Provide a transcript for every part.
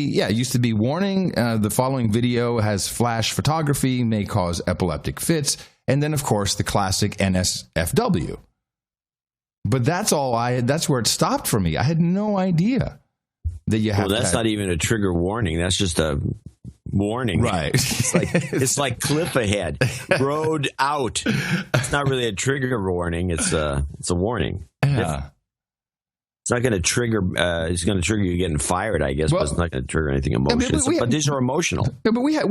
Yeah, it used to be warning. The following video has flash photography, may cause epileptic fits. And then, of course, the classic NSFW. But that's where it stopped for me. I had no idea that you have. Well, that's not even a trigger warning. That's just a warning. Right. It's like cliff ahead, road out. It's not really a trigger warning. It's a warning. Yeah. It's not going to trigger. It's going to trigger you getting fired, I guess. But it's not going to trigger anything emotional. But these are emotional. But we have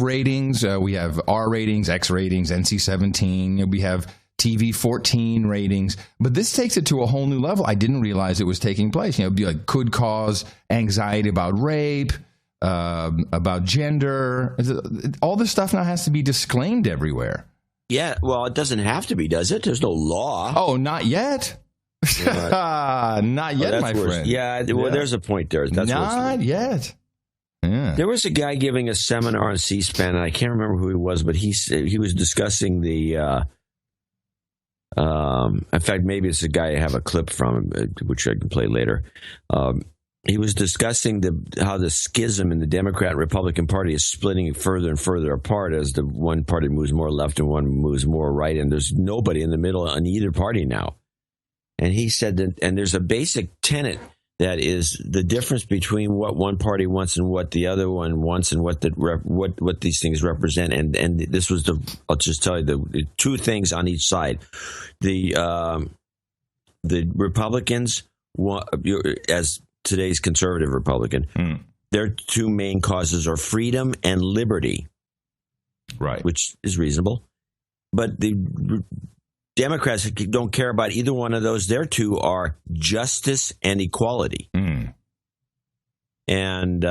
ratings. We have R ratings, X ratings, NC-17. We have TV-14 ratings. But this takes it to a whole new level. I didn't realize it was taking place. It'd be like could cause anxiety about rape, about gender. All this stuff now has to be disclaimed everywhere. Yeah. Well, it doesn't have to be, does it? There's no law. Oh, not yet. Not yet, my friend. Yeah, well, there's a point there. That's not yet. Yeah. There was a guy giving a seminar on C-SPAN, and I can't remember who he was, but he was discussing the. In fact, maybe it's a guy I have a clip from, which I can play later. He was discussing how the schism in the Democrat and Republican Party is splitting further and further apart as the one party moves more left and one moves more right, and there's nobody in the middle on either party now. And he said that, and there's a basic tenet that is the difference between what one party wants and what the other one wants, and what these things represent. And this was I'll just tell you the two things on each side. The Republicans, as today's conservative Republican, their two main causes are freedom and liberty, right? Which is reasonable, but the Democrats don't care about either one of those. Their two are justice and equality. And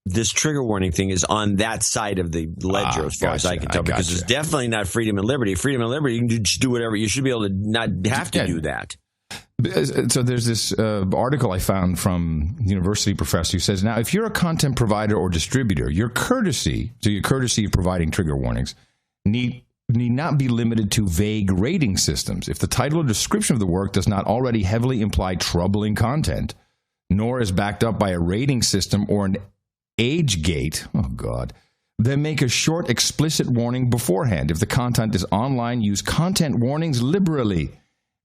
this trigger warning thing is on that side of the ledger, as far as I can tell, because it's definitely not freedom and liberty. Freedom and liberty, you can just do whatever. You should be able to not have to do that. So there's this article I found from a university professor who says, now, if you're a content provider or distributor, your courtesy of providing trigger warnings need not be limited to vague rating systems. If the title or description of the work does not already heavily imply troubling content, nor is backed up by a rating system or an age gate, then make a short explicit warning beforehand. If the content is online, use content warnings liberally.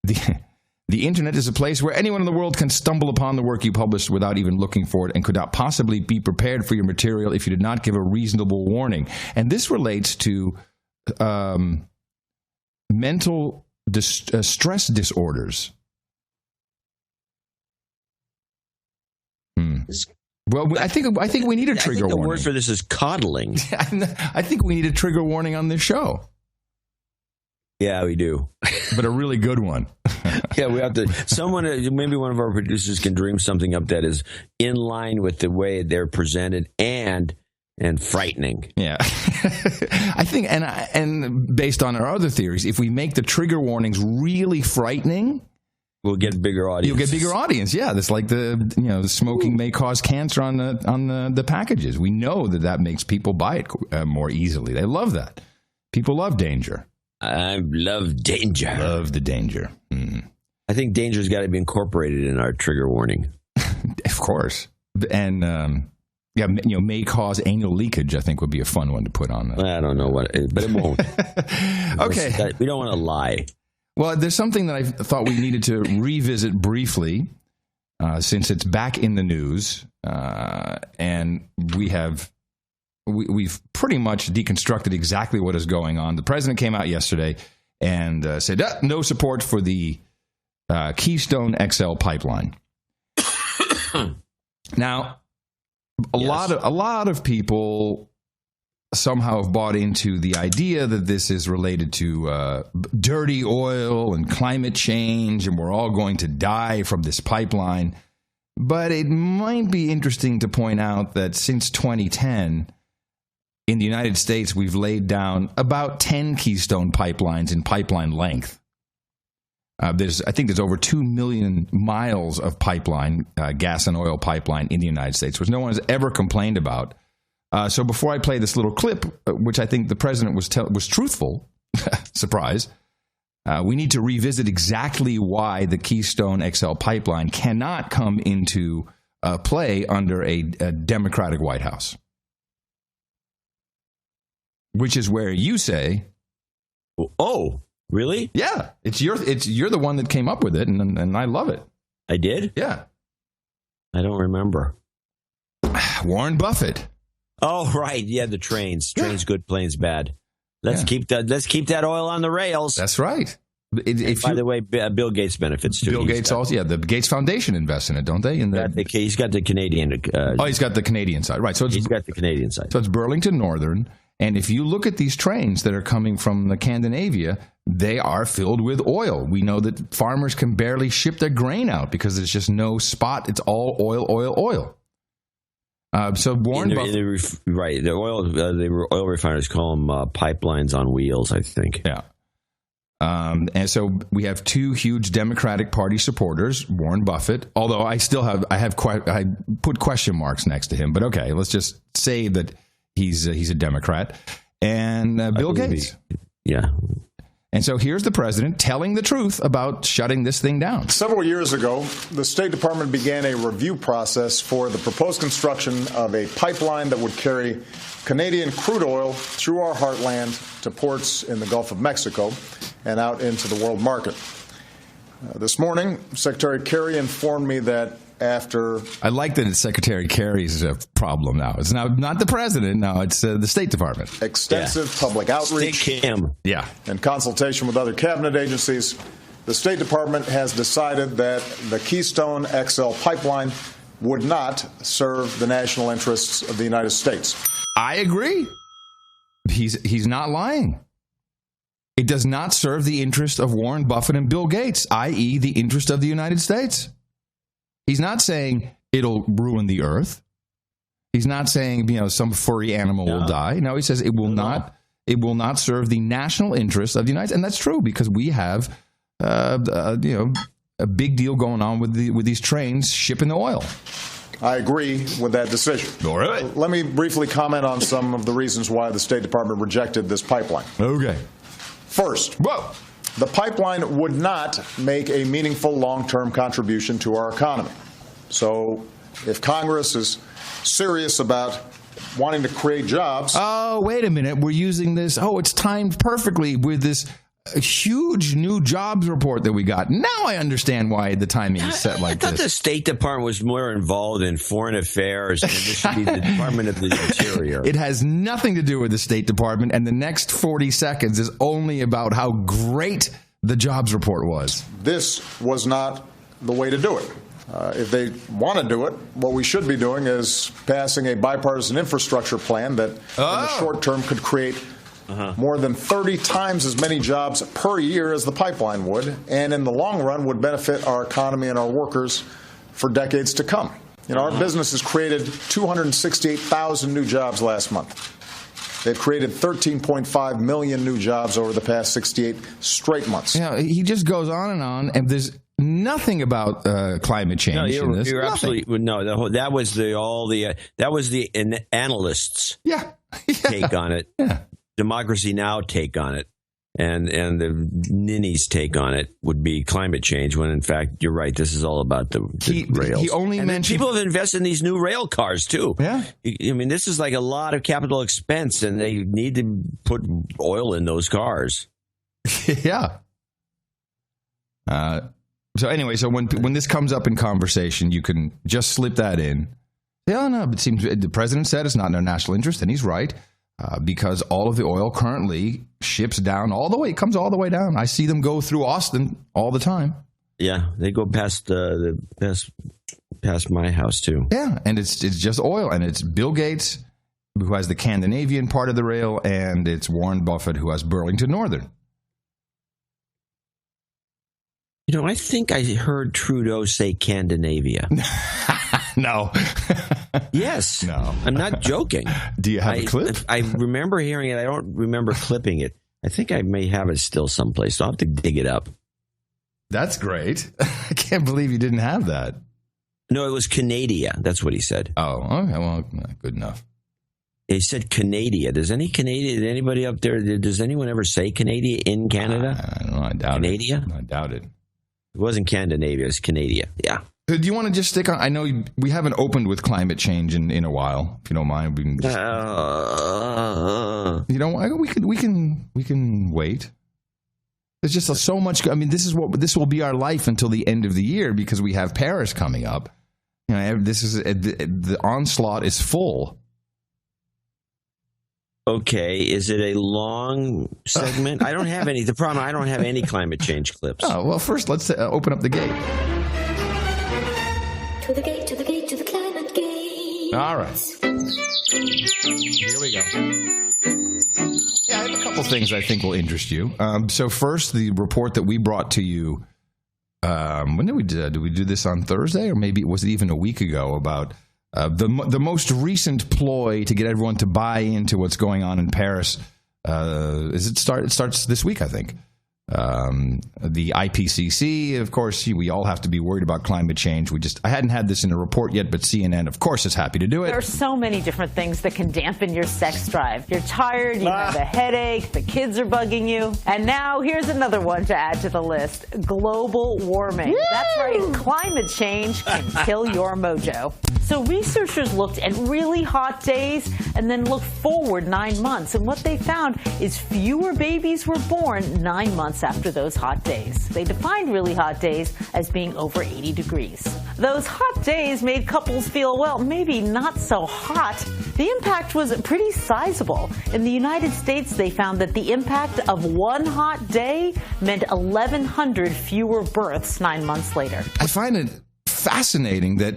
The internet is a place where anyone in the world can stumble upon the work you published without even looking for it, and could not possibly be prepared for your material if you did not give a reasonable warning. And this relates to mental stress disorders. Well, I think we need a trigger warning. The word for this is coddling. I think we need a trigger warning on this show. Yeah, we do. But a really good one. Yeah, we have to. Maybe one of our producers can dream something up that is in line with the way they're presented and frightening. Yeah. I think, and based on our other theories, if we make the trigger warnings really frightening, we'll get bigger audience. You'll get bigger audience. Yeah, that's like the smoking may cause cancer on the packages. We know that makes people buy it more easily. They love that. People love danger. I love danger. Love the danger. I think danger's got to be incorporated in our trigger warning. Of course. And may cause anal leakage, I think would be a fun one to put on. I don't know what, but it won't. Okay. We don't want to lie. Well, there's something that I thought we needed to revisit briefly, since it's back in the news, and we've pretty much deconstructed exactly what is going on. The president came out yesterday and said no support for the Keystone XL pipeline. Now, a lot of people somehow have bought into the idea that this is related to dirty oil and climate change, and we're all going to die from this pipeline. But it might be interesting to point out that since 2010, in the United States, we've laid down about 10 Keystone pipelines in pipeline length. I think there's over 2 million miles of pipeline, gas and oil pipeline in the United States, which no one has ever complained about. So before I play this little clip, which I think the president was truthful, surprise, we need to revisit exactly why the Keystone XL pipeline cannot come into play under a Democratic White House, which is where you say, "Oh, really? Yeah, you're the one that came up with it, and I love it." I did? Yeah. I don't remember. Warren Buffett. Oh, right. Yeah, the trains. Trains good, planes bad. Let's keep that oil on the rails. That's right. By the way, Bill Gates benefits too. Bill Gates also, the Gates Foundation invests in it, don't they? He's got the Canadian. He's got the Canadian side, right? So he's got the Canadian side. So it's Burlington Northern, and if you look at these trains that are coming from the Scandinavia, they are filled with oil. We know that farmers can barely ship their grain out because there's just no spot. It's all oil, oil, oil. So Warren Buffett, right? The oil refiners call them pipelines on wheels, I think. Yeah. And so we have two huge Democratic Party supporters, Warren Buffett. Although I put question marks next to him, but okay, let's just say that he's a Democrat, and Bill Gates. Yeah. And so here's the president telling the truth about shutting this thing down. Several years ago, the State Department began a review process for the proposed construction of a pipeline that would carry Canadian crude oil through our heartland to ports in the Gulf of Mexico and out into the world market. This morning, Secretary Kerry informed me that after... I like that it's Secretary Kerry's problem now. It's now not the president. Now it's the State Department. Extensive public outreach and consultation with other cabinet agencies, the State Department has decided that the Keystone XL pipeline would not serve the national interests of the United States. I agree. He's not lying. It does not serve the interest of Warren Buffett and Bill Gates, i.e. the interest of the United States. He's not saying it'll ruin the earth. He's not saying, some furry animal will die. No, he says it will not serve the national interest of the United States. And that's true because we have, a big deal going on with these trains shipping the oil. I agree with that decision. All right. Let me briefly comment on some of the reasons why the State Department rejected this pipeline. Okay. First, the pipeline would not make a meaningful long-term contribution to our economy. So if Congress is serious about wanting to create jobs... Oh, wait a minute. We're using this. Oh, it's timed perfectly with this huge new jobs report that we got. Now I understand why the timing is set like this. I thought the State Department was more involved in foreign affairs, and this should be the Department of the Interior. It has nothing to do with the State Department, and the next 40 seconds is only about how great the jobs report was. This was not the way to do it. If they want to do it, what we should be doing is passing a bipartisan infrastructure plan that in the short term could create more than 30 times as many jobs per year as the pipeline would, and in the long run would benefit our economy and our workers for decades to come. Our business has created 268,000 new jobs last month. They've created 13.5 million new jobs over the past 68 straight months. He just goes on, and there's nothing about climate change in this. You're absolutely that was the analysts' take on it. Yeah. Democracy Now! Take on it, and the ninnies' take on it would be climate change. When in fact, you're right. This is all about the rails. He only mentioned people have invested in these new rail cars too. Yeah, I mean, this is like a lot of capital expense, and they need to put oil in those cars. Yeah. So anyway, when this comes up in conversation, you can just slip that in. Yeah, no, it seems the president said it's not in their national interest, and he's right. Because all of the oil currently ships down all the way. It comes all the way down. I see them go through Austin all the time. Yeah, they go past past my house too. Yeah, and it's just oil, and it's Bill Gates who has the Scandinavian part of the rail, and it's Warren Buffett who has Burlington Northern. I think I heard Trudeau say Scandinavia. No. Yes. No. I'm not joking. Do you have a clip? I remember hearing it. I don't remember clipping it. I think I may have it still someplace, so I'll have to dig it up. That's great. I can't believe you didn't have that. No, it was Canada. That's what he said. Oh, okay. Well, good enough. He said Canada. Anybody up there, does anyone ever say Canada in Canada? I don't know. I doubt Canada? I doubt it. It wasn't Scandinavia. It was Canada. Yeah. Do you want to just stick on? I know we haven't opened with climate change in a while. If you don't mind, we can just, we can wait. There's just so much. I mean, this will be our life until the end of the year because we have Paris coming up. The onslaught is full. Okay, is it a long segment? I don't have any. The problem, I don't have any climate change clips. Oh well, first let's open up the gate. To the gate, to the gate, to the climate gate. All right. Here we go. Yeah, I have a couple things I think will interest you. So first, the report that we brought to you. When did we do that? Did we do this on Thursday, or maybe was it even a week ago? About the most recent ploy to get everyone to buy into what's going on in Paris. It starts this week, I think. The IPCC, of course, we all have to be worried about climate change. I hadn't had this in a report yet, but CNN, of course, is happy to do it. There are so many different things that can dampen your sex drive. You're tired, you have a headache, the kids are bugging you. And now here's another one to add to the list. Global warming. Woo! That's right, climate change can kill your mojo. So researchers looked at really hot days and then looked forward 9 months. And what they found is fewer babies were born 9 months after those hot days. They defined really hot days as being over 80 degrees. Those hot days made couples feel, well, maybe not so hot. The impact was pretty sizable. In the United States, they found that the impact of one hot day meant 1,100 fewer births 9 months later. I find it fascinating that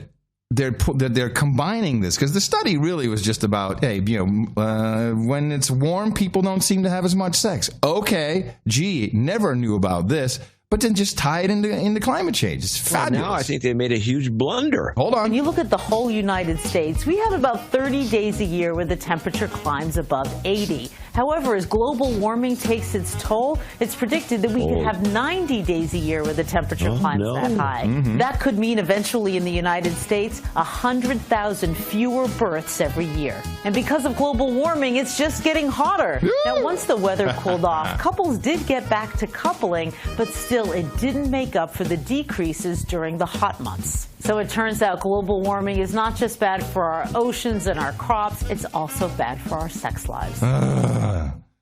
they're combining this, because the study really was just about, hey, when it's warm, people don't seem to have as much sex. Okay, gee, never knew about this, but then just tie it into climate change. It's fabulous. Well, now I think they made a huge blunder. Hold on. When you look at the whole United States, we have about 30 days a year where the temperature climbs above 80. However, as global warming takes its toll, it's predicted that we could have 90 days a year where the temperature climbs that high. Mm-hmm. That could mean eventually in the United States, 100,000 fewer births every year. And because of global warming, it's just getting hotter. Now, once the weather cooled off, couples did get back to coupling, but still it didn't make up for the decreases during the hot months. So it turns out global warming is not just bad for our oceans and our crops, it's also bad for our sex lives.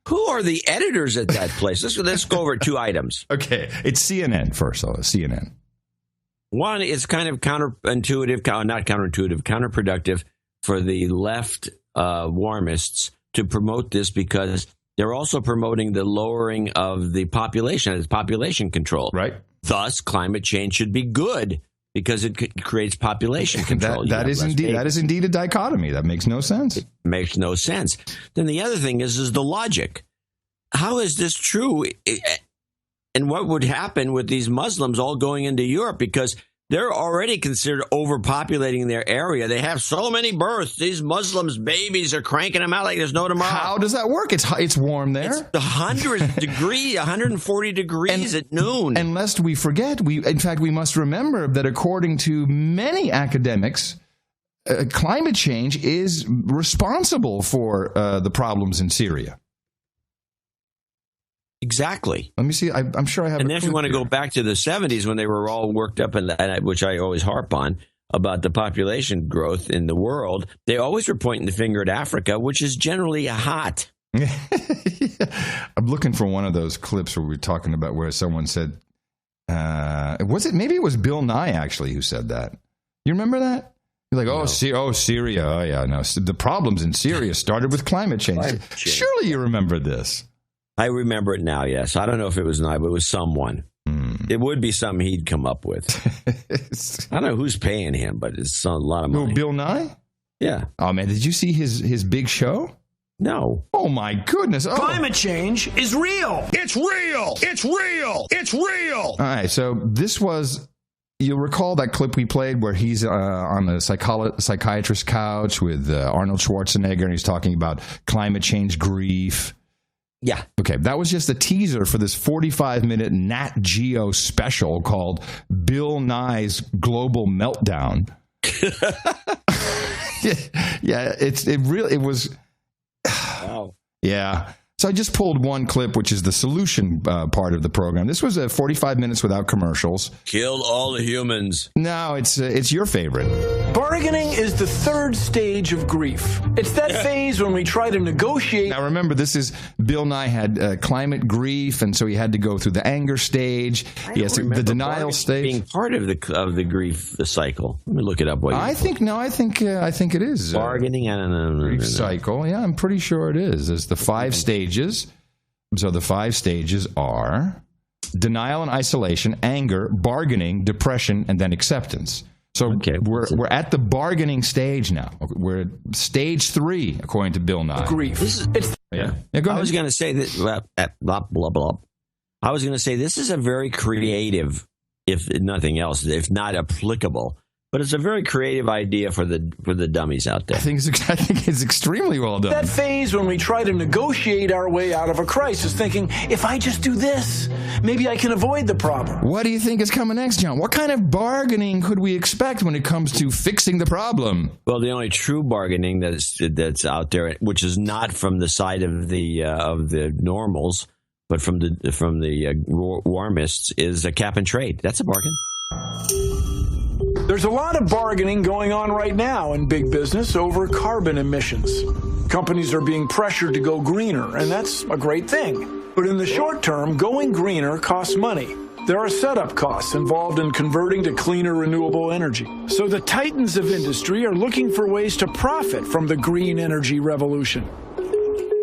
Who are the editors at that place? Let's go over 2 items. Okay, it's CNN first, CNN. One is kind of counterproductive for the left warmists to promote this, because they're also promoting the lowering of the population, as population control. Right. Thus, climate change should be good because it creates population control. That is indeed a dichotomy. That makes no sense. It makes no sense. Then the other thing is the logic. How is this true? And what would happen with these Muslims all going into Europe? Because they're already considered overpopulating their area. They have so many births. These Muslims' babies are cranking them out like there's no tomorrow. How does that work? It's warm there. It's 140 degrees at noon. And lest we forget, we must remember that according to many academics, climate change is responsible for the problems in Syria. Exactly. Let me see. I'm sure I have. And then if you want to go back to the 70s when they were all worked up, which I always harp on, about the population growth in the world, they always were pointing the finger at Africa, which is generally hot. I'm looking for one of those clips where we're talking about where someone said, maybe it was Bill Nye actually who said that. You remember that? You're like, Syria. Oh, yeah, no. The problems in Syria started with climate change. Surely you remember this. I remember it now, yes. I don't know if it was Nye, but it was someone. It would be something he'd come up with. I don't know who's paying him, but it's a lot of money. Who, Bill Nye? Yeah. Oh, man, did you see his big show? No. Oh, my goodness. Oh. Climate change is real. It's real. It's real. It's real. All right, so this was... You'll recall that clip we played where he's on a psychiatrist's couch with Arnold Schwarzenegger, and he's talking about climate change grief. Yeah. Okay, that was just a teaser for this 45-minute Nat Geo special called Bill Nye's Global Meltdown. Yeah, it was. Wow. Yeah. So I just pulled one clip, which is the solution part of the program. This was 45 minutes without commercials. Kill all the humans. No, it's your favorite. Bargaining is the third stage of grief. It's that phase when we try to negotiate. Now remember, this is Bill Nye had climate grief, and so he had to go through the anger stage. He has the denial stage. Being part of the grief cycle. Let me look it up. I think it is bargaining. I don't know. Grief cycle. Yeah, I'm pretty sure it is. There's the 5 stages. So the 5 stages are denial and isolation, anger, bargaining, depression, and then acceptance. So we're at the bargaining stage now. We're at stage 3, according to Bill Nye. Grief. Go ahead. I was going to say that. Blah blah blah. I was going to say this is a very creative, if nothing else, if not applicable. But it's a very creative idea for the dummies out there. I think it's extremely well done. That phase when we try to negotiate our way out of a crisis, thinking, if I just do this, maybe I can avoid the problem. What do you think is coming next, John? What kind of bargaining could we expect when it comes to fixing the problem? Well, the only true bargaining that's out there, which is not from the side of the normals, but from the warmists, is a cap and trade. That's a bargain. There's a lot of bargaining going on right now in big business over carbon emissions. Companies are being pressured to go greener, and that's a great thing. But in the short term, going greener costs money. There are setup costs involved in converting to cleaner renewable energy. So the titans of industry are looking for ways to profit from the green energy revolution.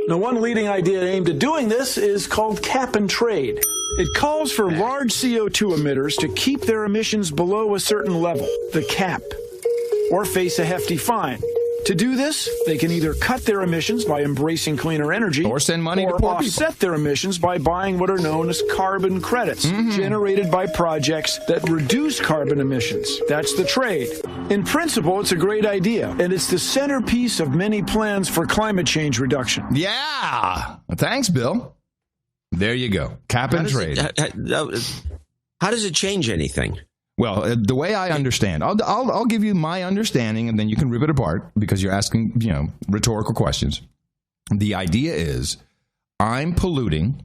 Now, one leading idea aimed at doing this is called cap and trade. It calls for large CO2 emitters to keep their emissions below a certain level, the cap, or face a hefty fine. To do this, they can either cut their emissions by embracing cleaner energy, or send money to or poor offset people. their emissions by buying what are known as carbon credits, generated by projects that reduce carbon emissions. That's the trade. In principle, it's a great idea, and it's the centerpiece of many plans for climate change reduction. Yeah. Thanks, Bill. There you go. Cap and trade. How does it change anything? Well, the way I understand, I'll give you my understanding, and then you can rip it apart because you're asking, rhetorical questions. The idea is, I'm polluting,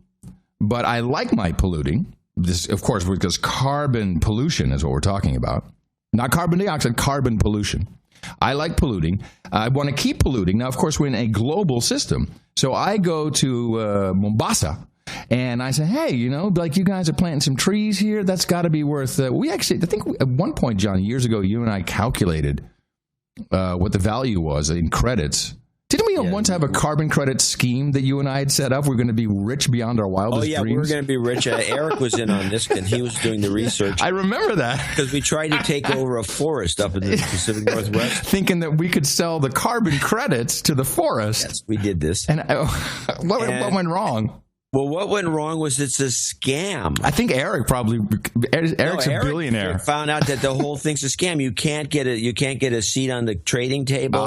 but I like my polluting. This, of course, because carbon pollution is what we're talking about, not carbon dioxide, carbon pollution. I like polluting. I want to keep polluting. Now, of course, we're in a global system, so I go to Mombasa. And I say, hey, like you guys are planting some trees here. That's got to be worth. I think at one point, John, years ago, you and I calculated what the value was in credits. Didn't we once have a carbon credit scheme that you and I had set up? We're going to be rich beyond our wildest dreams. We were going to be rich. Eric was in on this, and he was doing the research. I remember that. Because we tried to take over a forest up in the Pacific Northwest. Thinking that we could sell the carbon credits to the forest. Yes, we did this. And what went wrong? Well, what went wrong was it's a scam. I think Eric's a billionaire. Eric found out that the whole thing's a scam. You can't get a seat on the trading tables.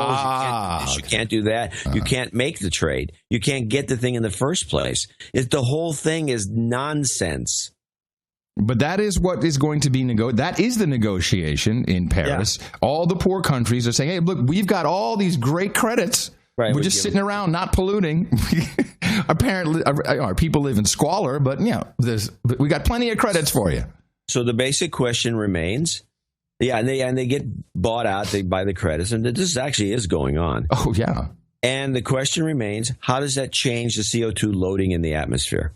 You can't do that. You can't make the trade. You can't get the thing in the first place. The whole thing is nonsense. But that is what is going to be that is the negotiation in Paris. Yeah. All the poor countries are saying, hey, look, we've got all these great credits. Right, we're just sitting around not polluting. Apparently, our people live in squalor, but we got plenty of credits for you. So the basic question remains, and they get bought out. They buy the credits, and this actually is going on. Oh yeah. And the question remains, how does that change the CO2 loading in the atmosphere?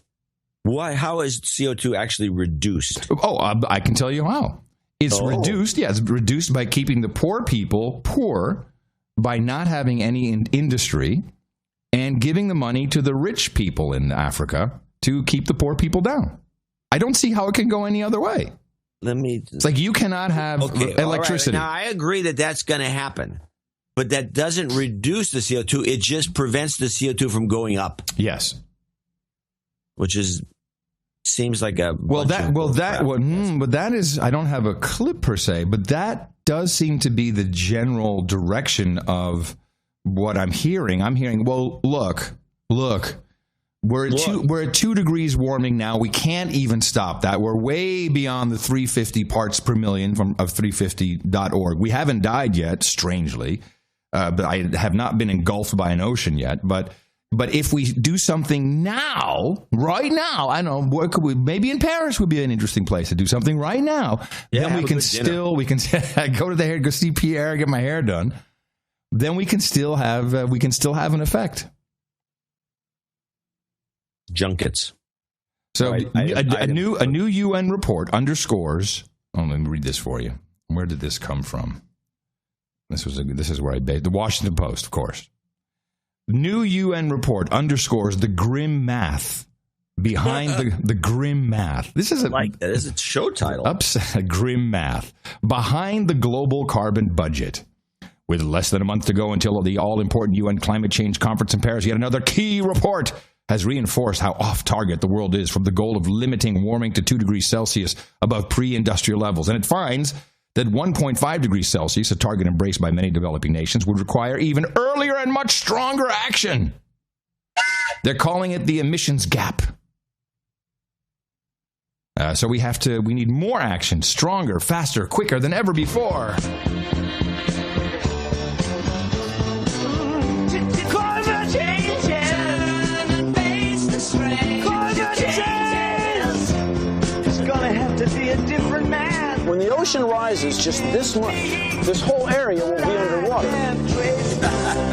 Why? How is CO2 actually reduced? Oh, I can tell you how. It's reduced. Yeah, it's reduced by keeping the poor people poor. By not having any industry and giving the money to the rich people in Africa to keep the poor people down. I don't see how it can go any other way. It's like you cannot have electricity. Right. Now, I agree that that's going to happen, but that doesn't reduce the CO2. It just prevents the CO2 from going up. Yes. Which seems like a but that is, I don't have a clip per se, but that does seem to be the general direction of what I'm hearing. I'm hearing, well, look, we're at 2 degrees warming now. We can't even stop that. We're way beyond the 350 parts per million of 350.org. We haven't died yet, strangely, but I have not been engulfed by an ocean yet. But But if we do something now, right now, I don't know, what could we, maybe in Paris would be an interesting place to do something right now. Then we can still, go to the hair, go see Pierre, get my hair done. Then we can still have an effect. Junkets. So a new UN report underscores. Oh, let me read this for you. Where did this come from? This is where I based the Washington Post, of course. New UN report underscores the grim math behind the grim math. This is that is a show title. Grim math behind the global carbon budget. With less than a month to go until the all-important UN climate change conference in Paris, yet another key report has reinforced how off-target the world is from the goal of limiting warming to 2 degrees Celsius above pre-industrial levels. And it finds that 1.5 degrees Celsius, a target embraced by many developing nations, would require even earlier and much stronger action. They're calling it the emissions gap. So we need more action, stronger, faster, quicker than ever before. When the ocean rises just this much, this whole area will be underwater.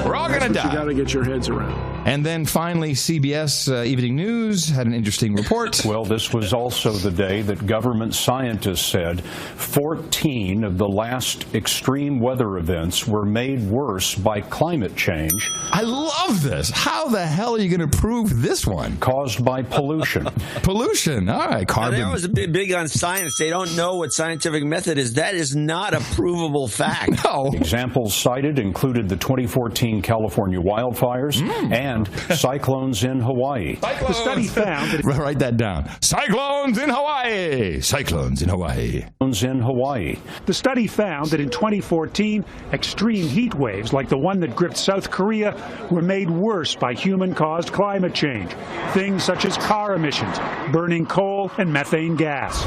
We're all going to die. You got to get your heads around. And then finally, CBS Evening News had an interesting report. Well, this was also the day that government scientists said 14 of the last extreme weather events were made worse by climate change. I love this. How the hell are you going to prove this one? Caused by pollution. Pollution. All right, carbon. They always big on science. They don't know what scientific method is. That is not a provable fact. No. Examples cited included the 2014 California wildfires and cyclones in Hawaii. The study found that... Write that down. Cyclones in Hawaii. Cyclones in Hawaii. In Hawaii. The study found that in 2014, extreme heat waves like the one that gripped South Korea were made worse by human-caused climate change. Things such as car emissions, burning coal and methane gas.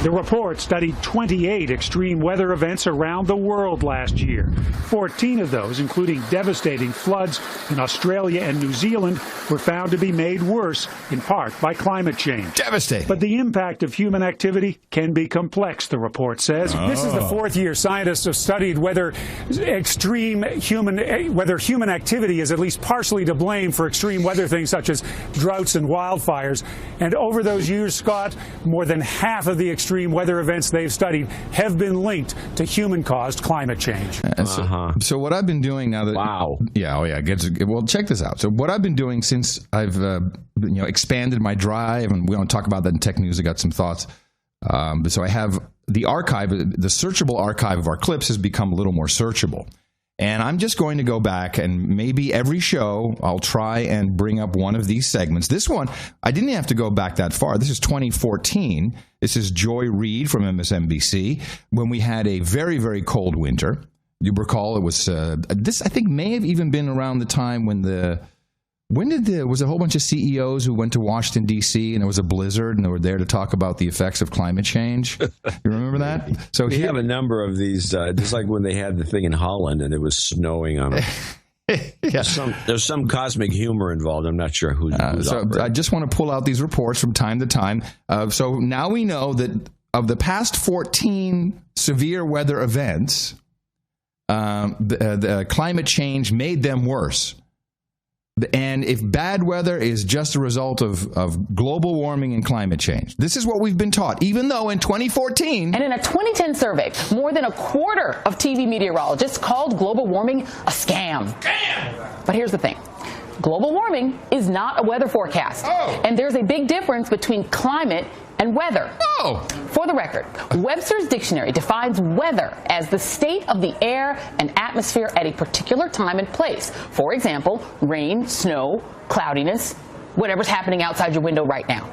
The report studied 28 extreme weather events around the world last year. 14 of those, including devastating floods in Australia and New Zealand, were found to be made worse, in part, by climate change. Devastating. But the impact of human activity can be complex, the report says. This is the fourth year scientists have studied whether human activity is at least partially to blame for extreme weather things such as droughts and wildfires. And over those years, Scott, more than half of the extreme weather events they've studied have been linked to human-caused climate change. So what I've been doing now that... Wow. Yeah, well, check this out. So what I've been doing since I've expanded my drive, and we don't talk about that in tech news, I got some thoughts. So I have the archive, the searchable archive of our clips has become a little more searchable. And I'm just going to go back and maybe every show I'll try and bring up one of these segments. This one, I didn't have to go back that far. This is 2014. This is Joy Reid from MSNBC when we had a very, very cold winter. You recall it was, this I think may have even been around the time when was a whole bunch of CEOs who went to Washington, D.C., and there was a blizzard, and they were there to talk about the effects of climate change. You remember that? So we have a number of these, just like when they had the thing in Holland and it was snowing on it. Yeah. There's some cosmic humor involved. I'm not sure who's so I just want to pull out these reports from time to time. So now we know that of the past 14 severe weather events, the climate change made them worse. And if bad weather is just a result of global warming and climate change, this is what we've been taught, even though in 2014... And in a 2010 survey, more than a quarter of TV meteorologists called global warming a scam. But here's the thing. Global warming is not a weather forecast. And there's a big difference between climate and weather. For the record, Webster's dictionary defines weather as the state of the air and atmosphere at a particular time and place. For example, rain, snow, cloudiness, whatever's happening outside your window right now.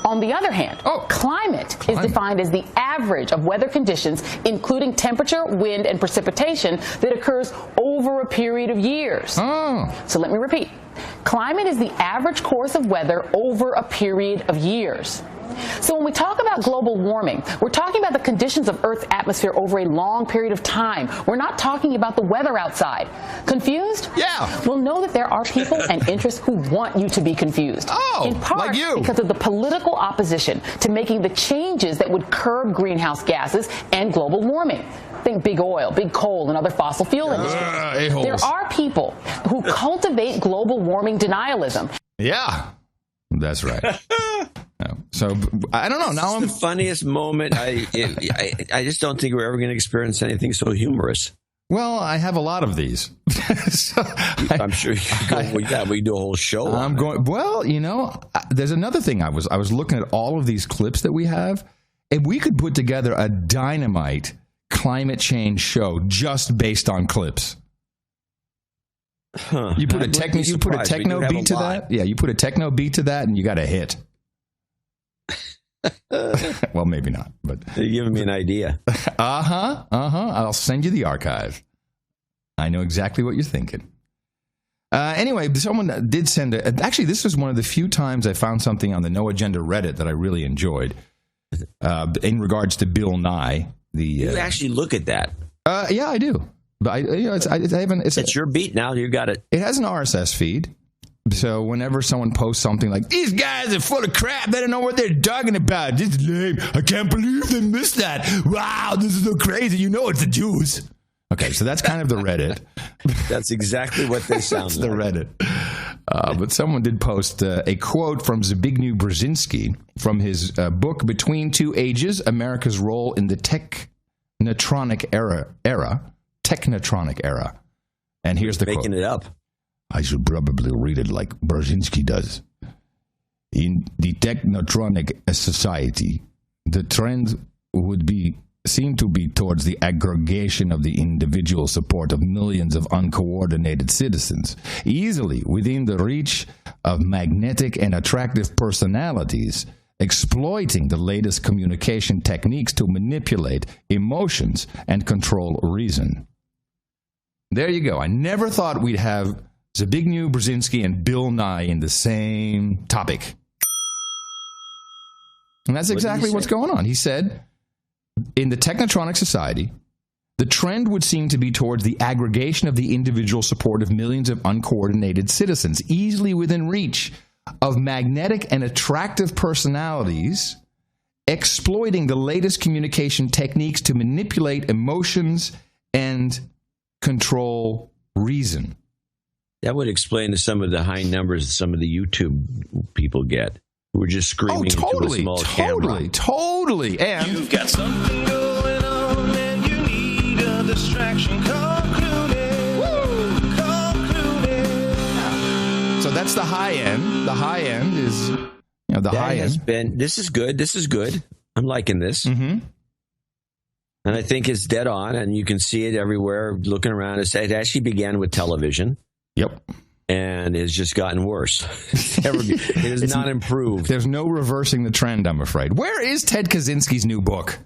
On the other hand, climate is defined as the average of weather conditions, including temperature, wind, and precipitation that occurs over a period of years. So let me repeat. Climate is the average course of weather over a period of years. So when we talk about global warming, we're talking about the conditions of Earth's atmosphere over a long period of time. We're not talking about the weather outside. Confused? Yeah. Well, know that there are people and interests who want you to be confused. Oh, in part like you. because of the political opposition to making the changes that would curb greenhouse gases and global warming. Think big oil, big coal, and other fossil fuel industries. A-holes. There are people who cultivate global warming denialism. Yeah, that's right. No. So I don't know. Now The funniest moment. I just don't think we're ever going to experience anything so humorous. Well, I have a lot of these. So I'm sure you could go with that. We can do a whole show. I'm going. Well, there's another thing. I was looking at all of these clips that we have, and we could put together a dynamite climate change show just based on clips. Huh. You put a I wouldn't be you put a surprised. We techno do have beat a to lot. that. Yeah, you put a techno beat to that, and you got a hit. Well, maybe not, but You're giving me an idea. I'll send you the archive. I know exactly what you're thinking. Anyway, someone did send actually, this was one of the few times I found something on the No Agenda Reddit that I really enjoyed in regards to Bill Nye. You actually look at that. Yeah, I do. But It's your beat now. You got it. It has an RSS feed. So whenever someone posts something like, these guys are full of crap, they don't know what they're talking about. This is lame. I can't believe they missed that. Wow, this is so crazy. You know it's the Jews. Okay, so that's kind of the Reddit. That's exactly what they sound That's like. the Reddit. But someone did post a quote from Zbigniew Brzezinski from his book, Between Two Ages, America's Role in the Technotronic Era. And here's the Making quote. it up. I should probably read it like Brzezinski does. In the technotronic society, the trend would seem to be towards the aggregation of the individual support of millions of uncoordinated citizens, easily within the reach of magnetic and attractive personalities, exploiting the latest communication techniques to manipulate emotions and control reason. There you go. I never thought we'd have Zbigniew Brzezinski and Bill Nye in the same topic. And that's exactly what's going on. He said, in the technotronic society, the trend would seem to be towards the aggregation of the individual support of millions of uncoordinated citizens, easily within reach of magnetic and attractive personalities, exploiting the latest communication techniques to manipulate emotions and control reason. That would explain some of the high numbers that some of the YouTube people get, who are just screaming into a small camera. Totally. And You've got something going on and you need a distraction. Call Clooney. Call Clooney. so that's the high end. The high end is, the high end. This is good. This is good. I'm liking this. Mm-hmm. And I think it's dead on, and you can see it everywhere looking around. It actually began with television. Yep. And it's just gotten worse. It has not improved. There's no reversing the trend, I'm afraid. Where is Ted Kaczynski's new book?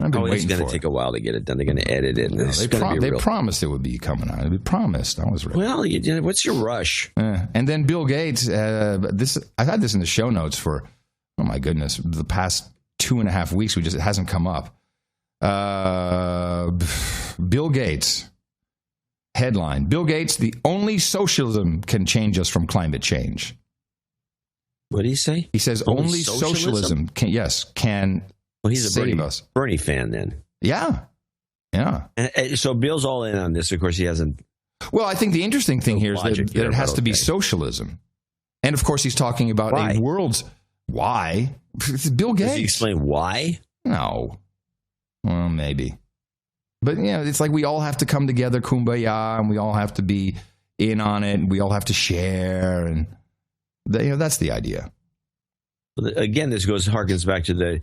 I've been waiting it's going for to take a while to get it done. They're going to edit it. No, they promised it would be coming out. They promised. I was ready. Well, what's your rush? And then Bill Gates. I've had this in the show notes for, oh my goodness, the past 2.5 weeks. It hasn't come up. Bill Gates. Headline: Bill Gates, the only socialism can change us from climate change. What did he say? He says only socialism can well, he's save a us. Bernie fan then. Yeah. And so Bill's all in on this. Of course, he hasn't. Well, I think the interesting thing here is that it has to be socialism. And of course, he's talking about a world's... Why? It's Bill Gates. Does he explain why? No. Well, maybe. But, it's like we all have to come together, kumbaya, and we all have to be in on it, and we all have to share, and that's the idea. Again, this harkens back to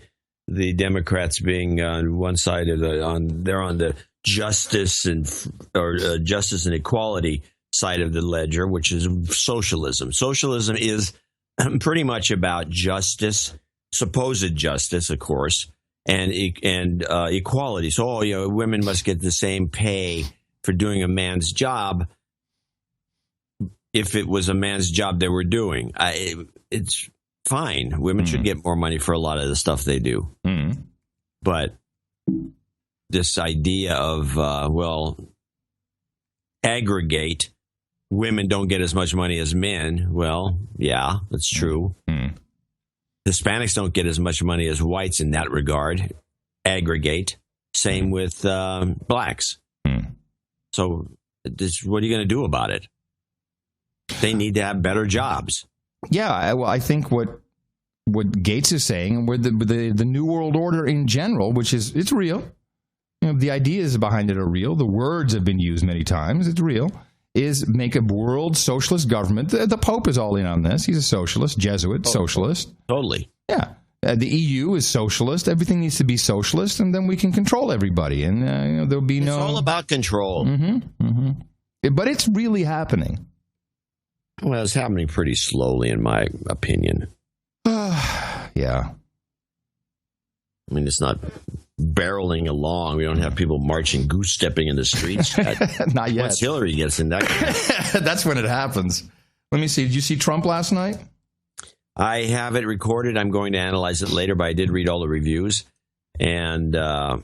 the Democrats being on one side of they're on the justice and equality side of the ledger, which is socialism. Socialism is pretty much about justice, supposed justice, of course. And equality. So, women must get the same pay for doing a man's job if it was a man's job they were doing. fine. Women should get more money for a lot of the stuff they do. But this idea of, aggregate, women don't get as much money as men. Well, yeah, that's true. Hispanics don't get as much money as whites in that regard. Aggregate. Same with blacks. So what are you going to do about it? They need to have better jobs. Yeah, well, I think what Gates is saying, and where the New World Order in general, which is, it's real. The ideas behind it are real. The words have been used many times. It's real. Is make a world socialist government. The Pope is all in on this. He's a socialist, Jesuit, socialist. Totally. Yeah. The EU is socialist. Everything needs to be socialist, and then we can control everybody. And there'll be It's all about control. But it's really happening. Well, it's happening pretty slowly, in my opinion. Yeah. I mean, it's not barreling along. We don't have people marching, goose-stepping in the streets yet. Not yet. Once Hillary gets in, that's when it happens. Let me see. Did you see Trump last night? I have it recorded. I'm going to analyze it later, but I did read all the reviews. And I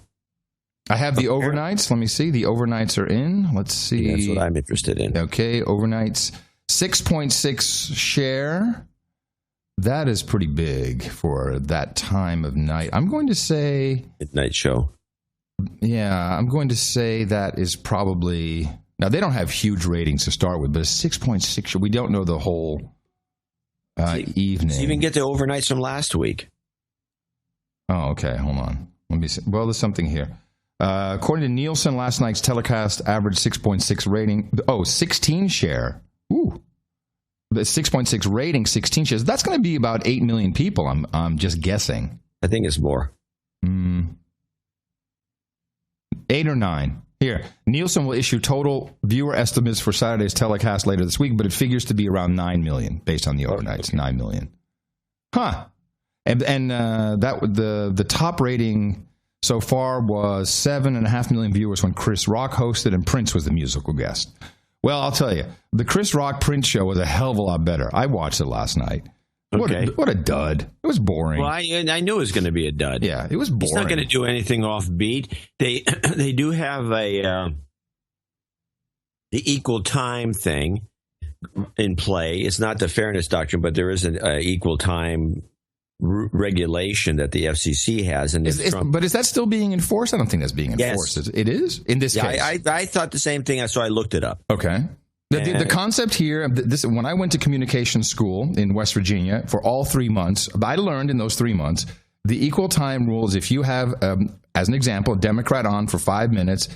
have the overnights. Let me see. The overnights are in. Let's see. That's what I'm interested in. Okay, overnights. 6.6 share. That is pretty big for that time of night. I'm going to say... Midnight show. Yeah, I'm going to say that is probably... Now, they don't have huge ratings to start with, but it's 6.6. We don't know the whole evening. Let's even get the overnights from last week. Oh, okay. Hold on. Let me see. Well, there's something here. According to Nielsen, last night's telecast averaged 6.6 rating. 16 share. Ooh. The 6.6 rating, 16 shares. That's going to be about 8 million people, I'm just guessing. I think it's more. 8 or 9. Here, Nielsen will issue total viewer estimates for Saturday's telecast later this week, but it figures to be around 9 million based on the overnights. 9 million. Huh. And that the top rating so far was 7.5 million viewers when Chris Rock hosted and Prince was the musical guest. Well, I'll tell you, the Chris Rock Prince show was a hell of a lot better. I watched it last night. Okay. What a dud. It was boring. Well, I knew it was going to be a dud. Yeah, it was boring. He's not going to do anything offbeat. They do have the equal time thing in play. It's not the fairness doctrine, but there is an equal time regulation that the FCC has. And but is that still being enforced? I don't think that's being enforced. Yes. It is? In this case? I thought the same thing, so I looked it up. Okay. The concept here, when I went to communication school in West Virginia for all 3 months, I learned in those 3 months, the equal time rule is if you have, as an example, a Democrat on for 5 minutes,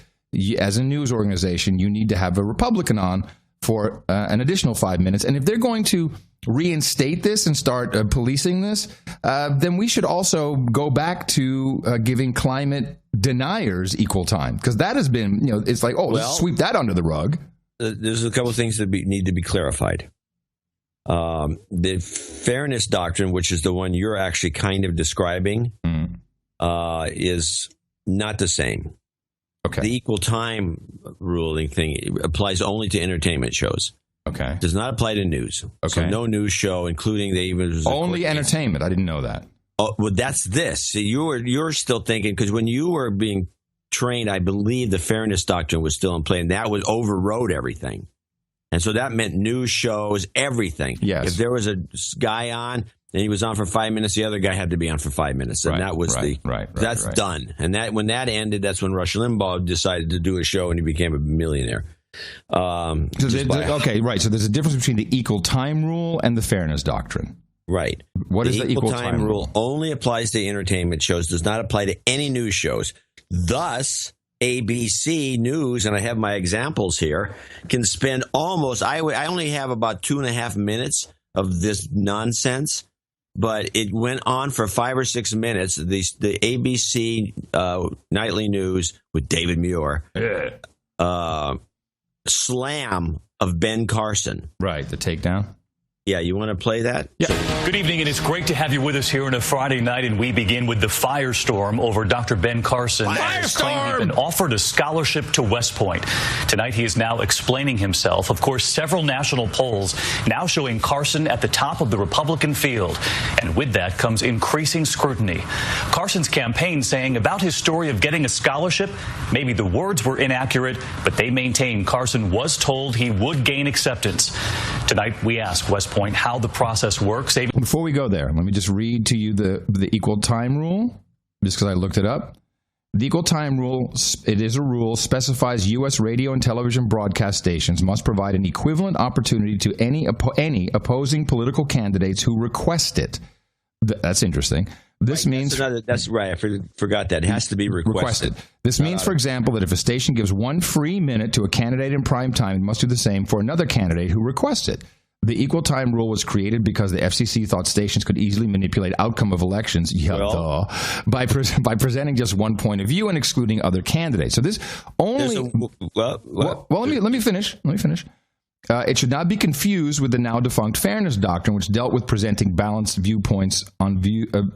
as a news organization, you need to have a Republican on for an additional 5 minutes. And if they're going to reinstate this and start policing this, then we should also go back to giving climate deniers equal time. Because that has been, it's like, let's sweep that under the rug. There's a couple of things that need to be clarified. The fairness doctrine, which is the one you're actually kind of describing, is not the same. Okay. The equal time ruling thing applies only to entertainment shows. Okay. Does not apply to news. Okay. So no news show, including only entertainment. I didn't know that. Oh, well, that's this. So you're still thinking, because when you were being trained, I believe the fairness doctrine was still in play, and that overrode everything. And so that meant news shows, everything. Yes. If there was a guy on and he was on for 5 minutes, the other guy had to be on for 5 minutes. And that was that's done. And when that ended, that's when Rush Limbaugh decided to do a show and he became a millionaire. Okay, right. So there's a difference between the equal time rule and the fairness doctrine. Right. What is the equal time rule? Only applies to entertainment shows, does not apply to any news shows. Thus, ABC News, and I have my examples here, can spend almost, I only have about 2.5 minutes of this nonsense, but it went on for 5 or 6 minutes. The ABC Nightly News with David Muir, slam of Ben Carson. Right, the takedown. Yeah, you want to play that? Yeah. Good evening, and it's great to have you with us here on a Friday night, and we begin with the firestorm over Dr. Ben Carson. He's been offered a scholarship to West Point. Tonight, he is now explaining himself. Of course, several national polls now showing Carson at the top of the Republican field, and with that comes increasing scrutiny. Carson's campaign saying about his story of getting a scholarship, maybe the words were inaccurate, but they maintain Carson was told he would gain acceptance. Tonight, we ask West Point how the process works. Before we go there, let me just read to you the equal time rule, just because I looked it up. The equal time rule, it is a rule, specifies U.S. radio and television broadcast stations must provide an equivalent opportunity to any opposing political candidates who request it. That's interesting. This means... That's right. I forgot that. It has to be requested. This means, for example, that if a station gives 1 free minute to a candidate in prime time, it must do the same for another candidate who requests it. The equal time rule was created because the FCC thought stations could easily manipulate outcome of elections by presenting just one point of view and excluding other candidates. So this only... let me finish. It should not be confused with the now defunct fairness doctrine, which dealt with presenting balanced viewpoints on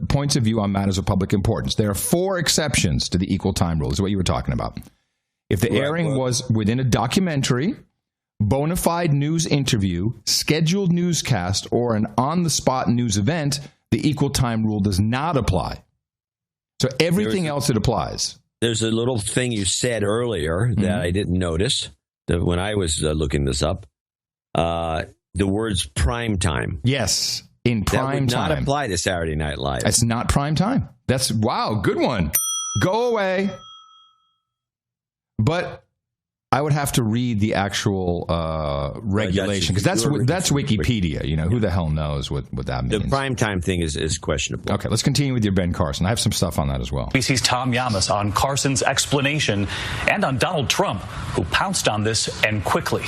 points of view on matters of public importance. There are 4 exceptions to the equal time rule. Is what you were talking about. If the airing was within a documentary, bona fide news interview, scheduled newscast, or an on-the-spot news event, the equal time rule does not apply. So everything else it applies. There's a little thing you said earlier that I didn't notice when I was looking this up. The words prime time. Yes, in prime time. That would not apply to Saturday Night Live. It's not prime time. Wow, good one. Go away. But I would have to read the actual regulation, because that's Wikipedia. You know, who the hell knows what that means. The primetime thing is questionable. Okay, let's continue with your Ben Carson. I have some stuff on that as well. BC's Tom Yamas on Carson's explanation and on Donald Trump, who pounced on this and quickly.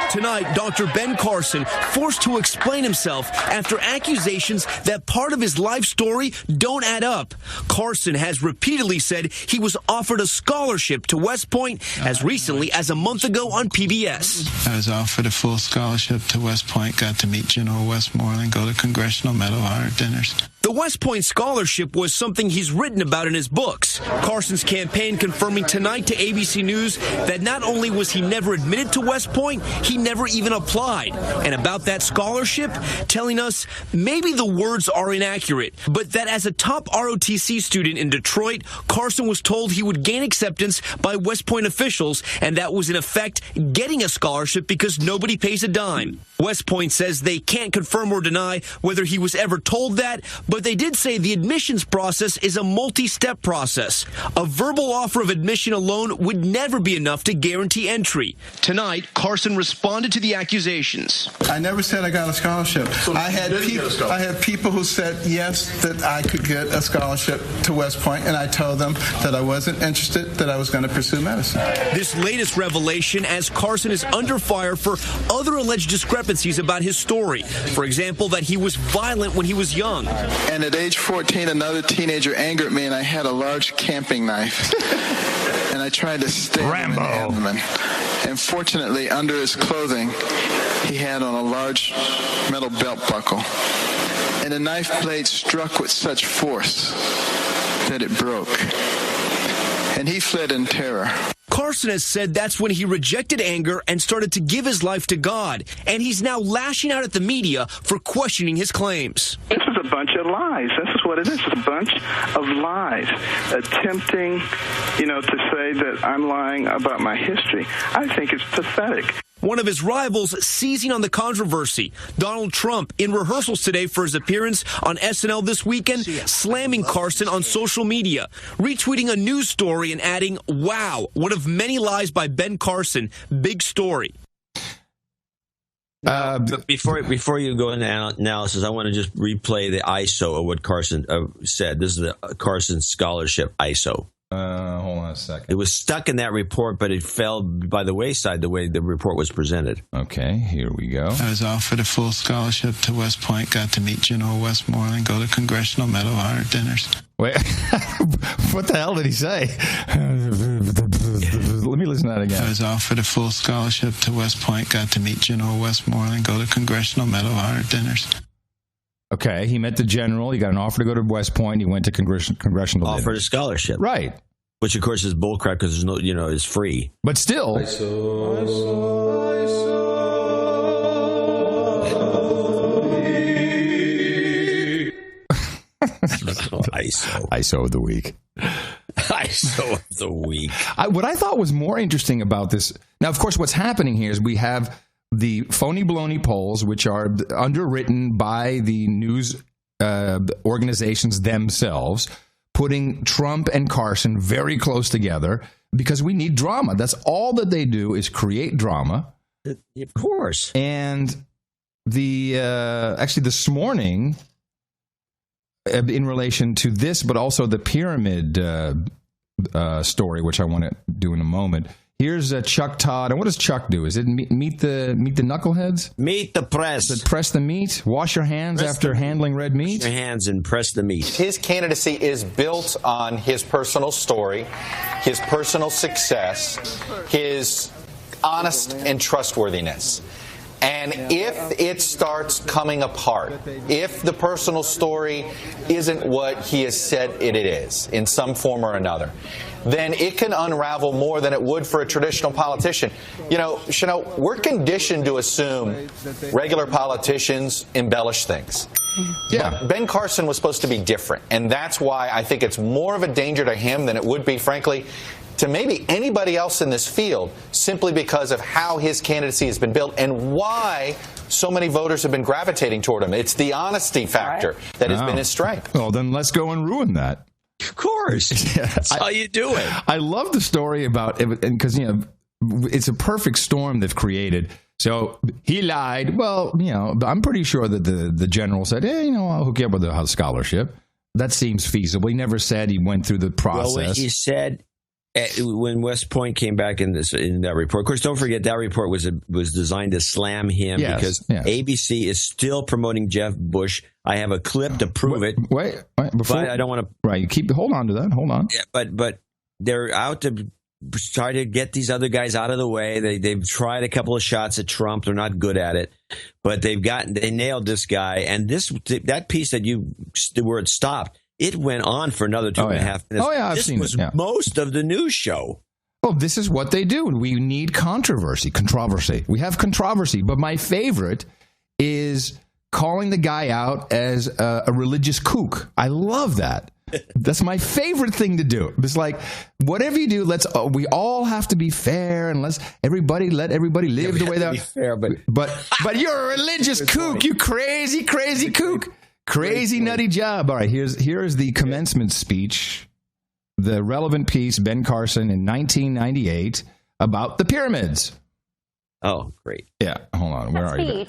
Tonight, Dr. Ben Carson forced to explain himself after accusations that part of his life story don't add up. Carson has repeatedly said he was offered a scholarship to West Point as recently as a month ago on PBS. I was offered a full scholarship to West Point, got to meet General Westmoreland, go to Congressional Medal of Honor dinners. The West Point scholarship was something he's written about in his books. Carson's campaign confirming tonight to ABC News that not only was he never admitted to West Point, he never even applied. And about that scholarship, telling us maybe the words are inaccurate, but that as a top ROTC student in Detroit, Carson was told he would gain acceptance by West Point officials, and that was in effect getting a scholarship because nobody pays a dime. West Point says they can't confirm or deny whether he was ever told that, but they did say the admissions process is a multi-step process. A verbal offer of admission alone would never be enough to guarantee entry. Tonight, Carson responded to the accusations. I never said I got a scholarship. I had people who said yes, that I could get a scholarship to West Point, and I told them that I wasn't interested, that I was going to pursue medicine. This latest revelation as Carson is under fire for other alleged discrepancies about his story. For example, that he was violent when he was young. And at age 14, another teenager angered me, and I had a large camping knife. And I tried to stab him in the abdomen. And fortunately, under his clothing, he had on a large metal belt buckle. And the knife blade struck with such force that it broke. And he fled in terror. Carson has said that's when he rejected anger and started to give his life to God. And he's now lashing out at the media for questioning his claims. This is a bunch of lies. This is what it is. It's a bunch of lies attempting, to say that I'm lying about my history. I think it's pathetic. One of his rivals seizing on the controversy. Donald Trump, in rehearsals today for his appearance on SNL this weekend, slamming Carson on social media, retweeting a news story and adding, "Wow, one of many lies by Ben Carson. Big story." Before you go into analysis, I want to just replay the ISO of what Carson said. This is the Carson Scholarship ISO. Hold on a second. It was stuck in that report, but it fell by the wayside the way the report was presented. Okay, here we go. I was offered a full scholarship to West Point, got to meet General Westmoreland, go to Congressional Medal of Honor dinners. Wait, what the hell did he say? Let me listen to that again. I was offered a full scholarship to West Point, got to meet General Westmoreland, go to Congressional Medal of Honor dinners. Okay, he met the general. He got an offer to go to West Point. He went to congressional offered dinners. a scholarship. Right. Which, of course, is bullcrap because there's no, it's free. But still. ISO of the week. ISO of the week. What I thought was more interesting about this, now, of course, what's happening here is we have the phony baloney polls, which are underwritten by the news organizations themselves, putting Trump and Carson very close together because we need drama. That's all that they do is create drama. Of course. And actually this morning, in relation to this, but also the pyramid story, which I want to do in a moment. Here's Chuck Todd. And what does Chuck do? Is it meet the knuckleheads? Meet the press. Is it press the meat? Wash your hands after handling red meat? Wash your hands and press the meat. His candidacy is built on his personal story, his personal success, his honest and trustworthiness. And if it starts coming apart, if the personal story isn't what he has said it is in some form or another, then it can unravel more than it would for a traditional politician. You know, Chanel, we're conditioned to assume regular politicians embellish things. Yeah. But Ben Carson was supposed to be different, and that's why I think it's more of a danger to him than it would be, frankly, to maybe anybody else in this field, simply because of how his candidacy has been built and why so many voters have been gravitating toward him. It's the honesty factor that has been his strength. Well, then let's go and ruin that. Of course. That's how you do it. I love the story about it because, it's a perfect storm they've created. So he lied. Well, I'm pretty sure that the general said, hey, I'll hook you up with a scholarship. That seems feasible. He never said he went through the process. Well, he said when West Point came back in that report. Of course, don't forget that report was designed to slam him because ABC is still promoting Jeff Bush. I have a clip to prove it. Wait, before but I don't want to. Right, hold on to that. Hold on. Yeah, but they're out to try to get these other guys out of the way. They've tried a couple of shots at Trump. They're not good at it, but they nailed this guy. And that piece where it stopped. It went on for another 2.5 minutes. Oh, yeah, I've seen it. Yeah. Most of the news show. Well, this is what they do. We need controversy. We have controversy. But my favorite is calling the guy out as a religious kook. I love that. That's my favorite thing to do. It's like, whatever you do, we all have to be fair and let everybody live the way they are. Fair, but you're a religious kook, you crazy kook. Crazy nutty job. All right, here is the commencement speech, the relevant piece, Ben Carson in 1998 about the pyramids. Oh, great. Yeah, hold on. Where are you?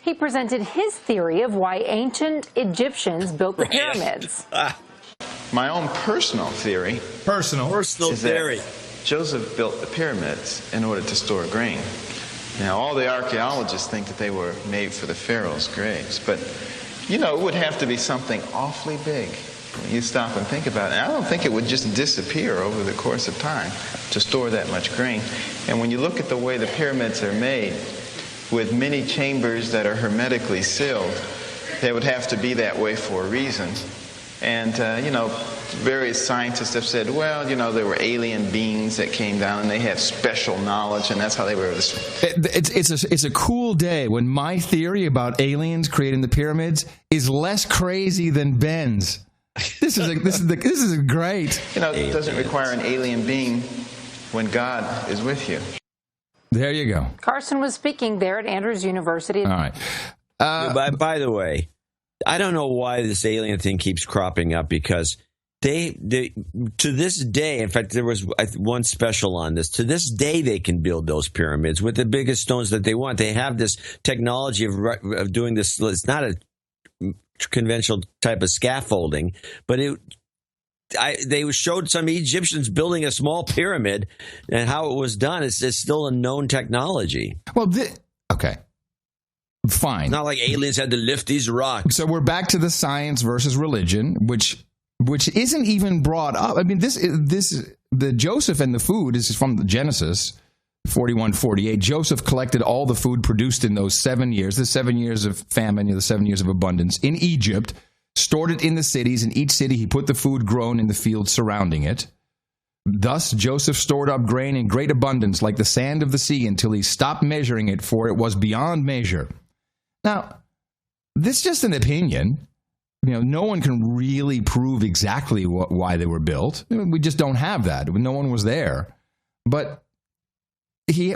He presented his theory of why ancient Egyptians built the pyramids. My own personal theory. Personal theory. Joseph built the pyramids in order to store grain. Now, all the archaeologists think that they were made for the pharaoh's graves, but it would have to be something awfully big. You stop and think about it. I don't think it would just disappear over the course of time to store that much grain. And when you look at the way the pyramids are made, with many chambers that are hermetically sealed, they would have to be that way for a reason. And, various scientists have said, well, there were alien beings that came down and they had special knowledge, and that's how they were able to... It's a cool day when my theory about aliens creating the pyramids is less crazy than Ben's. This is great. It doesn't require an alien being when God is with you. There you go. Carson was speaking there at Andrews University. All right. By the way, I don't know why this alien thing keeps cropping up because they to this day, in fact, there was one special on this. To this day, they can build those pyramids with the biggest stones that they want. They have this technology of doing this. It's not a conventional type of scaffolding, but they showed some Egyptians building a small pyramid, and how it was done. It's still a known technology. Well, okay. Fine. It's not like aliens had to lift these rocks. So we're back to the science versus religion, which which isn't even brought up. I mean, the Joseph and the food is from the Genesis 41:48. Joseph collected all the food produced in those 7 years, the 7 years of famine, the 7 years of abundance in Egypt, stored it in the cities. In each city, he put the food grown in the fields surrounding it. Thus, Joseph stored up grain in great abundance, like the sand of the sea, until he stopped measuring it, for it was beyond measure. Now, this is just an opinion. No one can really prove exactly why they were built. We just don't have that. No one was there. But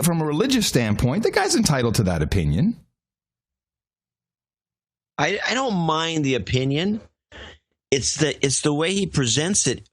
from a religious standpoint, the guy's entitled to that opinion. I don't mind the opinion. It's the way he presents it.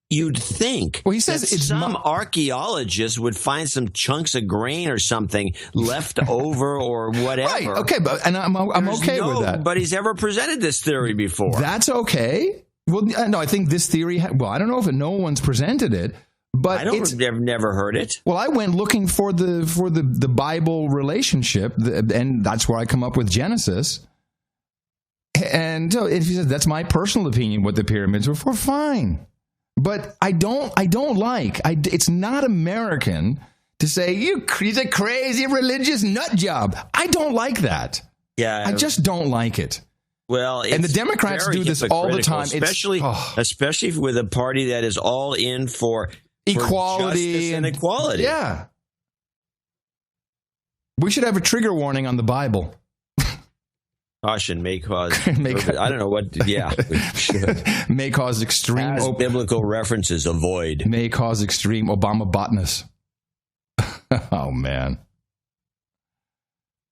You'd think. Well, he says some archaeologist would find some chunks of grain or something left over or whatever. Right. Okay, and I'm okay with that. Nobody's ever presented this theory before. That's okay. Well, no, I think this theory. I don't know if no one's presented it, but I've never heard it. Well, I went looking for the Bible relationship, and that's where I come up with Genesis. And if he says that's my personal opinion, what the pyramids were for, fine. But I don't like. It's not American to say he's a crazy religious nut job. I don't like that. Yeah, I just don't like it. Well, and the Democrats do this all the time, especially with a party that is all in for equality and equality. Yeah, we should have a trigger warning on the Bible. Caution may cause. I don't know what. Yeah, we should. May cause extreme biblical references. Avoid. May cause extreme Obama botness. Oh man.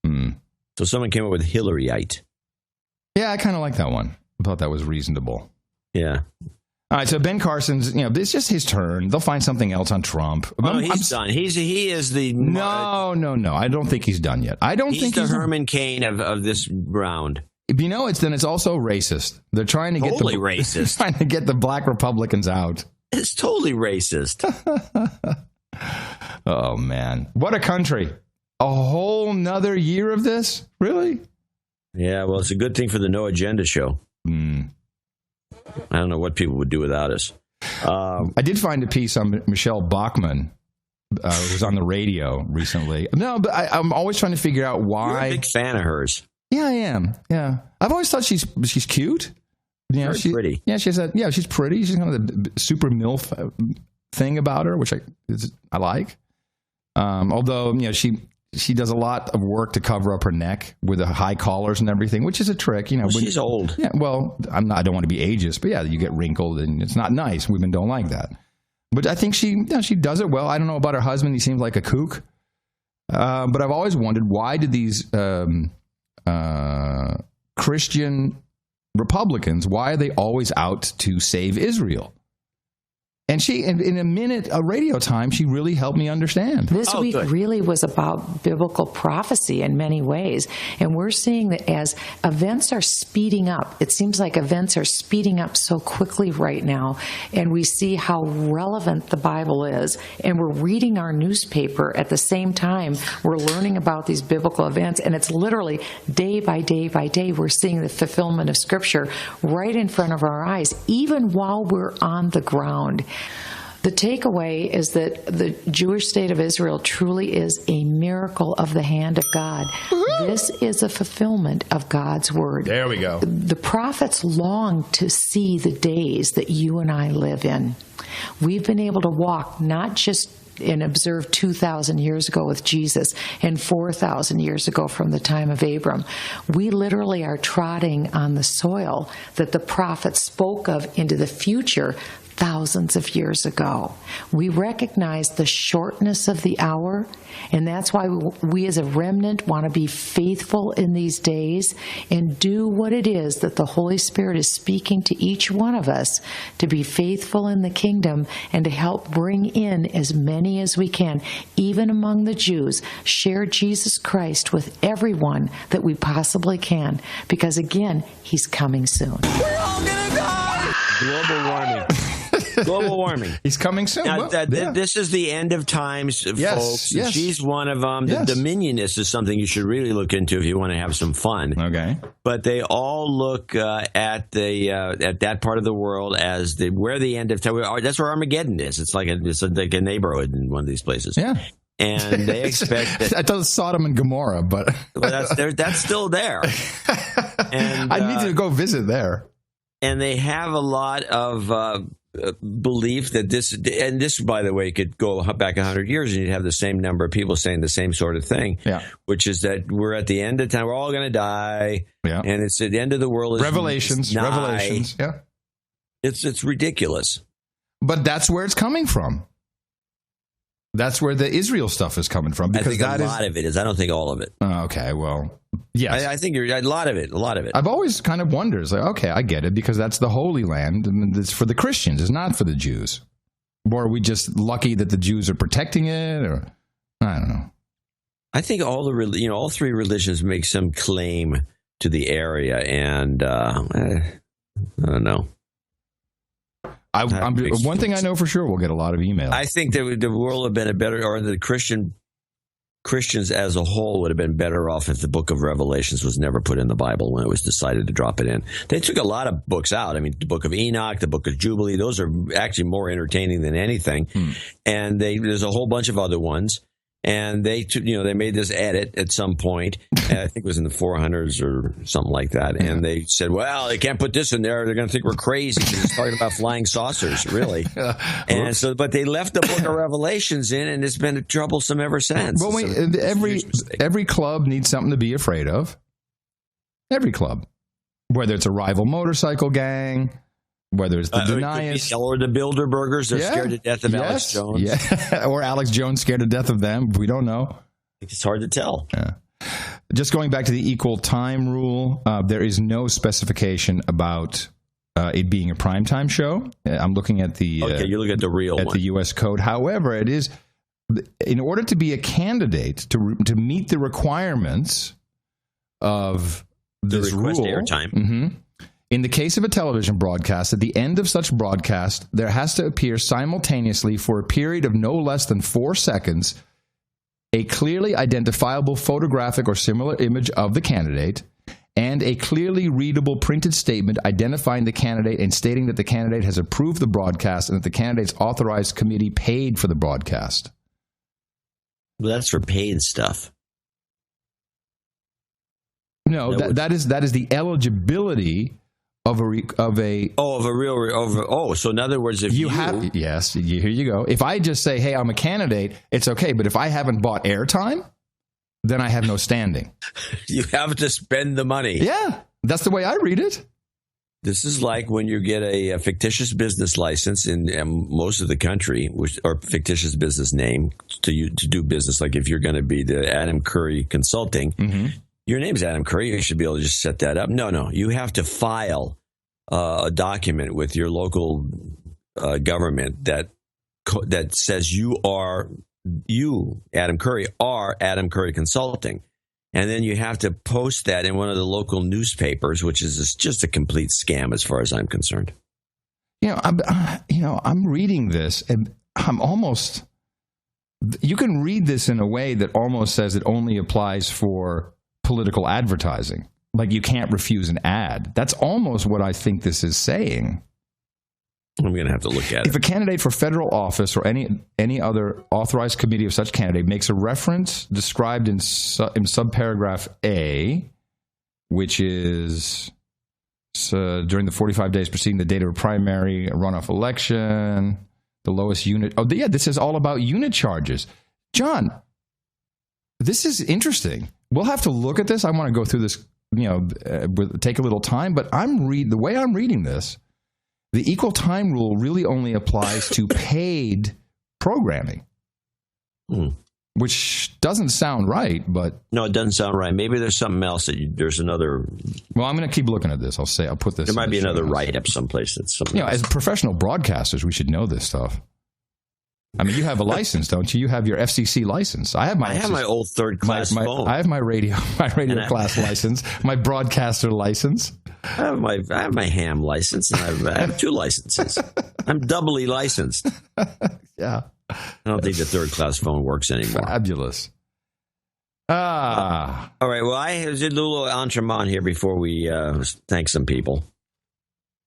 So someone came up with Hillaryite. Yeah, I kind of like that one. I thought that was reasonable. Yeah. All right, so Ben Carson's, it's just his turn. They'll find something else on Trump. No, he's done. He is the... No. I don't think he's done yet. He's the Herman Cain of this round. It's also racist. They're trying to get racist. Trying to get the black Republicans out. It's totally racist. Oh, man. What a country. A whole nother year of this? Really? Yeah, well, it's a good thing for the No Agenda show. I don't know what people would do without us. I did find a piece on Michelle Bachmann, who was on the radio recently. No, but I'm always trying to figure out why. You're a big fan of hers. Yeah, I am. Yeah, I've always thought she's cute. Very pretty. Yeah, she's pretty. She's kind of the super MILF thing about her, which I like. Although she does a lot of work to cover up her neck with the high collars and everything, which is a trick. She's old. Yeah, well, I don't want to be ageist, but yeah, you get wrinkled and it's not nice. Women don't like that. But I think she does it well. I don't know about her husband. He seems like a kook. But I've always wondered, why did these Christian Republicans, why are they always out to save Israel? And she, in a minute of radio time, she really helped me understand. This week really was about biblical prophecy in many ways. And we're seeing that as events are speeding up, it seems like events are speeding up so quickly right now. And we see how relevant the Bible is. And we're reading our newspaper at the same time. We're learning about these biblical events. And it's literally day by day by day, we're seeing the fulfillment of Scripture right in front of our eyes, even while we're on the ground. The takeaway is that the Jewish state of Israel truly is a miracle of the hand of God. This is a fulfillment of God's word. There we go. The prophets long to see the days that you and I live in. We've been able to walk not just and observe 2,000 years ago with Jesus and 4,000 years ago from the time of Abram. We literally are trotting on the soil that the prophets spoke of into the future thousands of years ago. We recognize the shortness of the hour, and that's why we as a remnant want to be faithful in these days and do what it is that the Holy Spirit is speaking to each one of us to be faithful in the kingdom and to help bring in as many as we can, even among the Jews, share Jesus Christ with everyone that we possibly can, because again, He's coming soon. We're all gonna die! Global warming. Global warming. He's coming soon. Now, Well, yeah. This is the end of times, folks. Yes. She's one of them. Yes. The Dominionists is something you should really look into if you want to have some fun. Okay. But they all look at that part of the world as where the end of time. That's where Armageddon is. It's like a neighborhood in one of these places. Yeah. And they expect that. I thought it was Sodom and Gomorrah, but that's still there. And I need to go visit there. And they have a lot of belief that this, by the way, could go back 100 years and you'd have the same number of people saying the same sort of thing, which is that we're at the end of time. We're all going to die, and it's at the end of the world. Revelations, yeah. It's ridiculous. But that's where it's coming from. That's where the Israel stuff is coming from. Because I think a lot of it is. I don't think all of it. Okay, well, yes. I think a lot of it. I've always kind of wondered, like, okay, I get it, because that's the Holy Land, and it's for the Christians. It's not for the Jews. Or are we just lucky that the Jews are protecting it? Or I don't know. I think all three religions make some claim to the area, and I don't know. One thing I know for sure, we'll get a lot of emails. I think that the world would have been the Christians as a whole would have been better off if the book of Revelations was never put in the Bible when it was decided to drop it in. They took a lot of books out. I mean, the book of Enoch, the book of Jubilee, those are actually more entertaining than anything. And there's a whole bunch of other ones. And they made this edit at some point. I think it was in the 400s or something like that. And they said, well, they can't put this in there. They're going to think we're crazy because it's talking about flying saucers, really. And so, but they left the book of Revelations in, and it's been troublesome ever since. Well, every club needs something to be afraid of. Every club. Whether it's a rival motorcycle gang, whether it's the Deniers. Or the Bilderbergers, they're scared to death of Alex Jones. Yeah. Or Alex Jones scared to death of them. We don't know. It's hard to tell. Yeah. Just going back to the equal time rule, there is no specification about it being a primetime show. I'm looking at the you look at the real one. The U.S. Code. However, it is in order to be a candidate to meet the requirements of this request rule. Airtime. Mm-hmm. In the case of a television broadcast, at the end of such broadcast, there has to appear simultaneously for a period of no less than 4 seconds a clearly identifiable photographic or similar image of the candidate and a clearly readable printed statement identifying the candidate and stating that the candidate has approved the broadcast and that the candidate's authorized committee paid for the broadcast. Well, that's for paid stuff. No, that is the eligibility of a so in other words, if here you go. If I just say, hey, I'm a candidate, it's okay. But if I haven't bought airtime, then I have no standing. You have to spend the money. Yeah, that's the way I read it. This is like when you get a fictitious business license in most of the country, or fictitious business name to do business. Like if you're going to be the Adam Curry Consulting. Mm-hmm. Your name's Adam Curry. You should be able to just set that up. No. You have to file a document with your local government that says you, Adam Curry, are Adam Curry Consulting. And then you have to post that in one of the local newspapers, which is just a complete scam as far as I'm concerned. I'm reading this and I'm almost – you can read this in a way that almost says it only applies for – political advertising. Like you can't refuse an ad. That's almost what I think this is saying. I'm going to have to look at it. If a candidate for federal office or any other authorized committee of such candidate makes a reference described in subparagraph A, which is during the 45 days preceding the date of a primary, a runoff election, the lowest unit. Oh, yeah, this is all about unit charges. John, this is interesting. We'll have to look at this. I want to go through this, take a little time. But the way I'm reading this, the equal time rule really only applies to paid programming, which doesn't sound right. But no, it doesn't sound right. Maybe there's something else there's another. Well, I'm going to keep looking at this. I'll put this. There might be another write-up someplace that's something. As professional broadcasters, we should know this stuff. I mean, you have a license, don't you? You have your FCC license. I have my old third class phone. I have my radio class license, my broadcaster license. I have my ham license, and I have 2 licenses. I'm doubly licensed. Yeah. I don't think the third class phone works anymore. Fabulous. All right. Well, I did a little entremont here before we thank some people.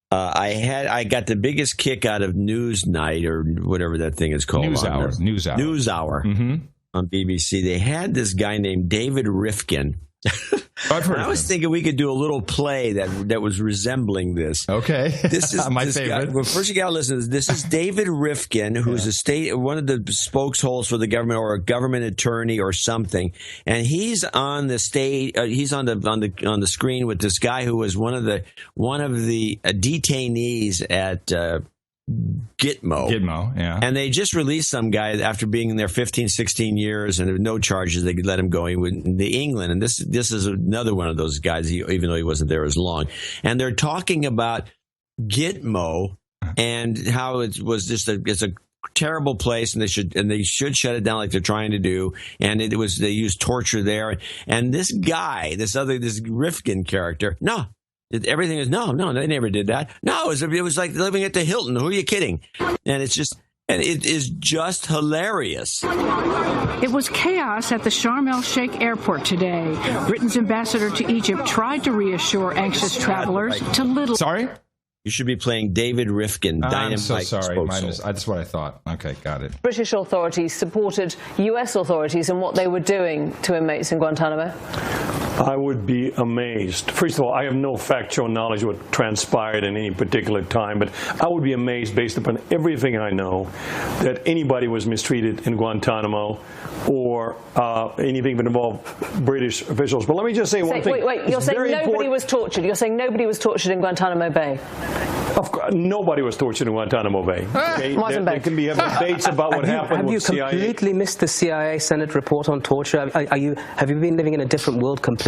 I got the biggest kick out of Newsnight, or whatever that thing is called. NewsHour. Mm-hmm. On BBC. They had this guy named David Rifkin. I've heard I was thinking we could do a little play that was resembling this. Okay. This is my this favorite. Guy, well, first you got to listen to this. This is David Rifkin, who's one of the spokesholders for the government, or a government attorney or something. And he's on the stage. He's on the screen with this guy who was one of the detainees at Gitmo, yeah. And they just released some guy after being in there 15, 16 years, and there were no charges. They could let him go. He went to England, and this is another one of those guys, even though he wasn't there as long. And they're talking about Gitmo and how it was just it's a terrible place, and they should shut it down like they're trying to do. And they used torture there. And this guy, this Rifkin character, no. Everything is no, they never did that. No, it was like living at the Hilton. Who are you kidding? And it is just hilarious. It was chaos at the Sharm el-Sheikh airport today. Britain's ambassador to Egypt tried to reassure anxious travelers to little. Sorry? You should be playing David Rifkin. I'm so sorry. That's what I thought. Okay, got it. British authorities supported U.S. authorities in what they were doing to inmates in Guantanamo. I would be amazed. First of all, I have no factual knowledge of what transpired in any particular time, but I would be amazed, based upon everything I know, that anybody was mistreated in Guantanamo or anything that involved British officials. But let me just say one thing. Wait, you're saying nobody was tortured? You're saying nobody was tortured in Guantanamo Bay? Of course, nobody was tortured in Guantanamo Bay. Okay? There can be debates about what happened with CIA. Have you completely missed the CIA Senate report on torture? Have you been living in a different world completely?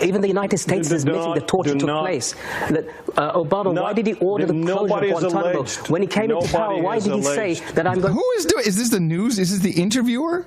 Even the United States is admitting that torture took place. Obama, why did he order the closure of Guantanamo? When he came into power, why did he say that I'm going... Who is doing... Is this the news? Is this the interviewer?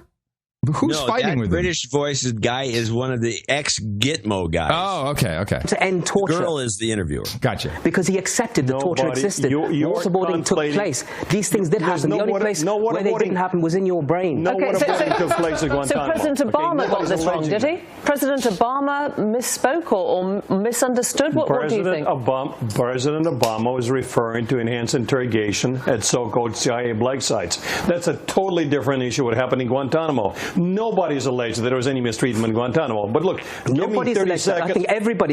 Who's fighting with him? British voice guy is one of the ex-Gitmo guys. Oh, okay. To end torture. The girl is the interviewer. Gotcha. Because he accepted that torture existed. Waterboarding took place. These things did happen. The only place where they didn't happen was in your brain. Took place at Guantanamo. So President Obama got this wrong, did he? President Obama misspoke or misunderstood? What do you think? President Obama was referring to enhanced interrogation at so-called CIA black sites. That's a totally different issue what happened in Guantanamo. Nobody's alleged that there was any mistreatment in Guantanamo. But look, nobody's give me 30 alleged. seconds. I think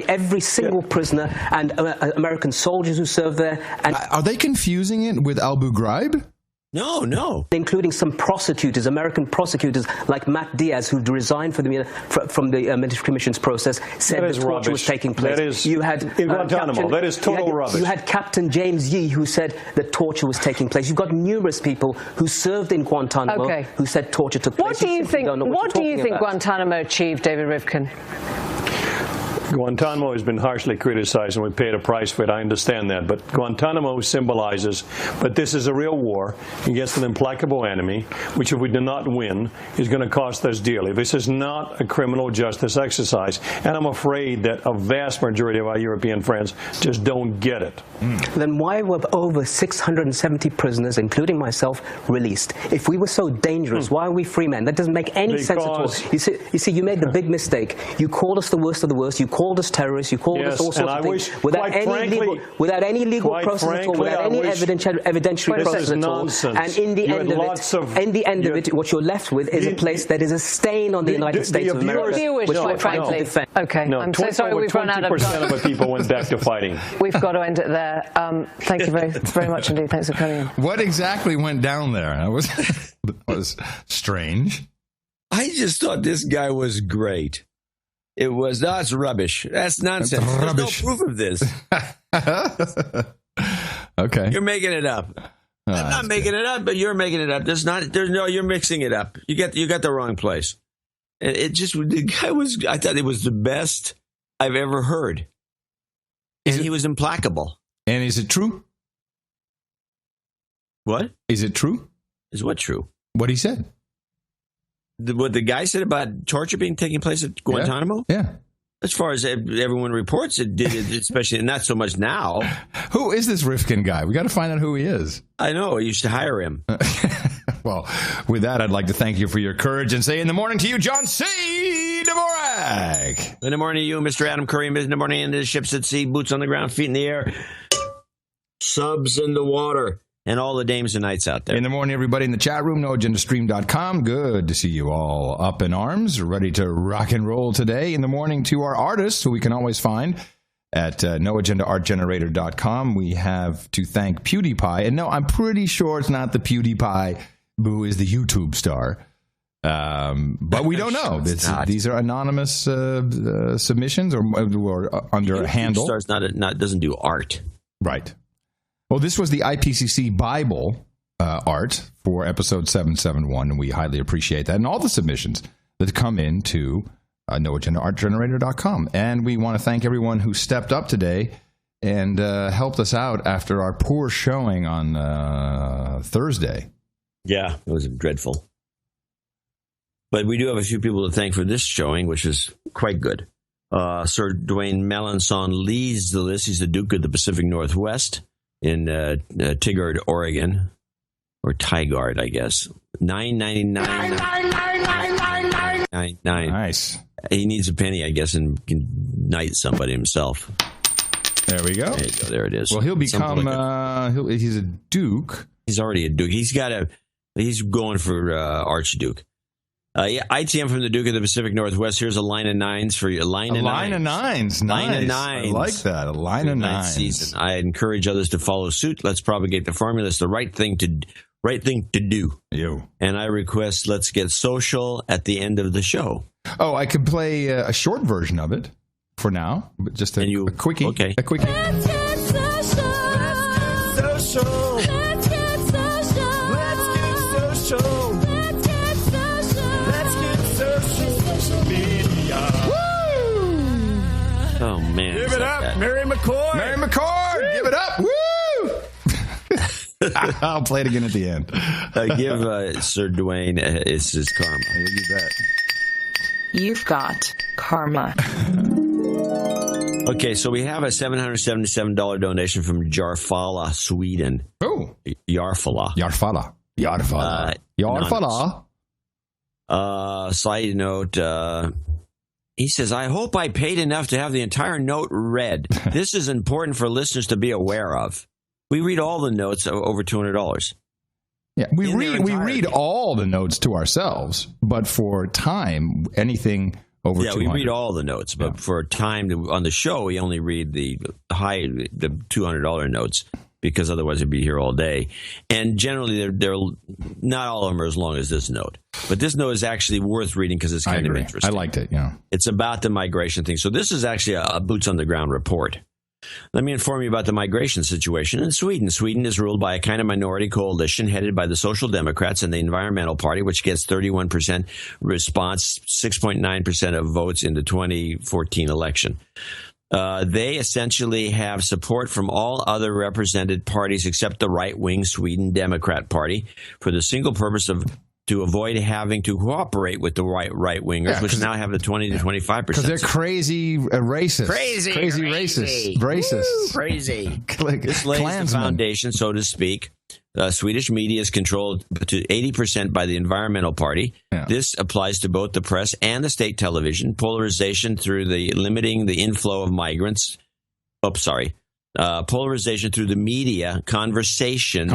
every single prisoner and American soldiers who served there. And are they confusing it with Abu Ghraib? No. Including some prosecutors, American prosecutors like Matt Diaz, who resigned from the Military Commission's process, said that torture was taking place. That is you had in Guantanamo. That is total rubbish. You had Captain James Yee, who said that torture was taking place. You've got numerous people who served in Guantanamo who said torture took place. What do you think Guantanamo achieved, David Rifkin? Guantanamo has been harshly criticized, and we paid a price for it. I understand that. But Guantanamo symbolizes that this is a real war against an implacable enemy, which if we do not win, is going to cost us dearly. This is not a criminal justice exercise. And I'm afraid that a vast majority of our European friends just don't get it. Then why were over 670 prisoners, including myself, released? If we were so dangerous, why are we free men? That doesn't make any sense at all. You see, you made the big mistake. You called us the worst of the worst. You called us terrorists. You called us all sorts of things without any legal process at all, without any evidentiary process at all. And in the end of it, what you're left with is a place that is a stain on the United States of America. What do you wish, quite frankly? Okay, I'm so sorry we've run out of time. 20% of the people went back to fighting. We've got to end it there. Thank you very much indeed. Thanks for coming in. What exactly went down there? That was strange. I just thought this guy was great. It was, that's rubbish. That's nonsense. There's no proof of this. Okay. You're making it up. I'm not making it up, but you're making it up. You're mixing it up. You got the wrong place. The guy was, I thought it was the best I've ever heard. And he was implacable. And is it true? What? Is it true? Is what true? What he said. What the guy said about torture taking place at Guantanamo? Yeah. As far as everyone reports, it did, especially not so much now. Who is this Rifkin guy? We got to find out who he is. I know. I used to hire him. Well, with that, I'd like to thank you for your courage and say in the morning to you, John C. Dvorak. In the morning to you, Mr. Adam Curry. In the morning into the ships at sea, boots on the ground, feet in the air, subs in the water, and all the dames and knights out there. In the morning, everybody in the chat room, noagendastream.com. Good to see you all up in arms, ready to rock and roll today. In the morning to our artists, who we can always find at noagendaartgenerator.com. We have to thank PewDiePie. And no, I'm pretty sure it's not the PewDiePie who is the YouTube star. But we don't know. These are anonymous submissions or under a handle. Star's doesn't do art. Right. Well, this was the IPCC Bible art for episode 771, and we highly appreciate that. And all the submissions that come in to noagendaartgenerator.com. And we want to thank everyone who stepped up today and helped us out after our poor showing on Thursday. Yeah, it was dreadful. But we do have a few people to thank for this showing, which is quite good. Sir Dwayne Melanson leads the list. He's the Duke of the Pacific Northwest in Tigard, Oregon, or Tigard, I guess. $9.99. Nice. He needs a penny, I guess, and can knight somebody himself. There we go. There you go. There it is. Well, he'll become. He's a duke. He's already a duke. He's going for Archduke. ITM from the Duke of the Pacific Northwest. Here's a line of nines for you. A line of nines. Nice. Line of nines. I like that. A line of nines. Season. I encourage others to follow suit. Let's propagate the formula. It's the right thing to do. You. And I request let's get social at the end of the show. Oh, I could play a short version of it for now, but just a quickie. Okay. A quickie. Let's get social. Let's get social. Let's get social. Let's get social. Let's get social. Social media. Woo! Oh, man. Give it up, Mary McCord. Mary McCord, give it up. Woo! I'll play it again at the end. Give Sir Dwayne it's his karma. You bet. You've got karma. Okay, so we have a $777 donation from Jarfala, Sweden. Oh. Jarfala. Side note, he says, I hope I paid enough to have the entire note read. This is important for listeners to be aware of. We read all the notes over $200. Yeah, we read all the notes to ourselves, but for time, anything over 200. Yeah, we read all the notes, but for time on the show, we only read the $200 notes because otherwise we'd be here all day. And generally, they're not all of them are as long as this note. But this note is actually worth reading because it's kind of interesting. I liked it, yeah. It's about the migration thing. So this is actually a boots-on-the-ground report. Let me inform you about the migration situation in Sweden. Sweden is ruled by a kind of minority coalition headed by the Social Democrats and the Environmental Party, which gets 31% response, 6.9% of votes in the 2014 election. They essentially have support from all other represented parties except the right-wing Sweden Democrat Party for the single purpose of to avoid having to cooperate with the right-wingers, which now have the 20 to 25%. Because they're crazy racists. Crazy racists. Racists. Crazy. This lays the foundation, so to speak. Swedish media is controlled to 80% by the Environmental Party. Yeah. This applies to both the press and the state television. Polarization through the limiting the inflow of migrants. Polarization through the media. Conversation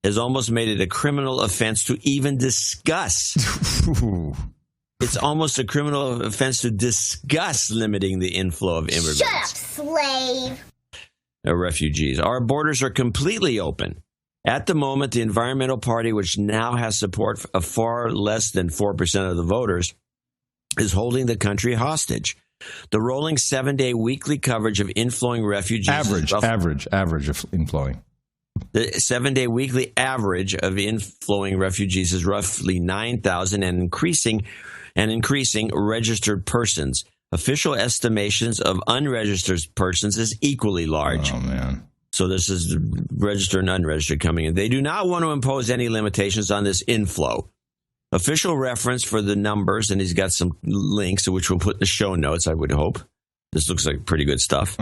has almost made it a criminal offense to even discuss. It's almost a criminal offense to discuss limiting the inflow of immigrants. Shut up, slave. Refugees. Our borders are completely open. At the moment, the Environmental Party, which now has support of far less than 4% of the voters, is holding the country hostage. The rolling 7-day weekly coverage of inflowing refugees. Average of inflowing. The 7-day weekly average of inflowing refugees is roughly 9,000 and increasing registered persons. Official estimations of unregistered persons is equally large. Oh, man. So this is registered and unregistered coming in. They do not want to impose any limitations on this inflow. Official reference for the numbers, and he's got some links, which we'll put in the show notes, I would hope. This looks like pretty good stuff.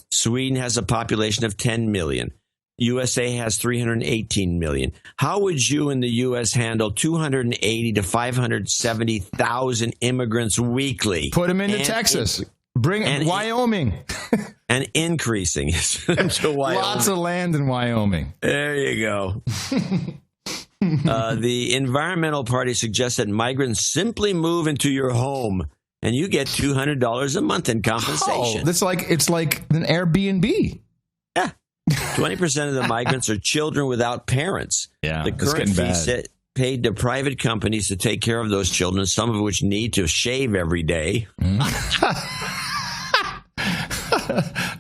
Sweden has a population of 10 million. USA has 318 million. How would you in the U.S. handle 280 to 570,000 immigrants weekly? Put them into Texas. Bring Wyoming. And increasing to Wyoming. Lots of land in Wyoming. There you go. The Environmental Party suggests that migrants simply move into your home and you get $200 a month in compensation. It's like an Airbnb. Yeah. 20% of the migrants are children without parents. Yeah, the current fee paid to private companies to take care of those children, some of which need to shave every day.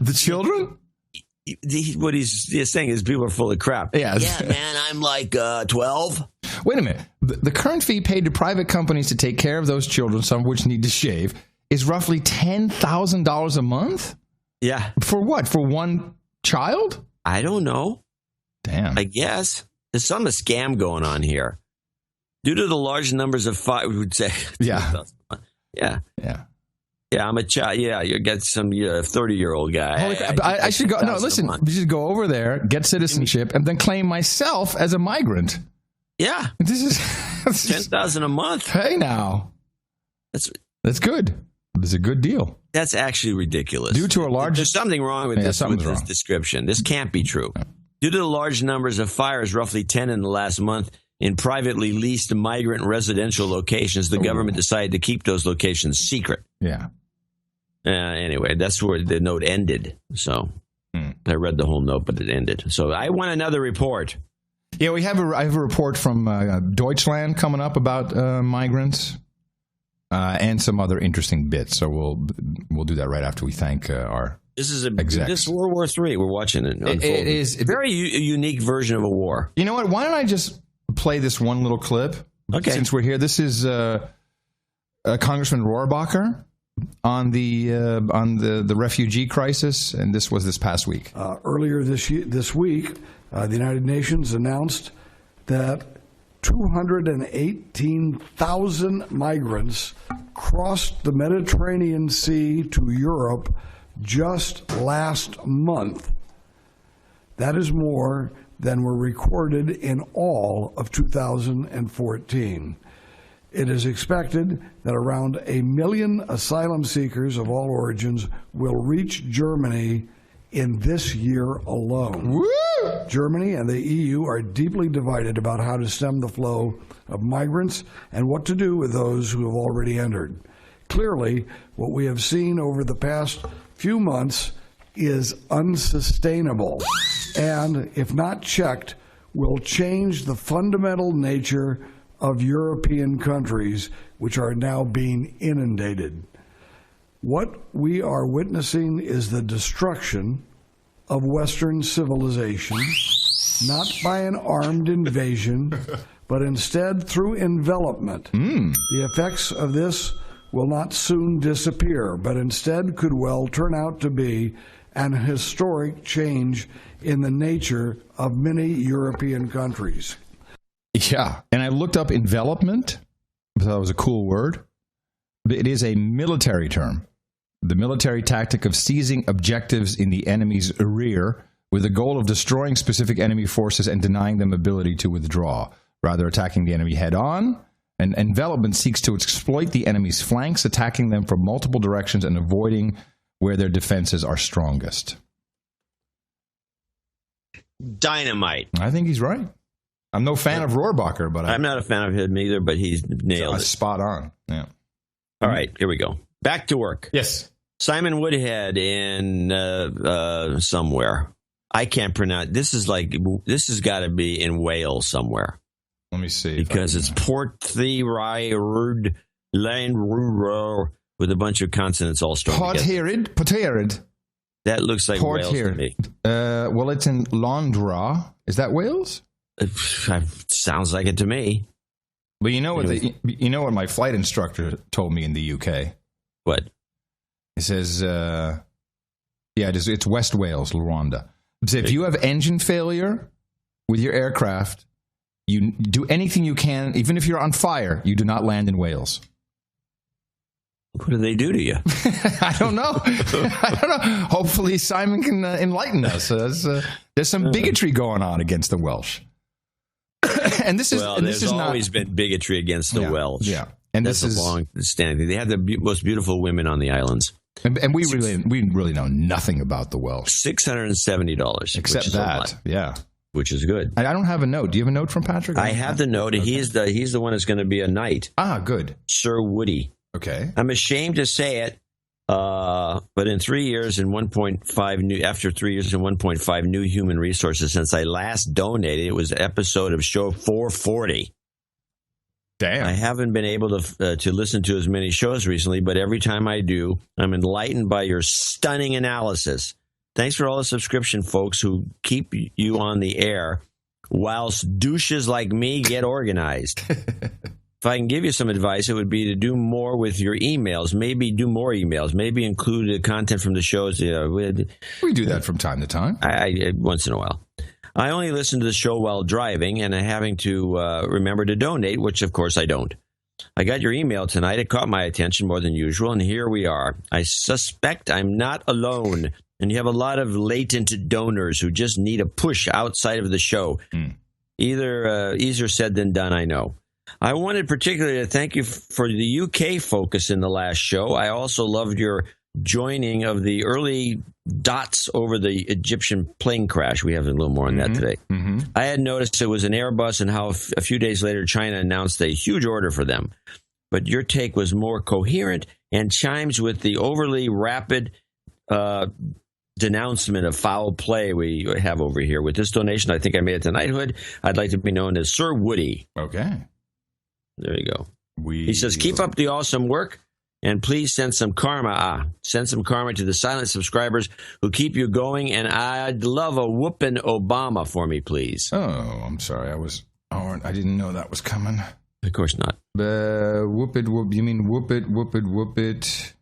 The children? What he's saying is people are full of crap. Yeah, man, I'm like 12. Wait a minute. The current fee paid to private companies to take care of those children, some of which need to shave, is roughly $10,000 a month? Yeah. For what? For one child? I don't know. Damn. I guess. There's some scam going on here. Due to the large numbers of we would say. Yeah. Yeah. Yeah. Yeah, I'm a child. Yeah, you get some 30-year-old guy. I should go. No, listen. You should go over there, get citizenship, and then claim myself as a migrant. Yeah. This is $10,000 a month. Hey, now. That's good. It's a good deal. That's actually ridiculous. Due to a large... There's something wrong with this description. This can't be true. Due to the large numbers of fires, roughly 10 in the last month, in privately leased migrant residential locations, the government decided to keep those locations secret. Yeah. Anyway, that's where the note ended. So I read the whole note, but it ended. So I want another report. Yeah, I have a report from Deutschland coming up about migrants and some other interesting bits. So we'll do that right after we thank our This is execs. This is World War III. We're watching it unfold. It is a very unique version of a war. You know what? Why don't I just play this one little clip? Okay. Since we're here, this is Congressman Rohrabacher on the refugee crisis, and this was this past week. Earlier this week, the United Nations announced that 218,000 migrants crossed the Mediterranean Sea to Europe just last month. That is more than were recorded in all of 2014. It is expected that around 1 million asylum seekers of all origins will reach Germany in this year alone. Woo! Germany and the EU are deeply divided about how to stem the flow of migrants and what to do with those who have already entered. Clearly, what we have seen over the past few months is unsustainable and, if not checked, will change the fundamental nature of European countries which are now being inundated. What we are witnessing is the destruction of Western civilization, not by an armed invasion, but instead through envelopment. The effects of this will not soon disappear, but instead could well turn out to be an historic change in the nature of many European countries. Yeah, and I looked up envelopment. I thought it was a cool word. It is a military term. The military tactic of seizing objectives in the enemy's rear with the goal of destroying specific enemy forces and denying them ability to withdraw, rather attacking the enemy head-on. And envelopment seeks to exploit the enemy's flanks, attacking them from multiple directions and avoiding where their defenses are strongest. Dynamite. I think he's right. I'm no fan of Rohrabacher, but I'm not a fan of him either, but he's nailed it. Spot on. Yeah. All right, here we go. Back to work. Yes. Simon Woodhead in somewhere. I can't pronounce. This has got to be in Wales somewhere. Let me see. Because it's Portheryd Land with a bunch of consonants all strung together. Portheryd. That looks like Wales to me. Well, it's in Londra. Is that Wales? Sounds like it to me. But you know what my flight instructor told me in the UK? What? It says, it's West Wales, Rwanda. So if you have engine failure with your aircraft, you do anything you can, even if you're on fire, you do not land in Wales. What do they do to you? I don't know. Hopefully Simon can enlighten us. There's some bigotry going on against the Welsh. And this is there's always been bigotry against the Welsh. Yeah. And that's a long-standing. They have the most beautiful women on the islands. And we really know nothing about the Welsh. $670. Except that, which is good. I don't have a note. Do you have a note from Patrick? I have the note. Okay. He's the one that's going to be a knight. Ah, good. Sir Woody. Okay. I'm ashamed to say it, but in 3 years and 1.5 new human resources since I last donated, it was an episode of show 440. Damn. I haven't been able to listen to as many shows recently, but every time I do, I'm enlightened by your stunning analysis. Thanks for all the subscription folks who keep you on the air, whilst douches like me get organized. If I can give you some advice, it would be to do more with your emails. Maybe do more emails. Maybe include the content from the shows. We do that from time to time. I once in a while. I only listen to the show while driving and having to remember to donate, which, of course, I don't. I got your email tonight. It caught my attention more than usual, and here we are. I suspect I'm not alone, and you have a lot of latent donors who just need a push outside of the show. Easier said than done, I know. I wanted particularly to thank you for the UK focus in the last show. I also loved your joining of the early dots over the Egyptian plane crash. We have a little more on that today. Mm-hmm. I had noticed it was an Airbus and how a few days later China announced a huge order for them. But your take was more coherent and chimes with the overly rapid denouncement of foul play we have over here. With this donation, I think I made it to knighthood. I'd like to be known as Sir Woody. Okay. There you go. He says, keep up the awesome work. And please send some karma. Send some karma to the silent subscribers who keep you going. And I'd love a whoopin' Obama for me, please. Oh, I'm sorry. I didn't know that was coming. Of course not. Whoop it. You mean whoop it, whoop it, whoop it.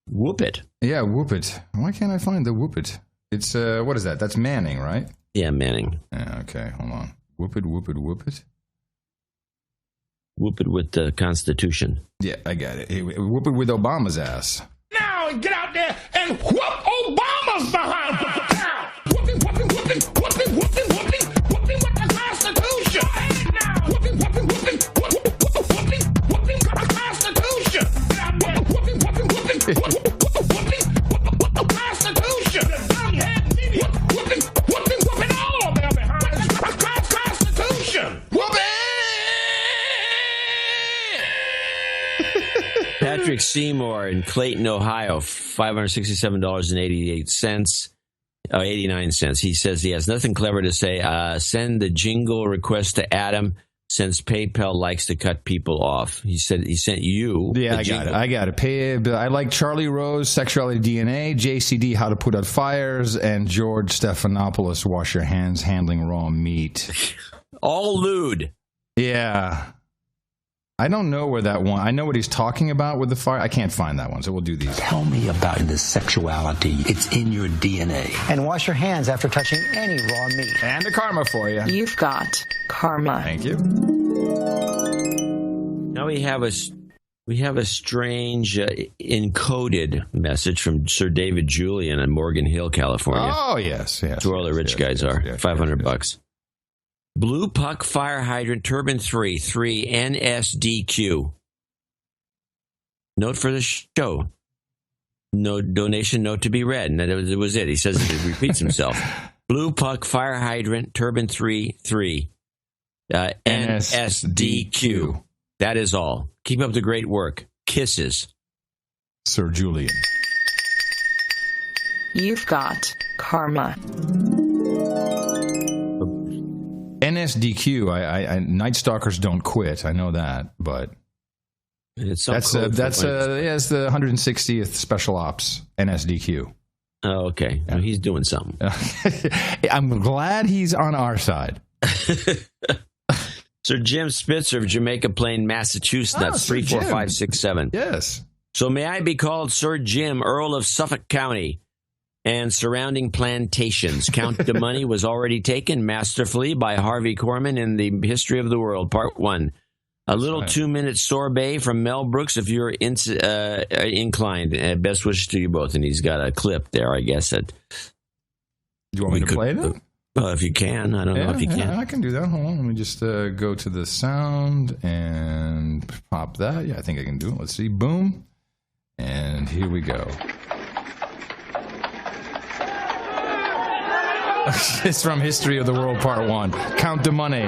Whoop it? Yeah, whoop it. Why can't I find the whoop it? It's, what is that? That's Manning, right? Yeah, Manning. Yeah, okay, hold on. Whoop it, whoop it, whoop it. Whoop it with the Constitution. Yeah, I got it. Hey, whoop it with Obama's ass. Now get out there and whoop Obama's behind. Whooping, whooping, whooping, whooping, whooping, whooping, whooping with the Constitution. Now whooping, whooping, whooping, whooping, whooping, whooping with the Constitution. Whooping, whooping, whooping, whooping, whooping with the Constitution. Whooping, whooping, whooping all of them behind the Constitution. Whooping. Patrick Seymour in Clayton, Ohio, $567.88. 89 cents. He says he has nothing clever to say. Send the jingle request to Adam since PayPal likes to cut people off. He said he sent you. Yeah, I got it. I like Charlie Rose, Sexuality DNA, JCD, How to Put Out Fires, and George Stephanopoulos, Wash Your Hands, Handling Raw Meat. All lewd. Yeah. I don't know where that one. I know what he's talking about with the fire. I can't find that one, so we'll do these. Tell me about this sexuality. It's in your DNA. And wash your hands after touching any raw meat. And a karma for you. You've got karma. Thank you. Now we have a strange encoded message from Sir David Julian in Morgan Hill, California. Oh yes. That's where all the rich guys are. $500. Blue Puck Fire Hydrant Turbine 3 NSDQ. Note for the show. No donation note to be read. And that was it. He says it repeats himself. Blue Puck Fire Hydrant Turbine 3 NSDQ. That is all. Keep up the great work. Kisses. Sir Julian. You've got karma. NSDQ. Night Stalkers don't quit. I know that, but it's it's the 160th Special Ops NSDQ. Oh, okay. Yeah. Well, he's doing something. I'm glad he's on our side. Sir Jim Spitzer of Jamaica Plain, Massachusetts. 34567. Yes. So may I be called Sir Jim, Earl of Suffolk County, and surrounding plantations. Count the Money was already taken masterfully by Harvey Korman in The History of the World, Part 1. A little 2-minute sorbet from Mel Brooks if you're inclined. Best wishes to you both. And he's got a clip there, I guess. Do you want me to play that? If you can. I don't know if you can. I can do that. Hold on. Let me just go to the sound and pop that. Yeah, I think I can do it. Let's see. Boom. And here we go. It's from History of the World, Part 1. Count the money.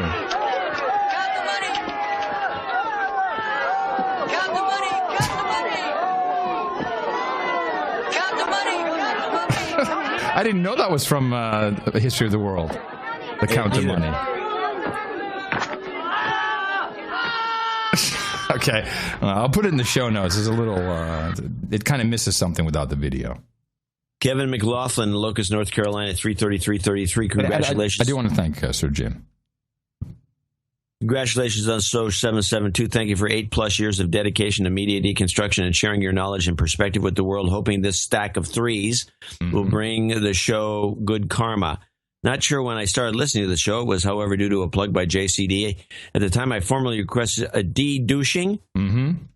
I didn't know that was from History of the World. The Count of Money. Okay, I'll put it in the show notes. It's a little. It kind of misses something without the video. Kevin McLaughlin, Locust, North Carolina, 33333. Congratulations. I do want to thank Sir Jim. Congratulations on SOJ 772. Thank you for 8+ years of dedication to media deconstruction and sharing your knowledge and perspective with the world. Hoping this stack of threes will bring the show good karma. Not sure when I started listening to the show. It was, however, due to a plug by JCD. At the time, I formally requested a de-douching.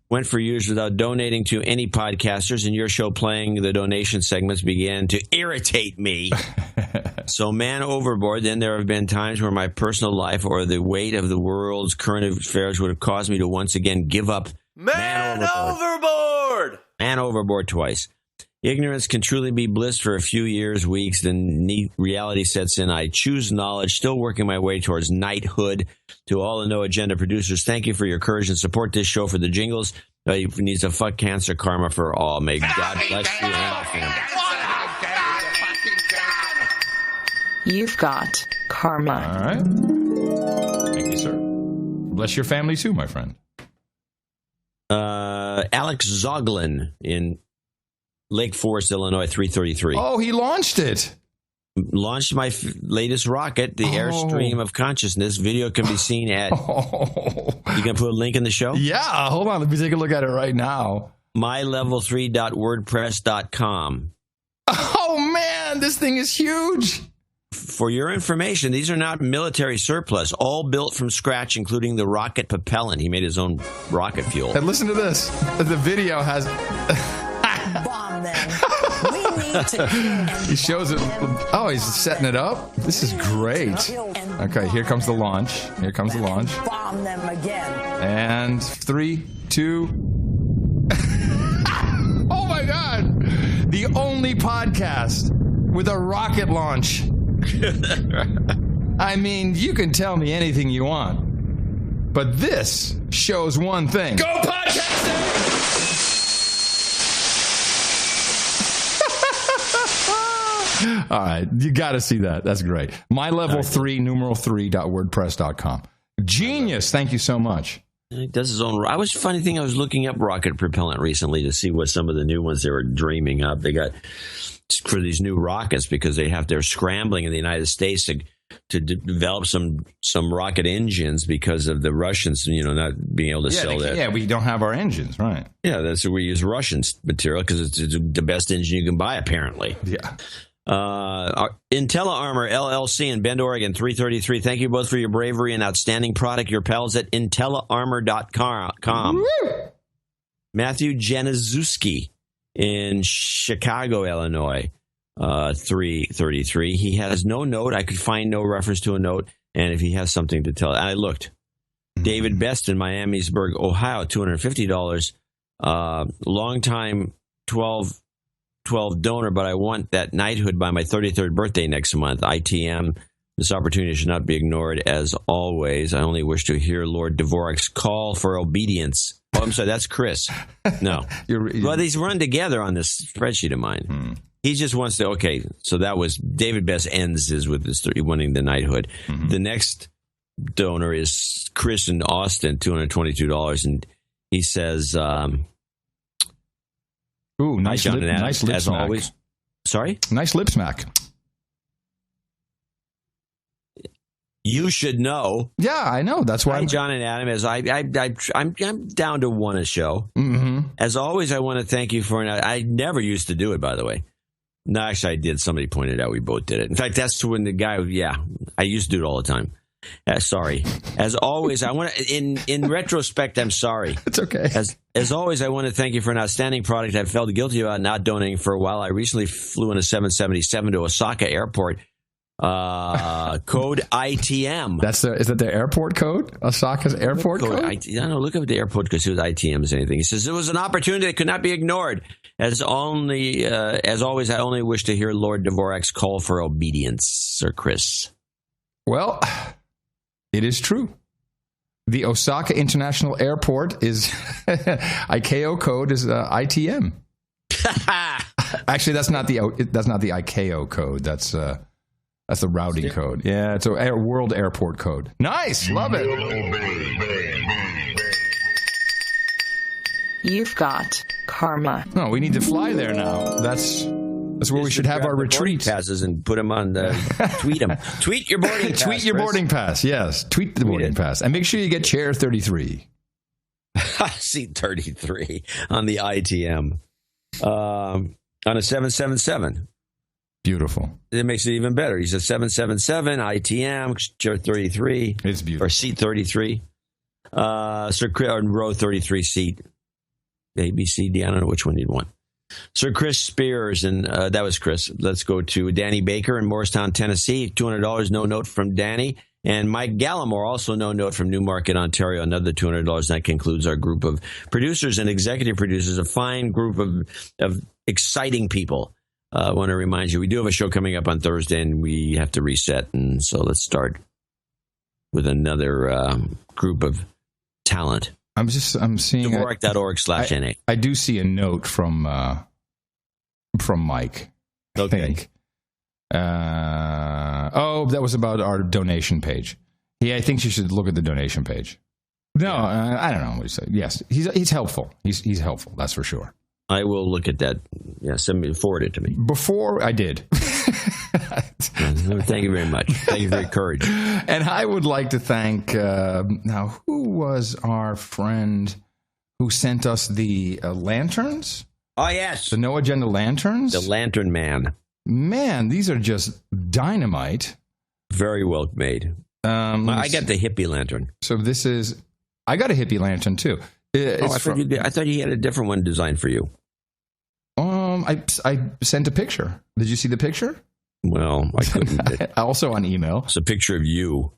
Went for years without donating to any podcasters, and your show playing the donation segments began to irritate me. So man overboard. Then there have been times where my personal life or the weight of the world's current affairs would have caused me to once again give up. Man overboard! Man overboard twice. Ignorance can truly be bliss for a few years, weeks, then reality sets in. I choose knowledge, still working my way towards knighthood. To all the No Agenda producers, thank you for your courage and support this show for the jingles. He needs a fuck cancer karma for all. May God bless you and our family. You've got karma. All right. Thank you, sir. Bless your family too, my friend. Alex Zoglin in Lake Forest, Illinois, 333. Oh, he launched it. Launched my latest rocket, the Airstream of Consciousness. Video can be seen at... You going to put a link in the show? Yeah, hold on. Let me take a look at it right now. mylevel3.wordpress.com. Oh, man, this thing is huge. For your information, these are not military surplus, all built from scratch, including the rocket propellant. He made his own rocket fuel. And listen to this. The video has... Bomb them. We need to He shows it. Oh, he's setting it up. This is great. Okay, here comes the launch. Here comes the launch. Bomb them again. And 3, 2. Oh my God! The only podcast with a rocket launch. I mean, you can tell me anything you want, but this shows one thing. Go podcasting! All right, you got to see that. That's great. mylevel3, numeral3.wordpress.com. Genius. Thank you so much. He does his own. I was funny thing. I was looking up rocket propellant recently to see what some of the new ones they were dreaming up. They got for these new rockets because they're scrambling in the United States to develop some rocket engines because of the Russians, not being able to sell that. Yeah, we don't have our engines, right? Yeah, that's we use Russian material because it's the best engine you can buy, apparently. Yeah. IntelliArmor LLC in Bend, Oregon, 333. Thank you both for your bravery and outstanding product. Your pals at IntelliArmor.com. Matthew Januszewski in Chicago, Illinois, 333. He has no note. I could find no reference to a note. And if he has something to tell, and I looked. David Best in Miamisburg, Ohio, $250. Longtime 12 donor, but I want that knighthood by my 33rd birthday next month. ITM. This opportunity should not be ignored. As always, I only wish to hear Lord Dvorak's call for obedience. Oh, I'm sorry, that's Chris. No. Well, these run together on this spreadsheet of mine. He just wants to, okay, so that was, David Best ends his with this winning the knighthood. The next donor is Chris in Austin, $222, and he says, ooh, nice lip as smack. Always. Sorry? Nice lip smack. You should know. Yeah, I know. That's why. Hi, John and Adam. As I'm down to one a show. As always, I want to thank you for. I never used to do it, by the way, No, actually, I did. Somebody pointed out we both did it. In fact, that's when the guy. Yeah, I used to do it all the time. Sorry. As always, I want to. In retrospect, I'm sorry. It's okay. As always, I want to thank you for an outstanding product. I felt guilty about not donating for a while. I recently flew in a 777 to Osaka Airport. Code ITM. Is that the airport code? Osaka's airport code? I don't know. Look up the airport code. See what ITM is anything. He says it was an opportunity that could not be ignored. As always, I only wish to hear Lord Dvorak's call for obedience, Sir Chris. Well, it is true. The Osaka International Airport is ICAO code is ITM. Actually, that's not the ICAO code. That's the routing code. Yeah, it's a world airport code. Nice, love it. You've got karma. No, we need to fly there now. That's where we should have our retreat. Passes and put them on the tweet them. Tweet your boarding pass. Tweet your boarding pass. Yes, tweet the boarding pass, and make sure you get chair 33. Seat 33 on the ITM on a 777. Beautiful. It makes it even better. He says 777 ITM chair 33. It's beautiful. Or seat 33. Row 33 seat. A, B, C, D. I don't know which one you'd want. Sir Chris Spears, and that was Chris. Let's go to Danny Baker in Morristown, Tennessee. $200, no note from Danny. And Mike Gallimore, also no note from Newmarket, Ontario, another $200. That concludes our group of producers and executive producers, a fine group of exciting people. I want to remind you, we do have a show coming up on Thursday, and we have to reset. And so let's start with another group of talent. I'm seeing Dvorak.org/NA. I do see a note from Mike. I think. That was about our donation page. Yeah, I think you should look at the donation page. No, I don't know what he said. Yes, he's helpful. He's helpful. That's for sure. I will look at that. Yeah, forward it to me. Before I did. Thank you very much. Thank you for your courage. And I would like to thank, now, who was our friend who sent us the lanterns? Oh, yes. The No Agenda lanterns? The Lantern Man. Man, these are just dynamite. Very well made. I got the hippie lantern. So I got a hippie lantern, too. I thought he had a different one designed for you. I sent a picture. Did you see the picture? Well, I couldn't. Also on email. It's a picture of you.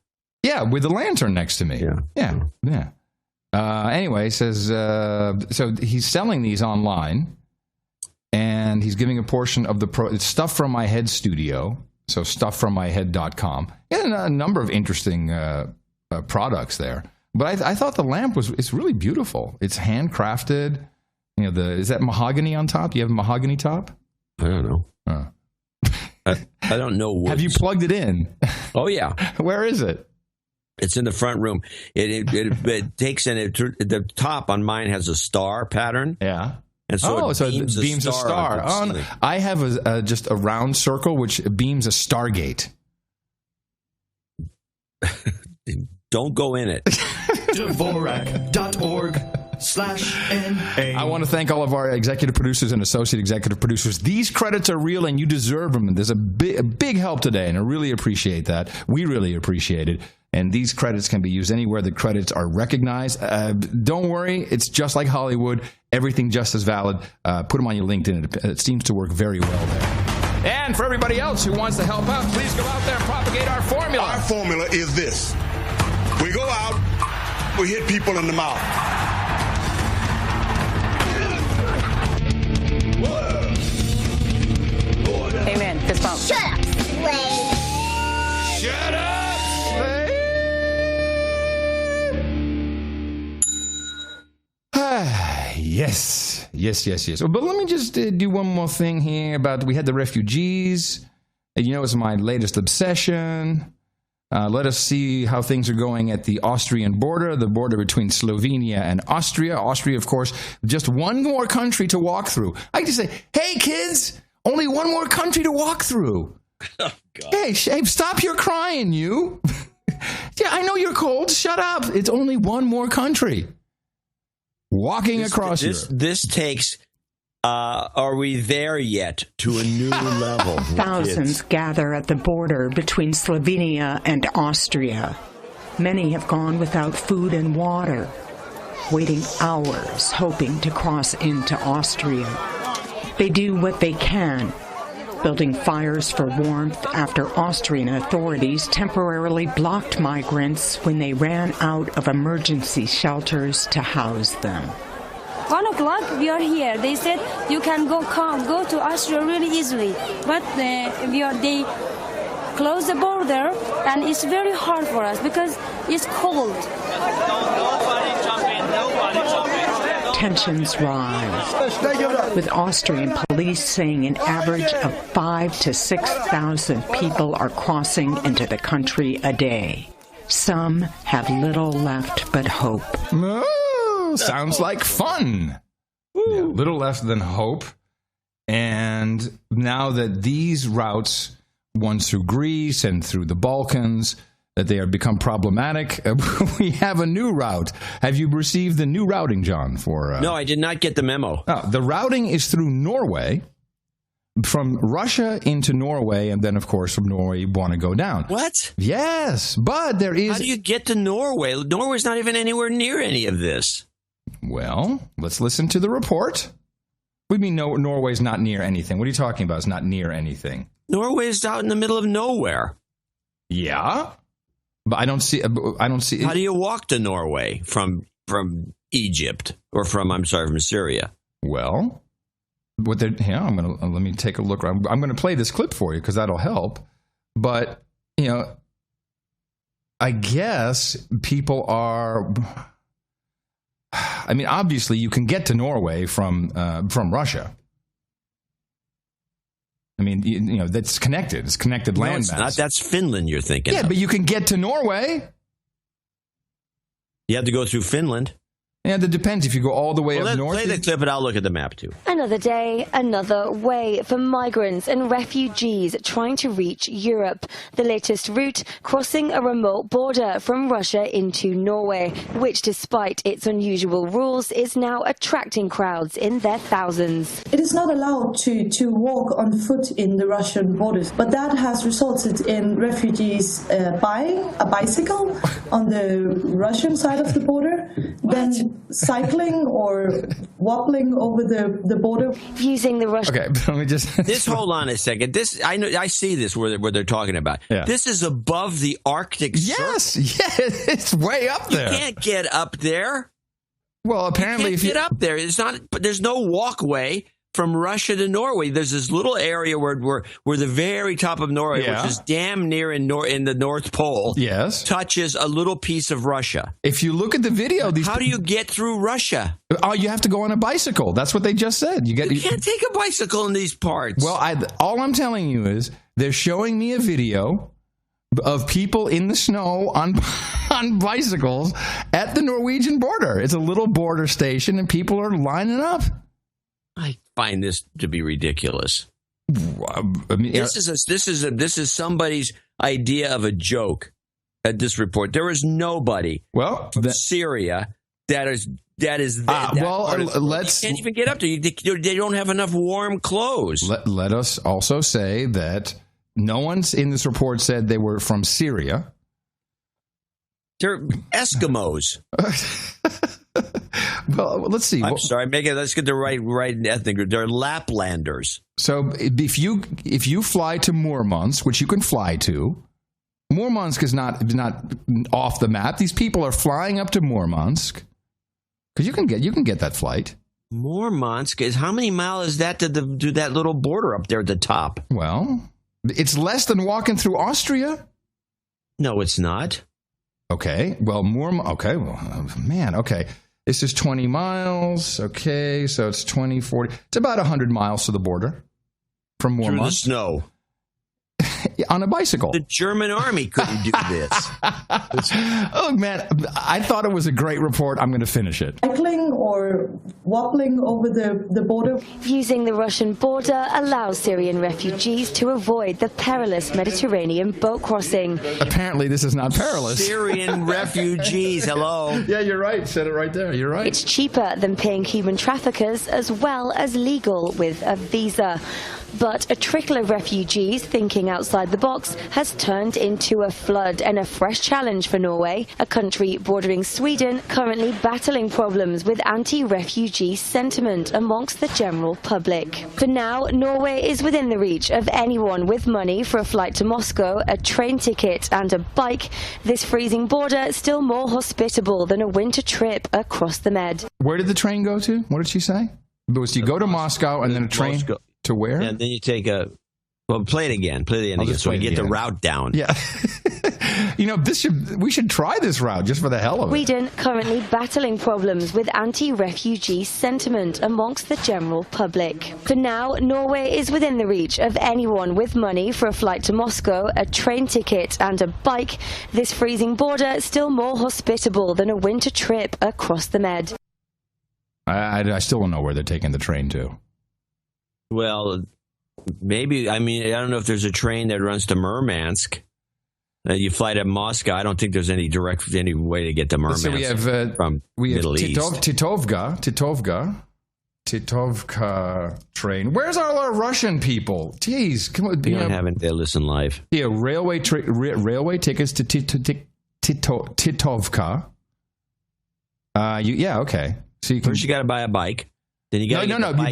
Yeah, with the lantern next to me. Yeah. Anyway, says so he's selling these online, and he's giving a portion of it's Stuff From My Head Studio. So stufffrommyhead.com. And a number of interesting products there. But I thought the lamp it's really beautiful. It's handcrafted. You know, is that mahogany on top? You have a mahogany top? I don't know. I don't know. Have you plugged it in? Oh yeah. Where is it? It's in the front room. It takes in it. The top on mine has a star pattern. Yeah. And so it beams a star. No. I have just a round circle which beams a Stargate. Don't go in it. Dvorak.org/NA. I want to thank all of our executive producers and associate executive producers. These credits are real and you deserve them. There's a big help today, and I really appreciate that. We really appreciate it. And these credits can be used anywhere the credits are recognized. Don't worry. It's just like Hollywood. Everything just as valid. Put them on your LinkedIn. It seems to work very well there. And for everybody else who wants to help out, please go out there and propagate our formula. Our formula is this. We go out, we hit people in the mouth. Amen. Fist bump. Shut up, Slade. Shut up, Slade. Yes. But let me just do one more thing here we had the refugees. You know, it's my latest obsession. Let us see how things are going at the Austrian border, the border between Slovenia and Austria. Austria, of course, just one more country to walk through. I just say, hey, kids, only one more country to walk through. Oh, God. Hey, stop your crying, you. Yeah, I know you're cold. Shut up. It's only one more country. Walking across Europe. This takes Are we there yet to a new level? Thousands gather at the border between Slovenia and Austria. Many have gone without food and water, waiting hours hoping to cross into Austria. They do what they can, building fires for warmth after Austrian authorities temporarily blocked migrants when they ran out of emergency shelters to house them. 1 o'clock, we are here. They said you can go to Austria really easily, but they close the border, and it's very hard for us because it's cold. Tensions rise, with Austrian police saying an average of 5,000 to 6,000 people are crossing into the country a day. Some have little left but hope. Sounds like fun. Yeah, little less than hope. And now that these routes, ones through Greece and through the Balkans, that they have become problematic, we have a new route. Have you received the new routing, John? No, I did not get the memo. The routing is through Norway, from Russia into Norway, and then, of course, from Norway, you want to go down. What? Yes, but there is... How do you get to Norway? Norway's not even anywhere near any of this. Well, let's listen to the report. We mean Norway's not near anything. What are you talking about? It's not near anything. Norway's out in the middle of nowhere. Yeah, but I don't see. How do you walk to Norway from Egypt or from Syria? Well, let me take a look. I'm going to play this clip for you because that'll help. But I guess people are. I mean, obviously, you can get to Norway from Russia. I mean, that's connected. It's connected landmass. No, it's not. That's Finland you're thinking of. But you can get to Norway. You have to go through Finland. Yeah, that depends if you go all the way up north. Play the clip and I'll look at the map too. Another day, another way for migrants and refugees trying to reach Europe. The latest route crossing a remote border from Russia into Norway, which despite its unusual rules is now attracting crowds in their thousands. It is not allowed to walk on foot in the Russian borders, but that has resulted in refugees buying a bicycle on the Russian side of the border, then cycling or wobbling over the border. Using the Russian... Okay, let me just... Hold on a second. I see this where they're talking about. Yeah. This is above the Arctic Circle. Yes, it's way up there. You can't get up there. Well, apparently if you get up there, there's no walkway from Russia to Norway. There's this little area where the very top of Norway, which is damn near in the North Pole, touches a little piece of Russia. If you look at the video, how do you get through Russia? Oh, you have to go on a bicycle. That's what they just said. You can't take a bicycle in these parts. Well, all I'm telling you is they're showing me a video of people in the snow on bicycles at the Norwegian border. It's a little border station, and people are lining up. I find this to be ridiculous. I mean, this is somebody's idea of a joke. At this report, there is nobody from Syria that is let's you can't even get up there. They don't have enough warm clothes. Let us also say that no one's in this report said they were from Syria. They're Eskimos. Well, let's see. I'm sorry. Let's get the right ethnic group. They're Laplanders. So if you fly to Murmansk, which you can fly to, Murmansk is not off the map. These people are flying up to Murmansk because you can get that flight. Murmansk is how many miles is that to that little border up there at the top? Well, it's less than walking through Austria. No, it's not. Okay. Well, okay. Well, man. Okay. This is 20 miles. Okay. So it's 20, 40. It's about 100 miles to the border from Murmansk. Through the snow. on a bicycle. The German army couldn't do this. Oh, man, I thought it was a great report. I'm going to finish it. Cycling or wobbling over the border. Using the Russian border allows Syrian refugees to avoid the perilous Mediterranean boat crossing. Apparently, this is not perilous. Syrian refugees, hello. Yeah, you're right. Said it right there. You're right. It's cheaper than paying human traffickers as well as legal with a visa. But a trickle of refugees thinking outside the box has turned into a flood and a fresh challenge for Norway, a country bordering Sweden currently battling problems with anti-refugee sentiment amongst the general public. For now, Norway is within the reach of anyone with money for a flight to Moscow, a train ticket and a bike. This freezing border still more hospitable than a winter trip across the Med. Where did the train go to? What did she say? Was you go to Moscow and then a train to where? And then you take play it again. Play the end again so we get the route down. Yeah. We should try this route just for the hell of it. Sweden currently battling problems with anti-refugee sentiment amongst the general public. For now, Norway is within the reach of anyone with money for a flight to Moscow, a train ticket and a bike. This freezing border still more hospitable than a winter trip across the Med. I still don't know where they're taking the train to. Well, maybe, I don't know if there's a train that runs to Murmansk. You fly to Moscow. I don't think there's any way to get to Murmansk so we have Middle East. Titovka train. Where's all our Russian people? Jeez, come on. They don't have it. They listen live. Yeah, railway tickets to Titovka. Okay. So First, you got to buy a bike. Then you got no. You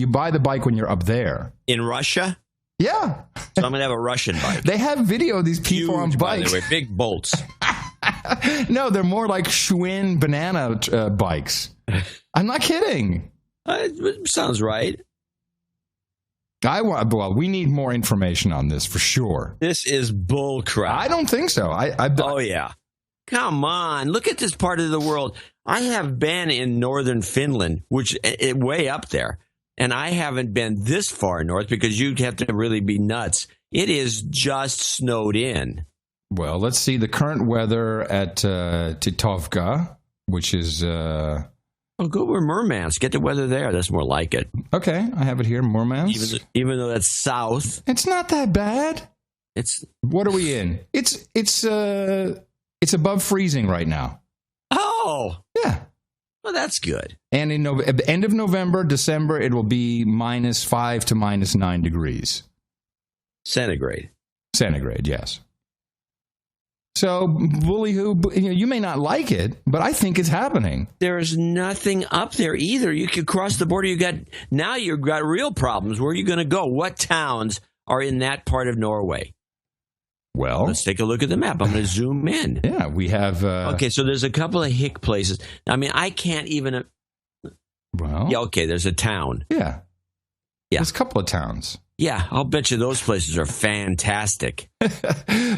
buy the bike when you're up there in Russia. Yeah. So I'm gonna have a Russian bike. They have video of these people on bikes. By the way, big bolts. No, they're more like Schwinn banana bikes. I'm not kidding. Sounds right. We need more information on this for sure. This is bull crap. I don't think so. Oh yeah. Come on, look at this part of the world. I have been in northern Finland, which is way up there, and I haven't been this far north because you'd have to really be nuts. It is just snowed in. Well, let's see the current weather at Titovka, which is... go where Murmansk. Get the weather there. That's more like it. Okay, I have it here, Murmansk. Even though that's south. It's not that bad. What are we in? It's above freezing right now. Oh. Yeah. Well, that's good. And at the end of November, December, it will be -5 to -9 degrees. Centigrade. Centigrade, yes. So, you may not like it, but I think it's happening. There is nothing up there either. You could cross the border. You've got real problems. Where are you going to go? What towns are in that part of Norway? Well, let's take a look at the map. I'm going to zoom in. Yeah, we have... okay, so there's a couple of hick places. I can't even... Well... Yeah, okay, there's a town. Yeah. There's a couple of towns. Yeah, I'll bet you those places are fantastic.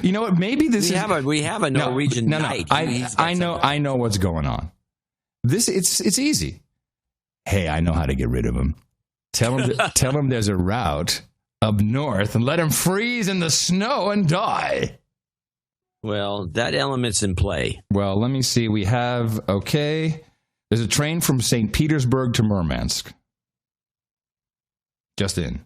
You know what? Maybe we have a Norwegian knight. I know what's going on. It's easy. Hey, I know how to get rid of him. Tell him there's a route up north and let him freeze in the snow and die. Well, that element's in play. Well, let me see. We have, there's a train from St. Petersburg to Murmansk. Just in.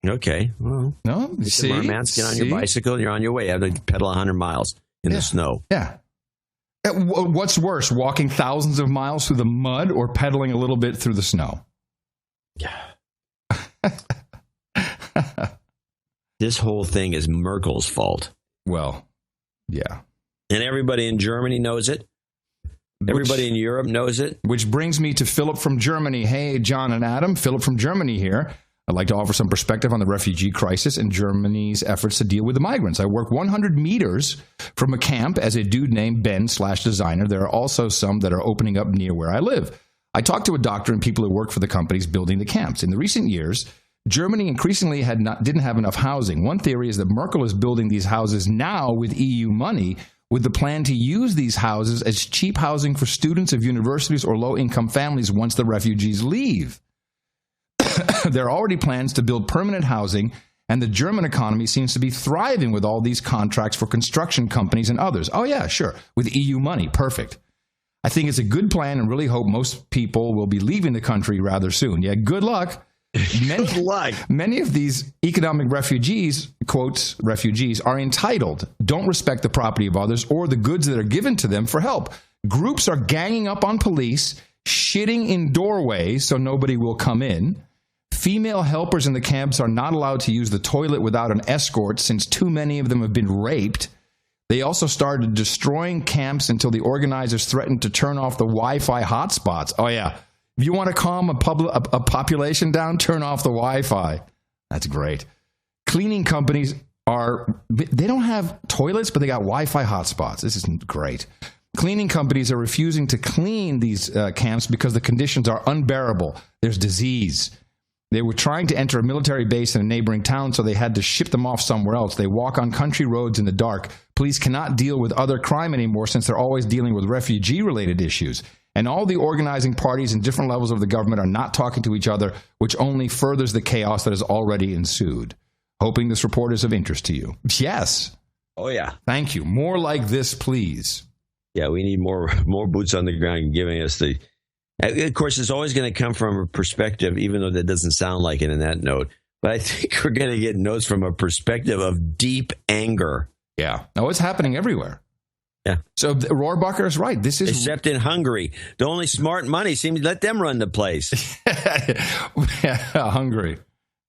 Okay. Well, no, see? Murmansk, get on your bicycle, you're on your way. You have to pedal 100 miles in the snow. Yeah. What's worse, walking thousands of miles through the mud or pedaling a little bit through the snow? Yeah. This whole thing is Merkel's fault. Well, yeah. And everybody in Germany knows it. Everybody in Europe knows it. Which brings me to Philip from Germany. Hey, John and Adam. Philip from Germany here. I'd like to offer some perspective on the refugee crisis and Germany's efforts to deal with the migrants. I work 100 meters from a camp as a dude named Ben/designer. There are also some that are opening up near where I live. I talked to a doctor and people who work for the companies building the camps. In the recent years, Germany increasingly didn't have enough housing. One theory is that Merkel is building these houses now with EU money with the plan to use these houses as cheap housing for students of universities or low-income families once the refugees leave. There are already plans to build permanent housing And the German economy seems to be thriving with all these contracts for construction companies and others. Oh, yeah, sure. With EU money. Perfect. I think it's a good plan and really hope most people will be leaving the country rather soon. Yeah, good luck. Good luck. Many of these economic refugees, quotes, refugees, are entitled, don't respect the property of others or the goods that are given to them for help. Groups are ganging up on police, shitting in doorways so nobody will come in. Female helpers in the camps are not allowed to use the toilet without an escort since too many of them have been raped. They also started destroying camps until the organizers threatened to turn off the Wi-Fi hotspots. Oh, yeah. If you want to calm a population down, turn off the Wi-Fi. That's great. Cleaning companies they don't have toilets, but they got Wi-Fi hotspots. This is great. Cleaning companies are refusing to clean these camps because the conditions are unbearable. There's disease. They were trying to enter a military base in a neighboring town, so they had to ship them off somewhere else. They walk on country roads in the dark. Police cannot deal with other crime anymore since they're always dealing with refugee-related issues. And all the organizing parties in different levels of the government are not talking to each other, which only furthers the chaos that has already ensued. Hoping this report is of interest to you. Yes. Oh, yeah. Thank you. More like this, please. Yeah, we need more boots on the ground giving us the... Of course, it's always going to come from a perspective, even though that doesn't sound like it in that note. But I think we're going to get notes from a perspective of deep anger. Yeah. No, it's happening everywhere. Yeah. So Rohrbacher is right. This is except in Hungary. The only smart money seems to let them run the place. Yeah, Hungary.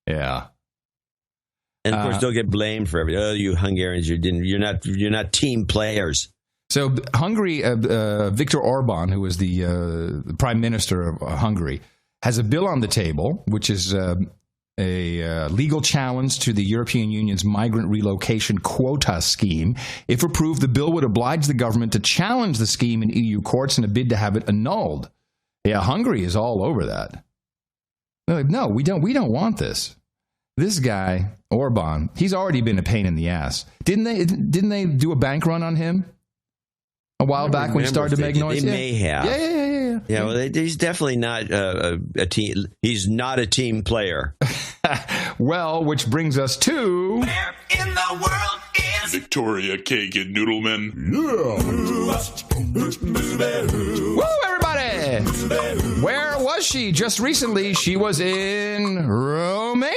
Yeah. And of course, they'll get blamed for everything. Oh, you Hungarians, you're not team players. So Hungary, Viktor Orban, who is the prime minister of Hungary, has a bill on the table, which is a legal challenge to the European Union's migrant relocation quota scheme. If approved, the bill would oblige the government to challenge the scheme in EU courts in a bid to have it annulled. Yeah, Hungary is all over that. They're like, no, we don't want this. This guy, Orban, he's already been a pain in the ass. Didn't they do a bank run on him a while back when he started to make noise? They may have. Yeah. Yeah, well, he's definitely not a team. He's not a team player. Well, which brings us to... Where in the world is Victoria Kagan Noodleman? Woo, everybody! Where was she? Just recently, she was in Romania.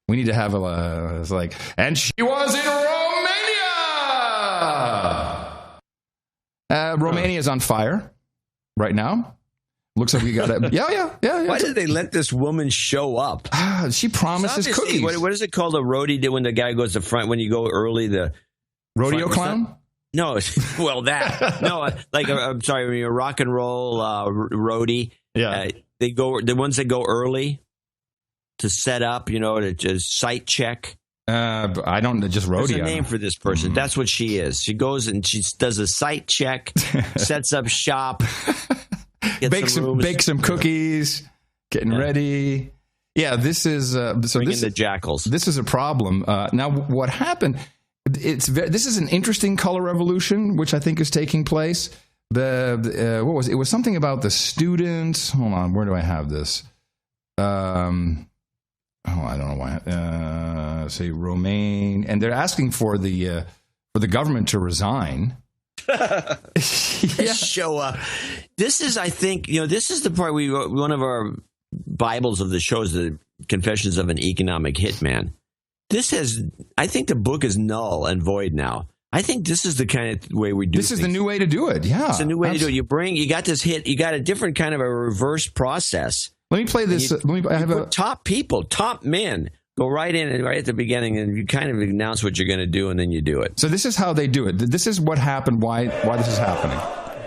We need to have it's like, and she was in Romania! Romania is on fire right now. Looks like we got it. Yeah. Why did they let this woman show up? She promises cookies. What is it called? A roadie when the guy goes to front, when you go early, the rodeo clown? No, well, that. No, like, I'm sorry, when you're a rock and roll roadie, they go, the ones that go early to set up, to just site check. I don't just rodeo. There's a name for this person. Mm-hmm. That's what she is. She goes and she does a site check, sets up shop, bake some cookies, getting ready. Yeah, this is the jackals. This is a problem. Now, what happened? This is an interesting color revolution, which I think is taking place. What was it? It was something about the students. Hold on, where do I have this? I don't know why. Say Romaine, and they're asking for the government to resign. Show up. This is, I think, this is the part one of our Bibles of the show is the Confessions of an Economic Hitman. I think the book is null and void now. I think this is the kind of way we do this things. Is the new way to do it. Yeah. It's a new way to do it. You got this hit, you got a different kind of a reverse process. Let me play this. Top men go right in and right at the beginning, and you kind of announce what you're going to do, and then you do it. So this is how they do it. This is what happened, why this is happening.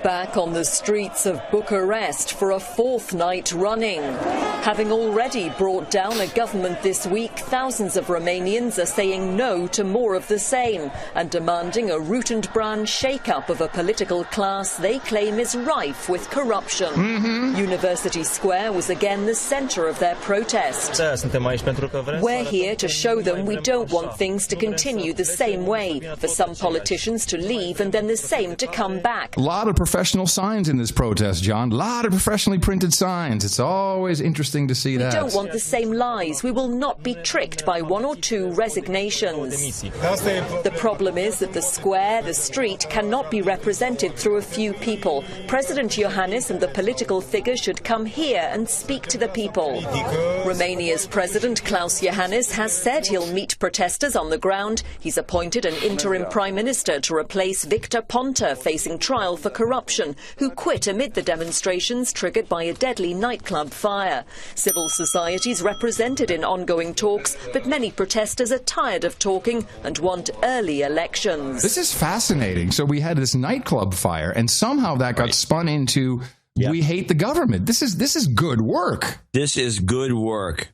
Back on the streets of Bucharest for a fourth night running. Having already brought down a government this week, thousands of Romanians are saying no to more of the same and demanding a root and branch shake-up of a political class they claim is rife with corruption. Mm-hmm. University Square was again the centre of their protest. We're here to show them we don't want things to continue the same way, for some politicians to leave and then the same to come back. A lot of professional signs in this protest, John. A lot of professionally printed signs. It's always interesting to see that. We don't want the same lies. We will not be tricked by 1 or 2 resignations. The problem is that the square, the street, cannot be represented through a few people. President Iohannis and the political figures should come here and speak to the people. Romania's President Klaus Iohannis has said he'll meet protesters on the ground. He's appointed an interim prime minister to replace Victor Ponta, facing trial for corruption, who quit amid the demonstrations triggered by a deadly nightclub fire. Civil society's represented in ongoing talks, but many protesters are tired of talking and want early elections. This is fascinating. So we had this nightclub fire, and somehow that got spun into we hate the government. This is good work. This is good work.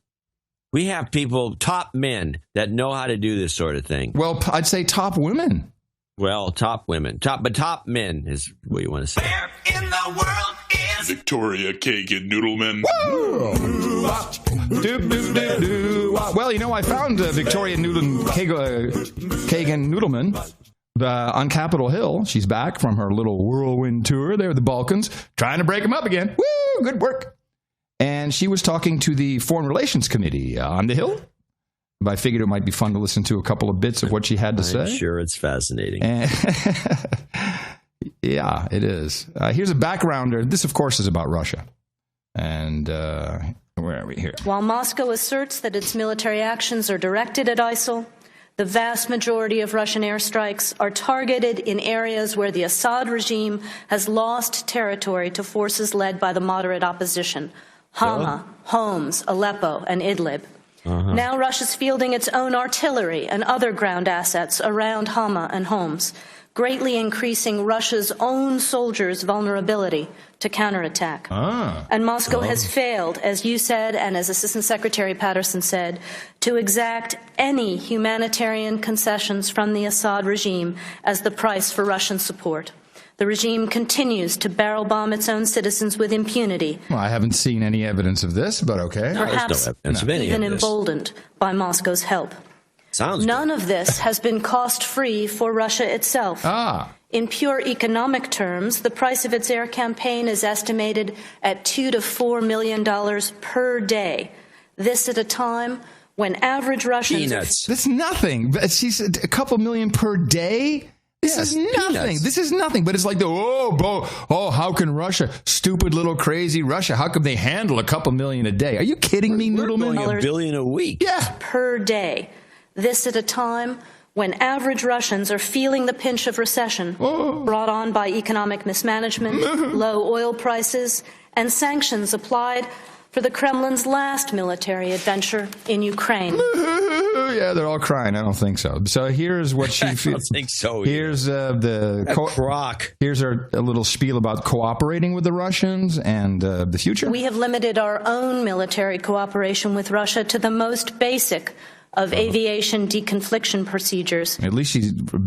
We have people, top men, that know how to do this sort of thing. Well, I'd say top women. Well, top women. Top men is what you want to say. Where in the world is Victoria Kagan Noodleman? Well, you know, I found Victoria Kagan Noodleman on Capitol Hill. She's back from her little whirlwind tour there, the Balkans, trying to break them up again. Woo, good work. And she was talking to the Foreign Relations Committee on the Hill. I figured it might be fun to listen to a couple of bits of what she had to say. I'm sure it's fascinating. Yeah, it is. Here's a backgrounder. This, of course, is about Russia. And where are we here? While Moscow asserts that its military actions are directed at ISIL, the vast majority of Russian airstrikes are targeted in areas where the Assad regime has lost territory to forces led by the moderate opposition. Hama, Homs, Aleppo, and Idlib. Now Russia's fielding its own artillery and other ground assets around Hama and Homs, greatly increasing Russia's own soldiers' vulnerability to counterattack. And Moscow has failed, as you said and as Assistant Secretary Patterson said, to exact any humanitarian concessions from the Assad regime as the price for Russian support. The regime continues to barrel bomb its own citizens with impunity. Well, I haven't seen any evidence of this, but okay. Perhaps even emboldened by Moscow's help. None of this has been cost-free for Russia itself. In pure economic terms, the price of its air campaign is estimated at $2 to $4 million per day. This at a time when average Russians... Peanuts. That's nothing. She said a couple million per day? This is nothing. Peanuts. This is nothing. But it's like how can Russia, stupid little crazy Russia, how come they handle a couple million a day? Are you kidding me, Noodleman? $1 billion a week. Yeah. Per day. This at a time when average Russians are feeling the pinch of recession brought on by economic mismanagement, low oil prices, and sanctions applied for the Kremlin's last military adventure in Ukraine. Yeah, they're all crying. I don't think so. So here's what she feels. I don't think so. Here's Here's a little spiel about cooperating with the Russians and the future. We have limited our own military cooperation with Russia to the most basic of aviation deconfliction procedures. At least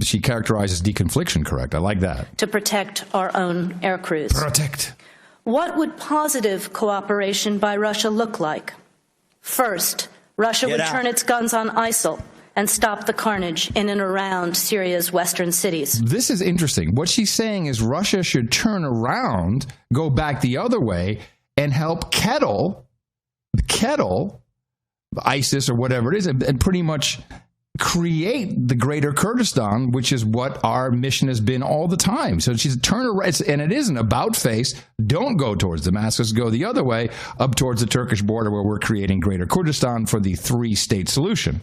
she characterizes deconfliction correct. I like that. To protect our own air crews. Protect. What would positive cooperation by Russia look like? First, Russia would turn its guns on ISIL and stop the carnage in and around Syria's western cities. This is interesting. What she's saying is Russia should turn around, go back the other way, and help kettle ISIS or whatever it is, and pretty much create the greater Kurdistan, which is what our mission has been all the time. So she's turn around, and it isn't about face. Don't go towards Damascus, go the other way, up towards the Turkish border where we're creating greater Kurdistan for the three-state solution.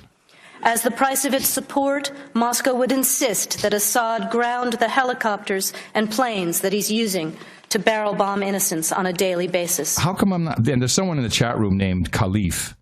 As the price of its support, Moscow would insist that Assad ground the helicopters and planes that he's using to barrel bomb innocents on a daily basis. How come I'm not? And there's someone in the chat room named Khalif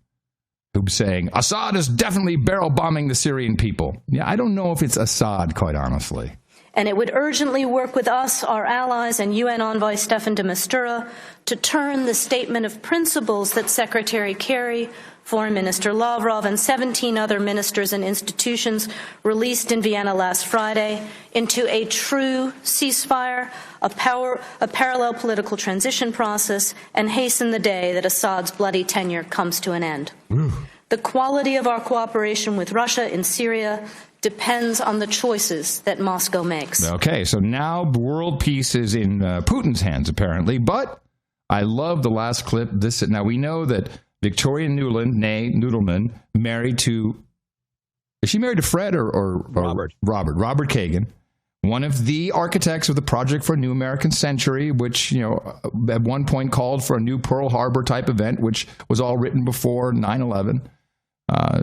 who's saying, Assad is definitely barrel bombing the Syrian people. Yeah, I don't know if it's Assad, quite honestly. And it would urgently work with us, our allies, and UN envoy Staffan de Mistura to turn the statement of principles that Secretary Kerry, Foreign Minister Lavrov, and 17 other ministers and institutions released in Vienna last Friday into a true ceasefire, a parallel political transition process, and hasten the day that Assad's bloody tenure comes to an end. The quality of our cooperation with Russia in Syria depends on the choices that Moscow makes. Okay, so now world peace is in Putin's hands, apparently. But I love the last clip. Now, we know that Victoria Nuland, née Noodleman, married to... Is she married to Fred or Robert? Robert Kagan, one of the architects of the Project for a New American Century, which, at one point called for a new Pearl Harbor type event, which was all written before 9/11.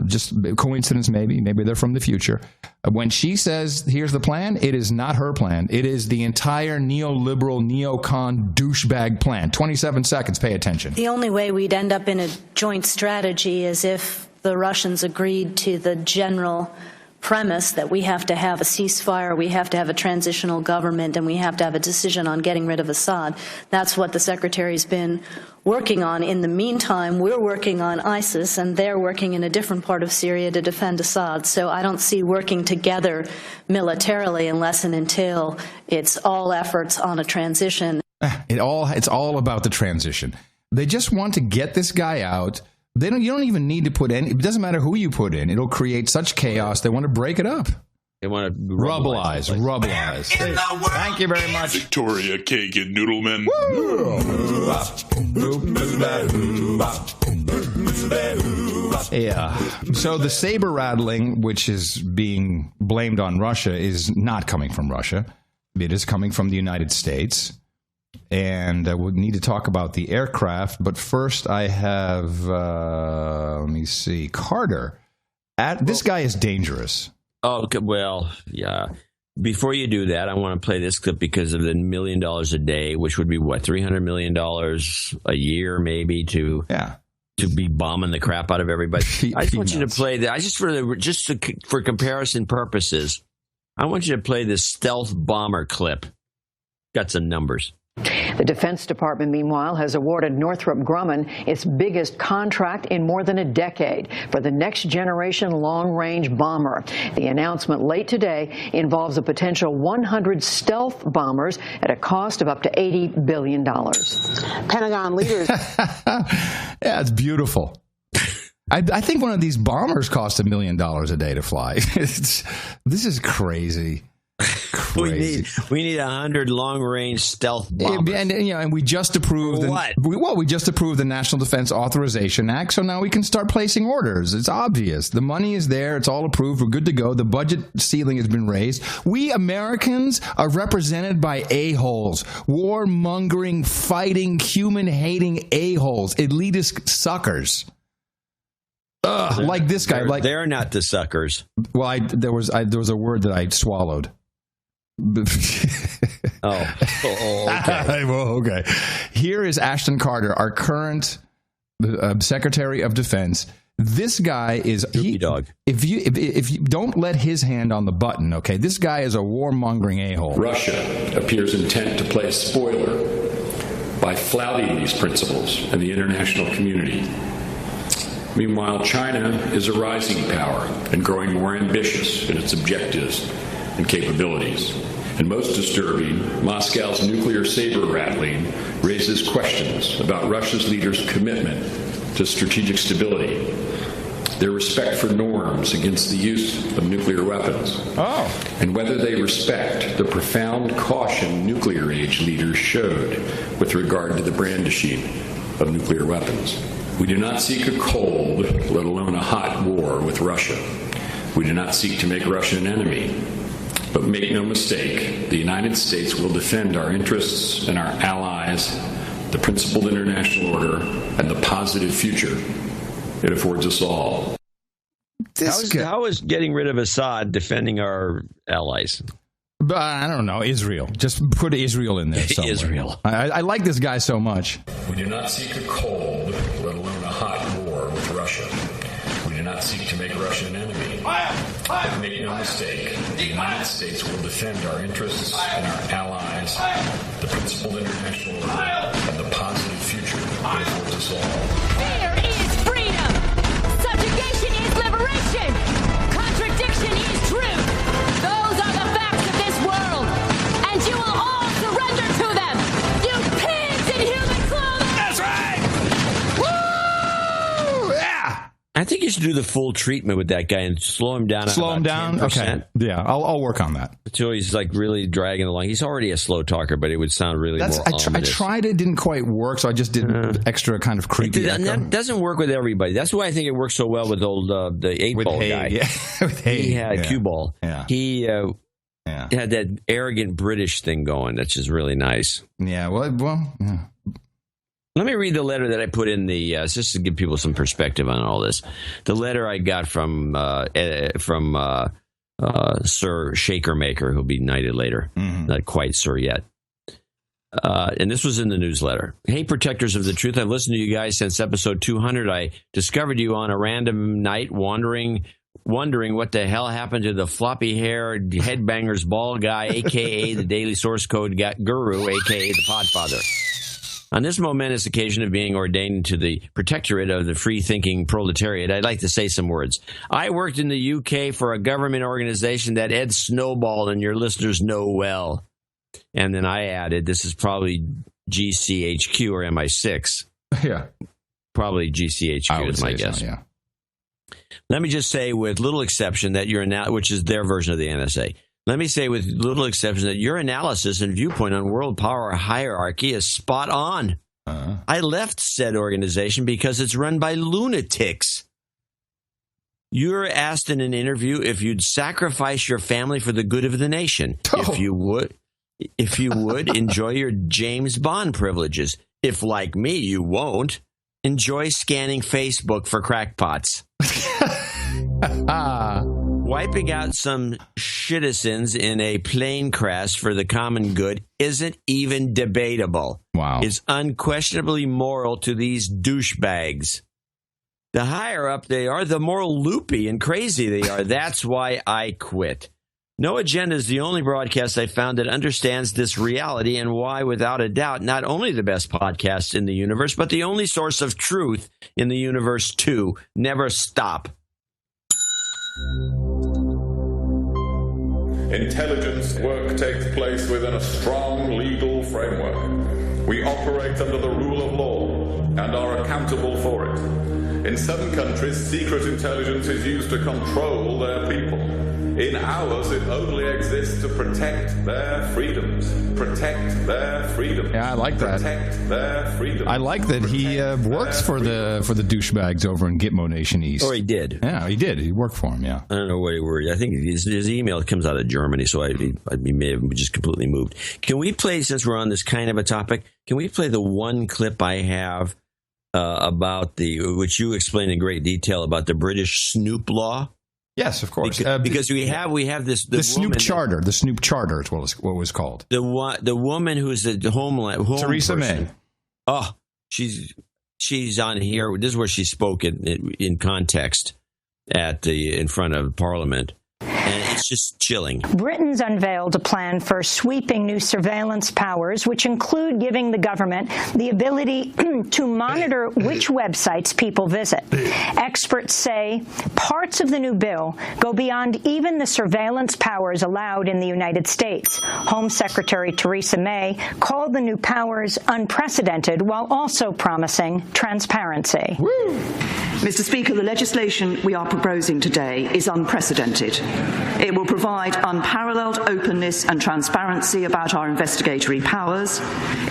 Just coincidence, maybe they're from the future. When she says, here's the plan, it is not her plan. It is the entire neoliberal, neocon douchebag plan. 27 seconds, pay attention. The only way we'd end up in a joint strategy is if the Russians agreed to the general premise that we have to have a ceasefire, we have to have a transitional government, and we have to have a decision on getting rid of Assad. That's what the Secretary's been working on. In the meantime, we're working on ISIS, and they're working in a different part of Syria to defend Assad. So I don't see working together militarily unless and until it's all efforts on a transition. It's all about the transition. They just want to get this guy out. You don't even need to put any. It doesn't matter who you put in. It'll create such chaos. They want to break it up. They want to rubbleize. Thank you very much, Victoria Kagan Noodleman. Yeah. So the saber rattling, which is being blamed on Russia, is not coming from Russia. It is coming from the United States. And we need to talk about the aircraft. But first, I have, let me see, Carter. This guy is dangerous. Oh, well, yeah. Before you do that, I want to play this clip because of the $1 million a day, which would be, what, $300 million a year, maybe, to be bombing the crap out of everybody. I just want you to play that. For comparison purposes, I want you to play this stealth bomber clip. Got some numbers. The Defense Department, meanwhile, has awarded Northrop Grumman its biggest contract in more than a decade for the next generation long-range bomber. The announcement late today involves a potential 100 stealth bombers at a cost of up to $80 billion. Pentagon leaders. Yeah, it's beautiful. I think one of these bombers costs $1 million a day to fly. This is crazy. We need 100 long-range stealth bombers. And we just approved we just approved the National Defense Authorization Act, so now we can start placing orders. It's obvious. The money is there. It's all approved. We're good to go. The budget ceiling has been raised. We Americans are represented by a-holes, warmongering, fighting, human-hating a-holes, elitist suckers. Like this guy. They're not the suckers. Well, there was a word that I swallowed. Okay. Well, okay. Here is Ashton Carter, our current Secretary of Defense. This guy is dog. If you don't let his hand on the button, okay, this guy is a warmongering a-hole. Russia appears intent to play spoiler by flouting these principles in the international community. Meanwhile, China is a rising power and growing more ambitious in its objectives and capabilities. And most disturbing, Moscow's nuclear saber rattling raises questions about Russia's leaders' commitment to strategic stability, their respect for norms against the use of nuclear weapons, and whether they respect the profound caution nuclear-age leaders showed with regard to the brandishing of nuclear weapons. We do not seek a cold, let alone a hot war with Russia. We do not seek to make Russia an enemy. But make no mistake, the United States will defend our interests and our allies, the principled international order, and the positive future it affords us all. How is getting rid of Assad defending our allies? I don't know. Israel. Just put Israel in there somewhere. Israel. I like this guy so much. We do not seek a cold, let alone a hot war with Russia. We do not seek to make Russia an enemy. But make no mistake, the United States will defend our interests and our allies, the principled international order, and the positive future that affords us all. Fear is freedom. Subjugation is liberation. Contradiction is truth. Those are the facts of this world, and you will all surrender to them. You pigs in human clothing. That's right. Woo! Yeah. I think you should do the full treatment with that guy and slow him down. Slow him down? 10%. Okay. Yeah, I'll work on that. Until he's like really dragging along. He's already a slow talker, but it would sound really more I ominous. tried it, didn't quite work, so I just did extra kind of creepy. That doesn't work with everybody. That's why I think it works so well with old the 8-ball guy. Yeah. With Hay. He had cue ball. Yeah. He had that arrogant British thing going. That's just really nice. Yeah. Well. Yeah. Let me read the letter that I put in the just to give people some perspective on all this. The letter I got from Sir Shakermaker, who'll be knighted later. Not quite Sir yet. And this was in the newsletter. Hey, protectors of the truth, I've listened to you guys since episode 200. I discovered you on a random night wondering what the hell happened to the floppy-haired headbangers ball guy, a.k.a. the Daily Source Code Guru, a.k.a. the Podfather. On this momentous occasion of being ordained to the protectorate of the free-thinking proletariat, I'd like to say some words. I worked in the UK for a government organization that Ed snowballed, and your listeners know well. And then I added, this is probably GCHQ or MI6. Yeah. Probably GCHQ is my guess. So, yeah. Let me just say, with little exception, that which is their version of the NSA. Let me say, with little exception, that your analysis and viewpoint on world power hierarchy is spot on. I left said organization because it's run by lunatics. You were asked in an interview if you'd sacrifice your family for the good of the nation. If you would, enjoy your James Bond privileges. If, like me, you won't, enjoy scanning Facebook for crackpots. Wiping out some citizens in a plane crash for the common good isn't even debatable. Wow. It's unquestionably moral to these douchebags. The higher up they are, the more loopy and crazy they are. That's why I quit. No Agenda is the only broadcast I found that understands this reality and why, without a doubt, not only the best podcast in the universe, but the only source of truth in the universe, too. Never stop. Intelligence work takes place within a strong legal framework. We operate under the rule of law and are accountable for it. In some countries, secret intelligence is used to control their people. In ours, it only exists to protect their freedoms. Protect their freedoms. Yeah, I like that. Protect their freedoms. I like that he works for the douchebags over in Gitmo Nation East. Oh, he did. Yeah, he did. He worked for him. Yeah. I don't know what he worried. I think his email comes out of Germany, so I may have just completely moved. Can we play, since we're on this kind of a topic, can we play the one clip I have about which you explained in great detail about the British Snoop law? Yes, of course. Because we have this the Snoop Charter. The Snoop Charter is what it was called. The woman who's the home Theresa person. May. Oh, she's on here. This is where she spoke in context in front of Parliament. And it's just chilling. Britain's unveiled a plan for sweeping new surveillance powers, which include giving the government the ability to monitor which websites people visit. Experts say parts of the new bill go beyond even the surveillance powers allowed in the United States. Home Secretary Theresa May called the new powers unprecedented while also promising transparency. Woo. Mr. Speaker, the legislation we are proposing today is unprecedented. It will provide unparalleled openness and transparency about our investigatory powers.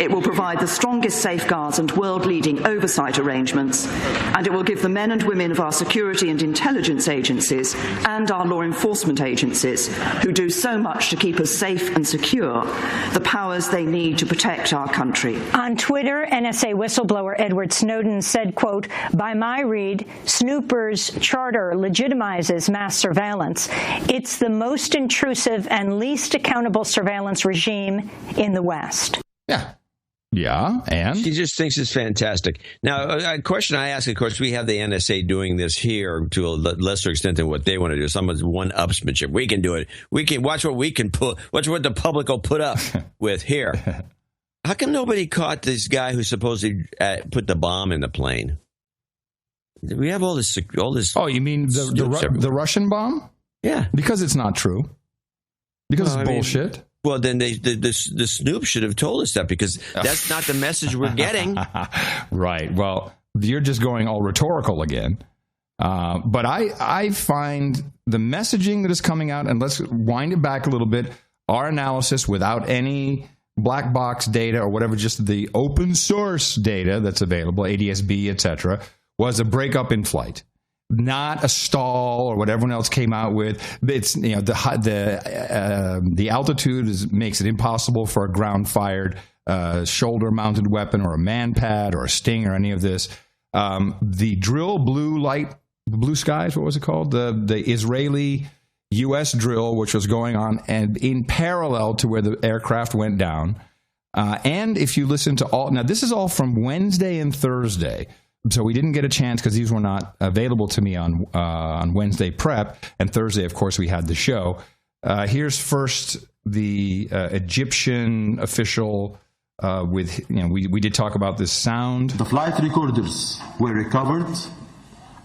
It will provide the strongest safeguards and world-leading oversight arrangements. And it will give the men and women of our security and intelligence agencies and our law enforcement agencies, who do so much to keep us safe and secure, the powers they need to protect our country. On Twitter, NSA whistleblower Edward Snowden said, quote, "By my read, Snooper's charter legitimizes mass surveillance. It's the most intrusive and least accountable surveillance regime in the West." Yeah. Yeah, and? She just thinks it's fantastic. Now, a question I ask, of course, we have the NSA doing this here to a lesser extent than what they want to do. Someone's one-upsmanship. We can do it. We can watch what we can put. Watch what the public will put up with here. How come nobody caught this guy who supposedly put the bomb in the plane? We have all this. Oh, you mean the Russian bomb? Yeah, because it's not true. Because it's bullshit. Well, then the Snoop should have told us that, because that's not the message we're getting. Right. Well, you're just going all rhetorical again. But I find the messaging that is coming out, and let's wind it back a little bit, our analysis without any black box data or whatever, just the open source data that's available, ADS-B, etc., was a breakup in flight, not a stall or what everyone else came out with. It's, you know, the altitude makes it impossible for a ground-fired shoulder-mounted weapon or a man-pad or a Sting or any of this. The drill blue skies, what was it called? The Israeli U.S. drill, which was going on and in parallel to where the aircraft went down. And if you listen to now this is all from Wednesday and Thursday, so we didn't get a chance because these were not available to me on Wednesday prep, and Thursday, of course, we had the show. Here's first the Egyptian official with, you know, we did talk about this sound. The flight recorders were recovered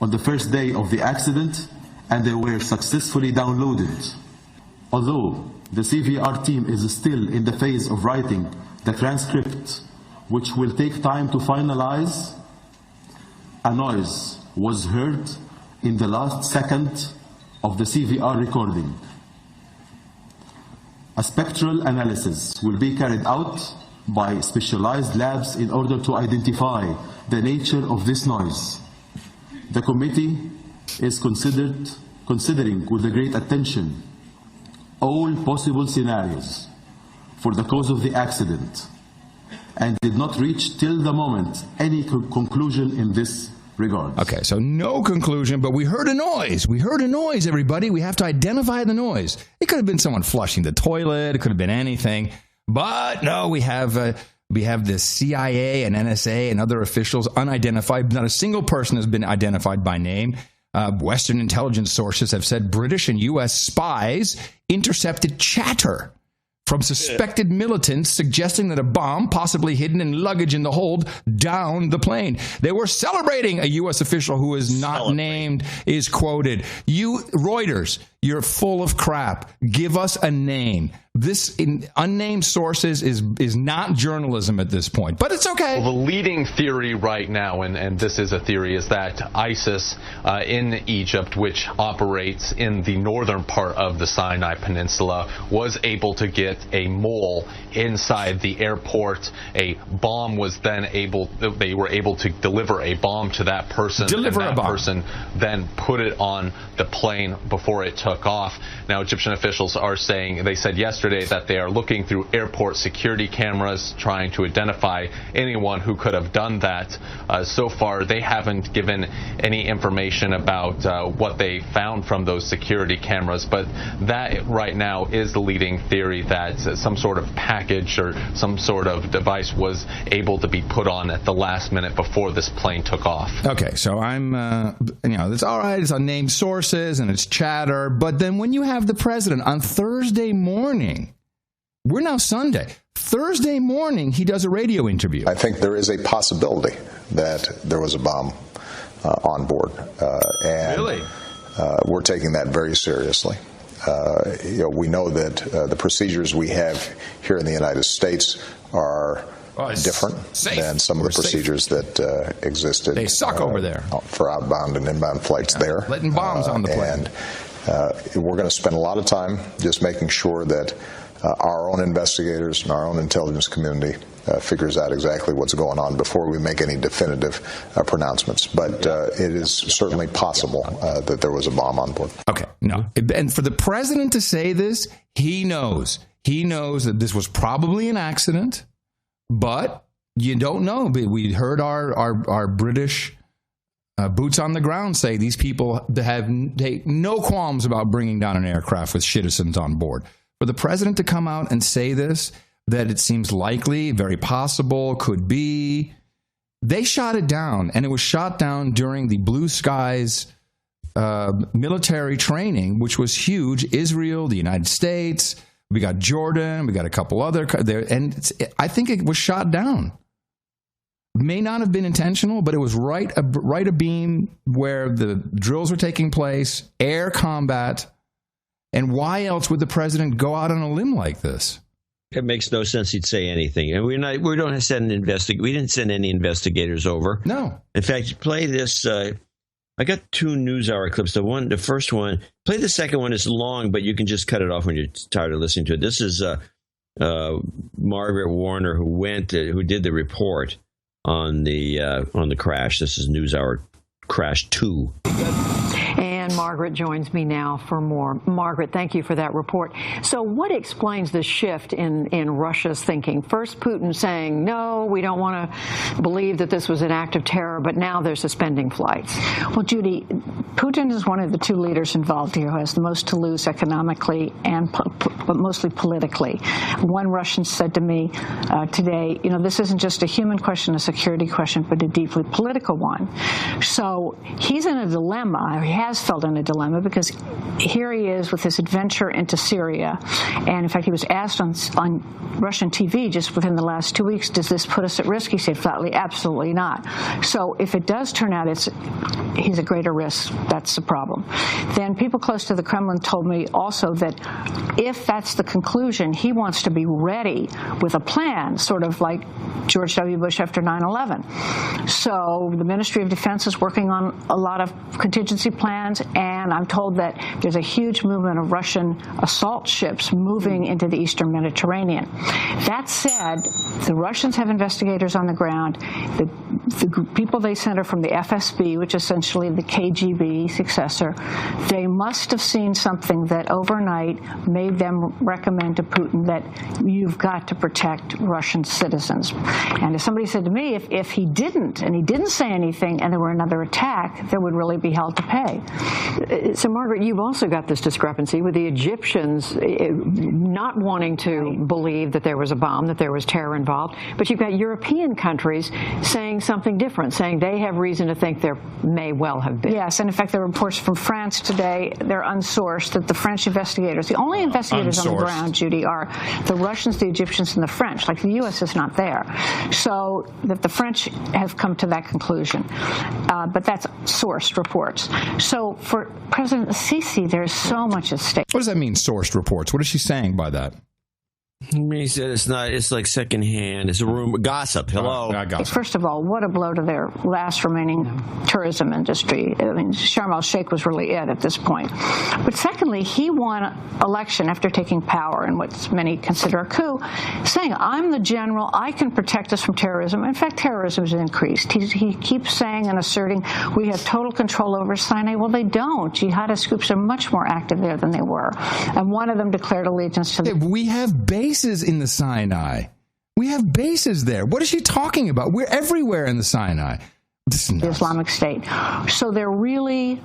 on the first day of the accident, and they were successfully downloaded. Although the CVR team is still in the phase of writing the transcript, which will take time to finalize, a noise was heard in the last second of the CVR recording. A spectral analysis will be carried out by specialized labs in order to identify the nature of this noise. The committee is considering with great attention all possible scenarios for the cause of the accident and did not reach till the moment any conclusion in this regard. Okay, so no conclusion, but we heard a noise. We heard a noise, everybody. We have to identify the noise. It could have been someone flushing the toilet. It could have been anything. But no, we have the CIA and NSA and other officials unidentified. Not a single person has been identified by name. Western intelligence sources have said British and U.S. spies intercepted chatter from suspected militants suggesting that a bomb, possibly hidden in luggage in the hold, downed the plane. They were celebrating. A U.S. official who is not named is quoted. You, Reuters, you're full of crap. Give us a name. This unnamed sources is not journalism at this point, but it's okay. Well, the leading theory right now, and this is a theory, is that ISIS in Egypt, which operates in the northern part of the Sinai Peninsula, was able to get a mole inside the airport. A bomb was then they were able to deliver a bomb to that person. Person then put it on the plane before it took off. Now, Egyptian officials are saying, they said yesterday, that they are looking through airport security cameras, trying to identify anyone who could have done that. So far, they haven't given any information about what they found from those security cameras, but that right now is the leading theory, that some sort of package or some sort of device was able to be put on at the last minute before this plane took off. Okay, so it's all right, it's unnamed sources and it's chatter, but then when you have the president on Thursday morning, we're now Sunday. Thursday morning, he does a radio interview. I think there is a possibility that there was a bomb on board. And really? We're taking that very seriously. We know that the procedures we have here in the United States are different than some of the procedures that existed. They suck over there. For outbound and inbound flights there. Letting bombs on the plane. And we're going to spend a lot of time just making sure that our own investigators and our own intelligence community figures out exactly what's going on before we make any definitive pronouncements. But it is certainly possible that there was a bomb on board. Okay, no. And for the president to say this, he knows. He knows that this was probably an accident, but you don't know. We heard our British boots on the ground say these people have no qualms about bringing down an aircraft with citizens on board. For the president to come out and say this, that it seems likely, very possible, could be, they shot it down, and it was shot down during the Blue Skies military training, which was huge. Israel, the United States, we got Jordan, we got a couple other there, and I think it was shot down. May not have been intentional, but it was right abeam where the drills were taking place, air combat. And why else would the president go out on a limb like this? It makes no sense he'd say anything. And we didn't send any investigators over. No. In fact, play this I got 2 NewsHour clips. The first one, play the second one. It's long, but you can just cut it off when you're tired of listening to it. This is Margaret Warner, who did the report on the crash. This is NewsHour Crash 2. And Margaret joins me now for more. Margaret, thank you for that report. So what explains the shift in Russia's thinking? First, Putin saying, no, we don't want to believe that this was an act of terror, but now they're suspending flights. Well, Judy, Putin is one of the 2 leaders involved here who has the most to lose economically but mostly politically. One Russian said to me today, this isn't just a human question, a security question, but a deeply political one. So he's in a dilemma. He has felt in a dilemma because here he is with his adventure into Syria. And in fact, he was asked on Russian TV just within the last 2 weeks, does this put us at risk? He said flatly, absolutely not. So if it does turn out he's a greater risk, that's the problem. Then people close to the Kremlin told me also that if that's the conclusion, he wants to be ready with a plan, sort of like George W. Bush after 9/11. So the Ministry of Defense is working on a lot of contingency plans, and I'm told that there's a huge movement of Russian assault ships moving into the eastern Mediterranean. That said, the Russians have investigators on the ground. The people they sent are from the FSB, which is essentially the KGB successor. They must have seen something that overnight made them recommend to Putin that you've got to protect Russian citizens. And if somebody said to me, if he didn't, and he didn't say anything, and there were another attack, there would really be hell to pay. So, Margaret, you've also got this discrepancy with the Egyptians not wanting to believe that there was a bomb, that there was terror involved, but you've got European countries saying something different, saying they have reason to think there may well have been. Yes, and in fact, the reports from France today, they're unsourced, that the French investigators, the only investigators on the ground, Judy, are the Russians, the Egyptians, and the French. Like, the U.S. is not there. So that the French have come to that conclusion. But that's sourced reports. So for President Sisi, there's so much at stake. What does that mean, sourced reports? What is she saying by that? He said it's like secondhand. It's a rumor, gossip. Hello. Gossip. First of all, what a blow to their last remaining tourism industry. I mean, Sharm el-Sheikh was really it at this point. But secondly, he won election after taking power in what many consider a coup, saying, I'm the general, I can protect us from terrorism. In fact, terrorism has increased. He keeps saying and asserting we have total control over Sinai. Well, they don't. Jihadist groups are much more active there than they were. And one of them declared allegiance to the... We have bases in the Sinai. We have bases there. What is she talking about? We're everywhere in the Sinai. The Islamic State. So they're really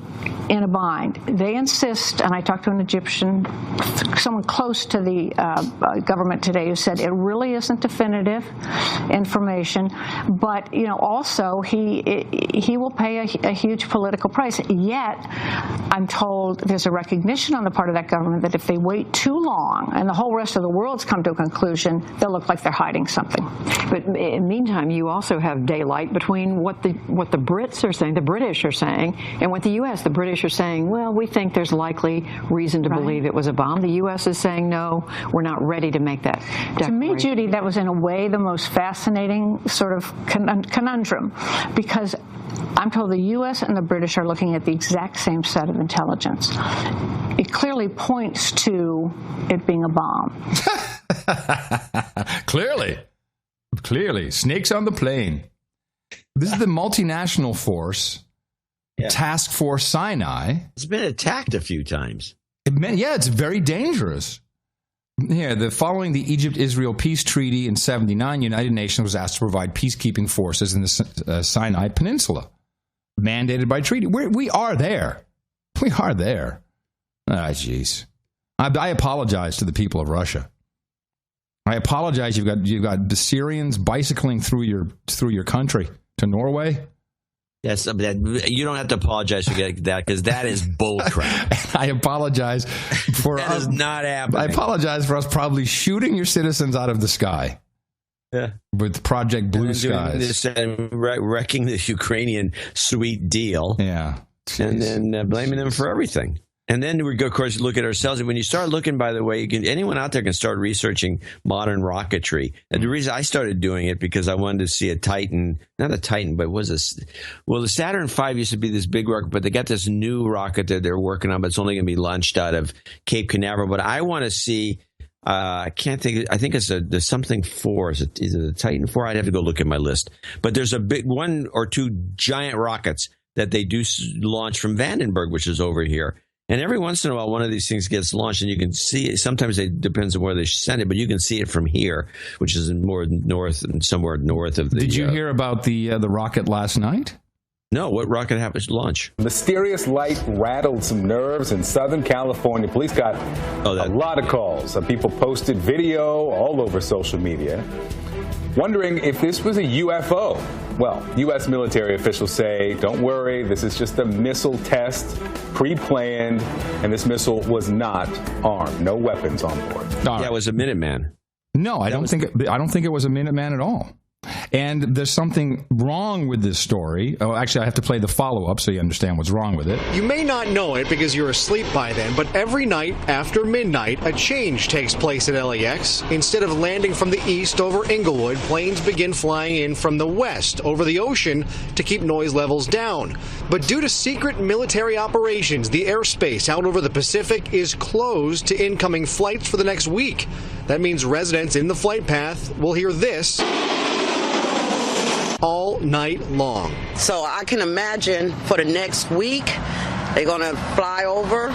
in a bind. They insist, and I talked to an Egyptian, someone close to the government today, who said it really isn't definitive information, but also he will pay a huge political price. Yet, I'm told there's a recognition on the part of that government that if they wait too long and the whole rest of the world's come to a conclusion, they'll look like they're hiding something. But in the meantime, you also have daylight between what the Brits are saying, the British are saying, and what the U.S. The British are saying, well, we think there's likely reason to believe it was a bomb. The U.S. is saying, no, we're not ready to make that declaration. To me, Judy, that was in a way the most fascinating sort of conundrum, because I'm told the U.S. and the British are looking at the exact same set of intelligence. It clearly points to it being a bomb. Clearly. Snakes on the plane. This is the multinational force, Task Force Sinai. It's been attacked a few times. It's very dangerous. Following the Egypt-Israel peace treaty in 1979, United Nations was asked to provide peacekeeping forces in the Sinai Peninsula, mandated by treaty. We are there. We are there. Ah, jeez. I apologize to the people of Russia. I apologize. You've got the Syrians bicycling through your country to Norway. Yes, you don't have to apologize for that, because that is bullcrap. I apologize for that is not happening. I apologize for us probably shooting your citizens out of the sky. Yeah, with Project Blue Skies, wrecking the Ukrainian sweet deal. Yeah, and then blaming them for everything. And then we go, of course, look at ourselves. And when you start looking, by the way, anyone out there can start researching modern rocketry. And the reason I started doing it because I wanted to see a Titan, not a Titan, but the Saturn V used to be this big rocket, but they got this new rocket that they're working on, but it's only going to be launched out of Cape Canaveral. But I want to see, I can't think, I think there's something 4. Is it the Titan 4? I'd have to go look at my list. But there's a big 1 or 2 giant rockets that they do launch from Vandenberg, which is over here. And every once in a while, one of these things gets launched, and you can see it. Sometimes it depends on where they send it, but you can see it from here, which is more north and somewhere north of the. Did you hear about the rocket last night? No. What rocket happened to launch? Mysterious light rattled some nerves in Southern California. Police got a lot of calls. Some people posted video all over social media, wondering if this was a UFO. Well, U.S. military officials say, don't worry, this is just a missile test, pre-planned, and this missile was not armed. No weapons on board. Yeah, it was a Minuteman. No, I don't think it was a Minuteman at all. And there's something wrong with this story. Oh, actually, I have to play the follow-up so you understand what's wrong with it. You may not know it because you're asleep by then, but every night after midnight, a change takes place at LAX. Instead of landing from the east over Inglewood, planes begin flying in from the west over the ocean to keep noise levels down. But due to secret military operations, the airspace out over the Pacific is closed to incoming flights for the next week. That means residents in the flight path will hear this all night long. So I can imagine for the next week, they're going to fly over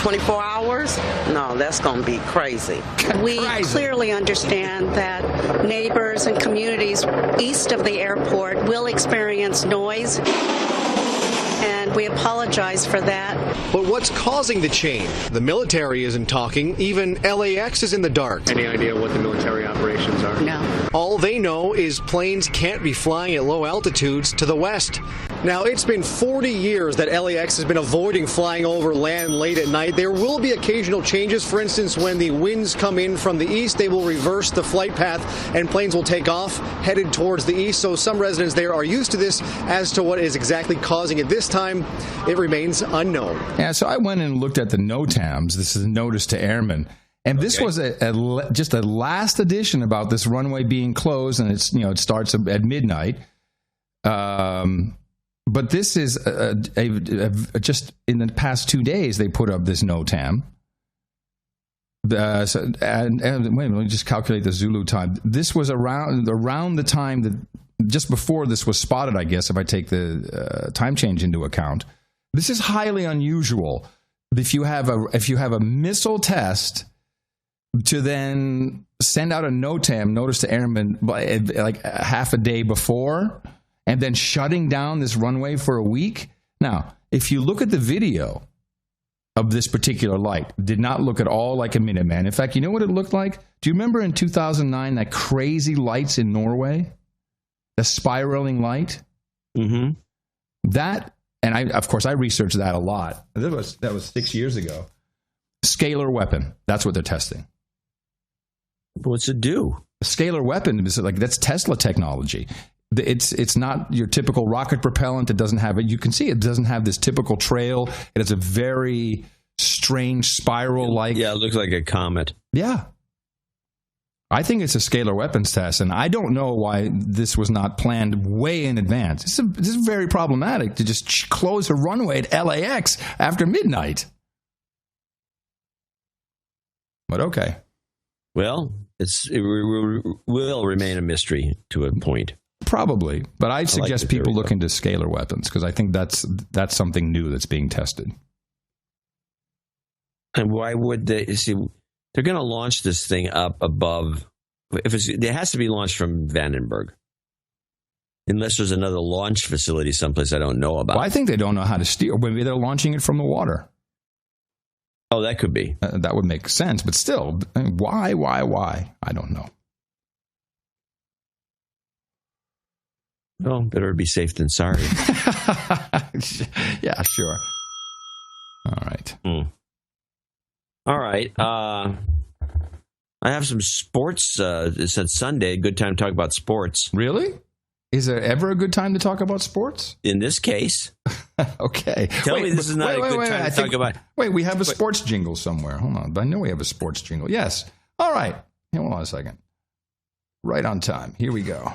24 hours. No, that's going to be crazy. We clearly understand that neighbors and communities east of the airport will experience noise, and we apologize for that. But what's causing the change? The military isn't talking. Even LAX is in the dark. Any idea what the military operations are? No. All they know is planes can't be flying at low altitudes to the west. Now, it's been 40 years that LAX has been avoiding flying over land late at night. There will be occasional changes. For instance, when the winds come in from the east, they will reverse the flight path and planes will take off headed towards the east. So some residents there are used to this. As to what is exactly causing it this time, it remains unknown. Yeah, so I went and looked at the NOTAMs. This is Notice to Airmen. And this was just a last edition about this runway being closed, and it starts at midnight. But this is just in the past 2 days they put up this NOTAM. And wait a minute, let me just calculate the Zulu time. This was around the time that just before this was spotted, I guess, if I take the time change into account. This is highly unusual. If you have a missile test, to then send out a NOTAM, Notice to Airmen, like half a day before, and then shutting down this runway for a week. Now, if you look at the video of this particular light, did not look at all like a Minuteman. In fact, you know what it looked like? Do you remember in 2009 that crazy lights in Norway? The spiraling light? Mm-hmm. That, and of course I researched that a lot. That was 6 years ago. Scalar weapon. That's what they're testing. What's it do? A scalar weapon is that's Tesla technology. It's not your typical rocket propellant. It doesn't have it. You can see it doesn't have this typical trail. It has a very strange spiral-like. Yeah, it looks like a comet. Yeah. I think it's a scalar weapons test, and I don't know why this was not planned way in advance. This is very problematic to just close a runway at LAX after midnight. But okay. Well, it will remain a mystery to a point. Probably, but I suggest people look into scalar weapons because I think that's something new that's being tested. And why would they? See, they're going to launch this thing up above. It has to be launched from Vandenberg, unless there's another launch facility someplace I don't know about. Well, I think they don't know how to steer. Maybe they're launching it from the water. Oh, that could be. That would make sense, but still, why? I don't know. Well, better be safe than sorry. Yeah, sure. All right. All right. I have some sports. It said Sunday. Good time to talk about sports. Really? Is there ever a good time to talk about sports? In this case. Okay. Tell me this is not a good time to talk about. Wait, we have a sports jingle somewhere. Hold on. I know we have a sports jingle. Yes. All right. Hold on a second. Right on time. Here we go.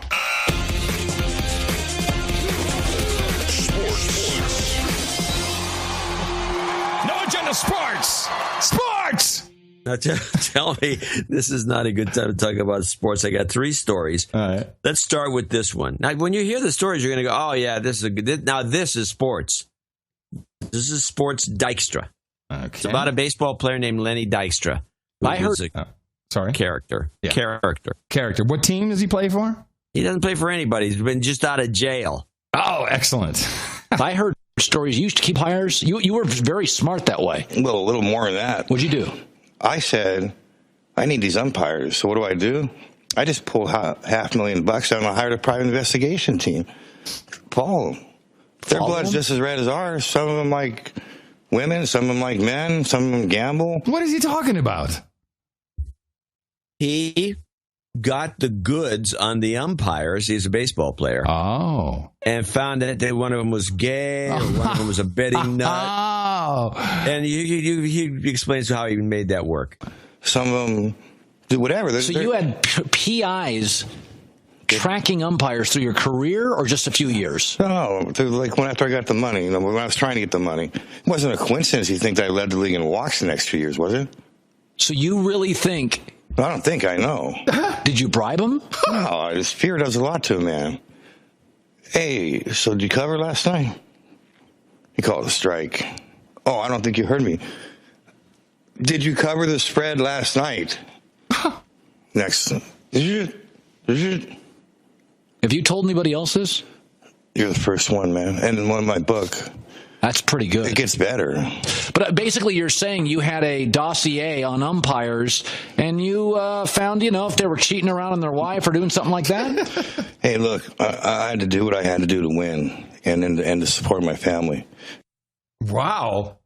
No agenda sports. Sports. Now tell me, this is not a good time to talk about sports. I got 3 stories. All right. Let's start with this one. Now, when you hear the stories, you're going to go, "Oh yeah, this is a good." Now this is sports. This is Sports Dykstra. Okay. It's about a baseball player named Lenny Dykstra. I heard. Sorry. Character. Yeah. Character. What team does he play for? He doesn't play for anybody. He's been just out of jail. Oh, excellent. I heard stories. You used to keep hires. You were very smart that way. Well, a little more than that. What'd you do? I said, I need these umpires. So what do? I just pulled $500,000 out and I hired a private investigation team. Follow them. Their blood's just as red as ours. Some of them like women, some of them like men, some of them gamble. What is he talking about? He got the goods on the umpires. He's a baseball player. Oh. And found that one of them was gay, or one of them was a betting nut. Oh. And he explains how he made that work. Some of them do whatever. So you had PIs tracking umpires through your career, or just a few years? No, like after I got the money, when I was trying to get the money. It wasn't a coincidence you think that I led the league in walks the next 2 years, was it? So you really think... I don't think I know. Did you bribe him? No, his fear does a lot to a man. Hey, so did you cover last night? He called it a strike. Oh, I don't think you heard me. Did you cover the spread last night? Next. Did you? Have you told anybody else this? You're the first one, man. And in one of my book. That's pretty good. It gets better. But basically you're saying you had a dossier on umpires and you found, if they were cheating around on their wife or doing something like that? Hey, look, I had to do what I had to do to win and to support my family. Wow.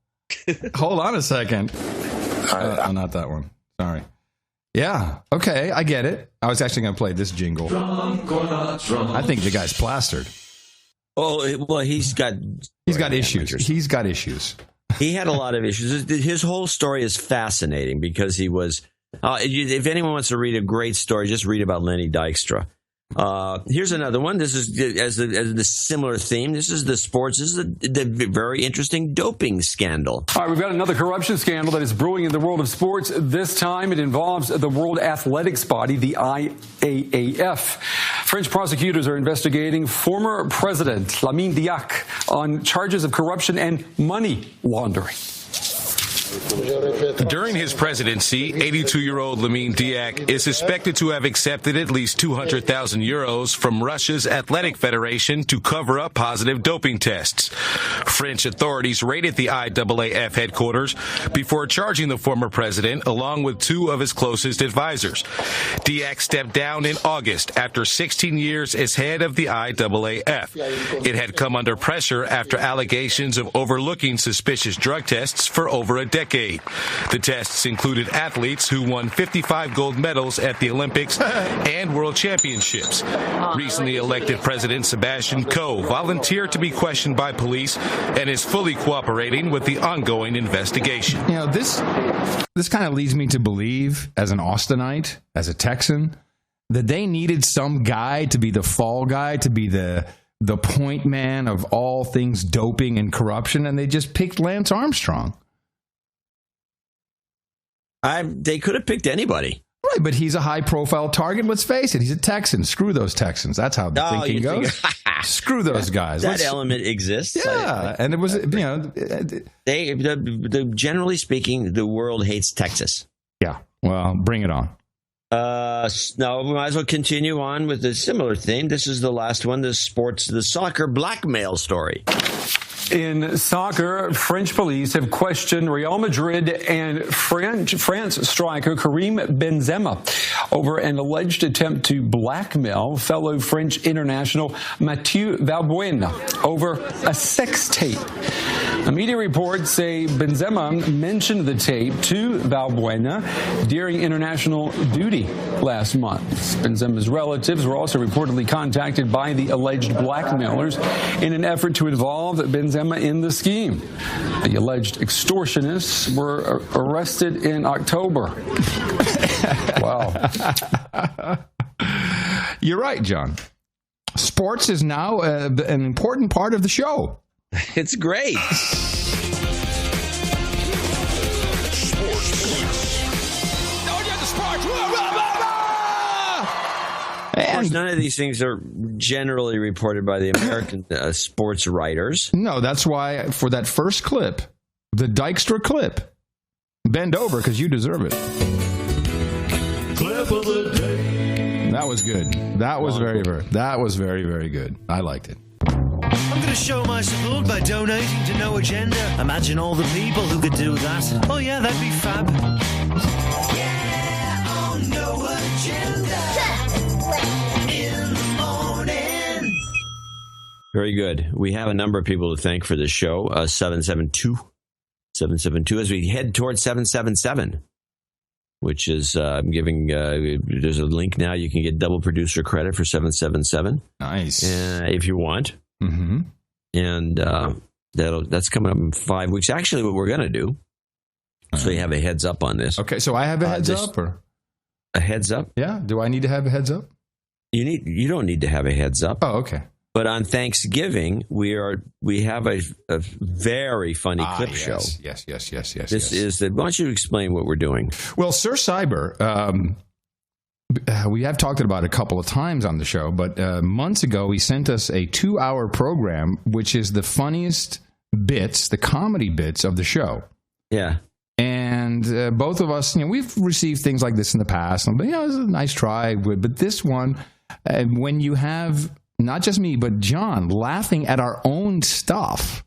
Hold on a second. Not that one. Sorry. Yeah. Okay. I get it. I was actually going to play this jingle. Drunk or not drunk. I think the guy's plastered. Oh, well, he's got issues. He's got issues. He had a lot of issues. His whole story is fascinating because he was. If anyone wants to read a great story, just read about Lenny Dykstra. Here's another one. This is as the similar theme. This is the sports. This is the very interesting doping scandal. All right, we've got another corruption scandal that is brewing in the world of sports. This time it involves the World Athletics Body, the IAAF. French prosecutors are investigating former President Lamine Diack on charges of corruption and money laundering. During his presidency, 82-year-old Lamine Diack is suspected to have accepted at least 200,000 euros from Russia's athletic federation to cover up positive doping tests. French authorities raided the IAAF headquarters before charging the former president along with 2 of his closest advisors. Diack stepped down in August after 16 years as head of the IAAF. It had come under pressure after allegations of overlooking suspicious drug tests for over a decade. The tests included athletes who won 55 gold medals at the Olympics and World Championships. Recently elected President Sebastian Coe volunteered to be questioned by police and is fully cooperating with the ongoing investigation. This kind of leads me to believe, as an Austinite, as a Texan, that they needed some guy to be the fall guy, to be the point man of all things doping and corruption, and they just picked Lance Armstrong. They could have picked anybody. Right, but he's a high-profile target. Let's face it. He's a Texan. Screw those Texans. That's how the thinking goes. Screw those guys. That element exists. Yeah, and it was, generally speaking, the world hates Texas. Yeah, well, bring it on. Now, we might as well continue on with a similar theme. This is the last one, the soccer blackmail story. In soccer, French police have questioned Real Madrid and France striker Karim Benzema over an alleged attempt to blackmail fellow French international Mathieu Valbuena over a sex tape. Media reports say Benzema mentioned the tape to Valbuena during international duty last month. Benzema's relatives were also reportedly contacted by the alleged blackmailers in an effort to involve Benzema in the scheme. The alleged extortionists were arrested in October. Wow. You're right, John. Sports is now an important part of the show. It's great. Of course, none of these things are generally reported by the American sports writers. No, that's why for that first clip, the Dykstra clip, bend over because you deserve it. Clip of the day. That was good. That was very, very good. I liked it. I'm going to show my support by donating to No Agenda. Imagine all the people who could do that. Oh yeah, that'd be fab. Yeah, on No Agenda. In the morning. Very good. We have a number of people to thank for this show. 772 as we head towards 777. Which is giving, there's a link now. You can get double producer credit for 777. Nice. If you want. Mm-hmm. And that's coming up in 5 weeks. Actually, what we're going to do, so you have a heads up on this. Okay, so I have a heads up? Or a heads up? Yeah. Do I need to have a heads up? You don't need to have a heads up. Oh, okay. But on Thanksgiving, we have a very funny clip show. Yes. This is why don't you explain what we're doing? Well, Sir Cyber, we have talked about it a couple of times on the show, but months ago he sent us a 2-hour program, which is the funniest bits, the comedy bits of the show. Yeah. And both of us, we've received things like this in the past. But it was a nice try. But this one, when you have not just me, but John laughing at our own stuff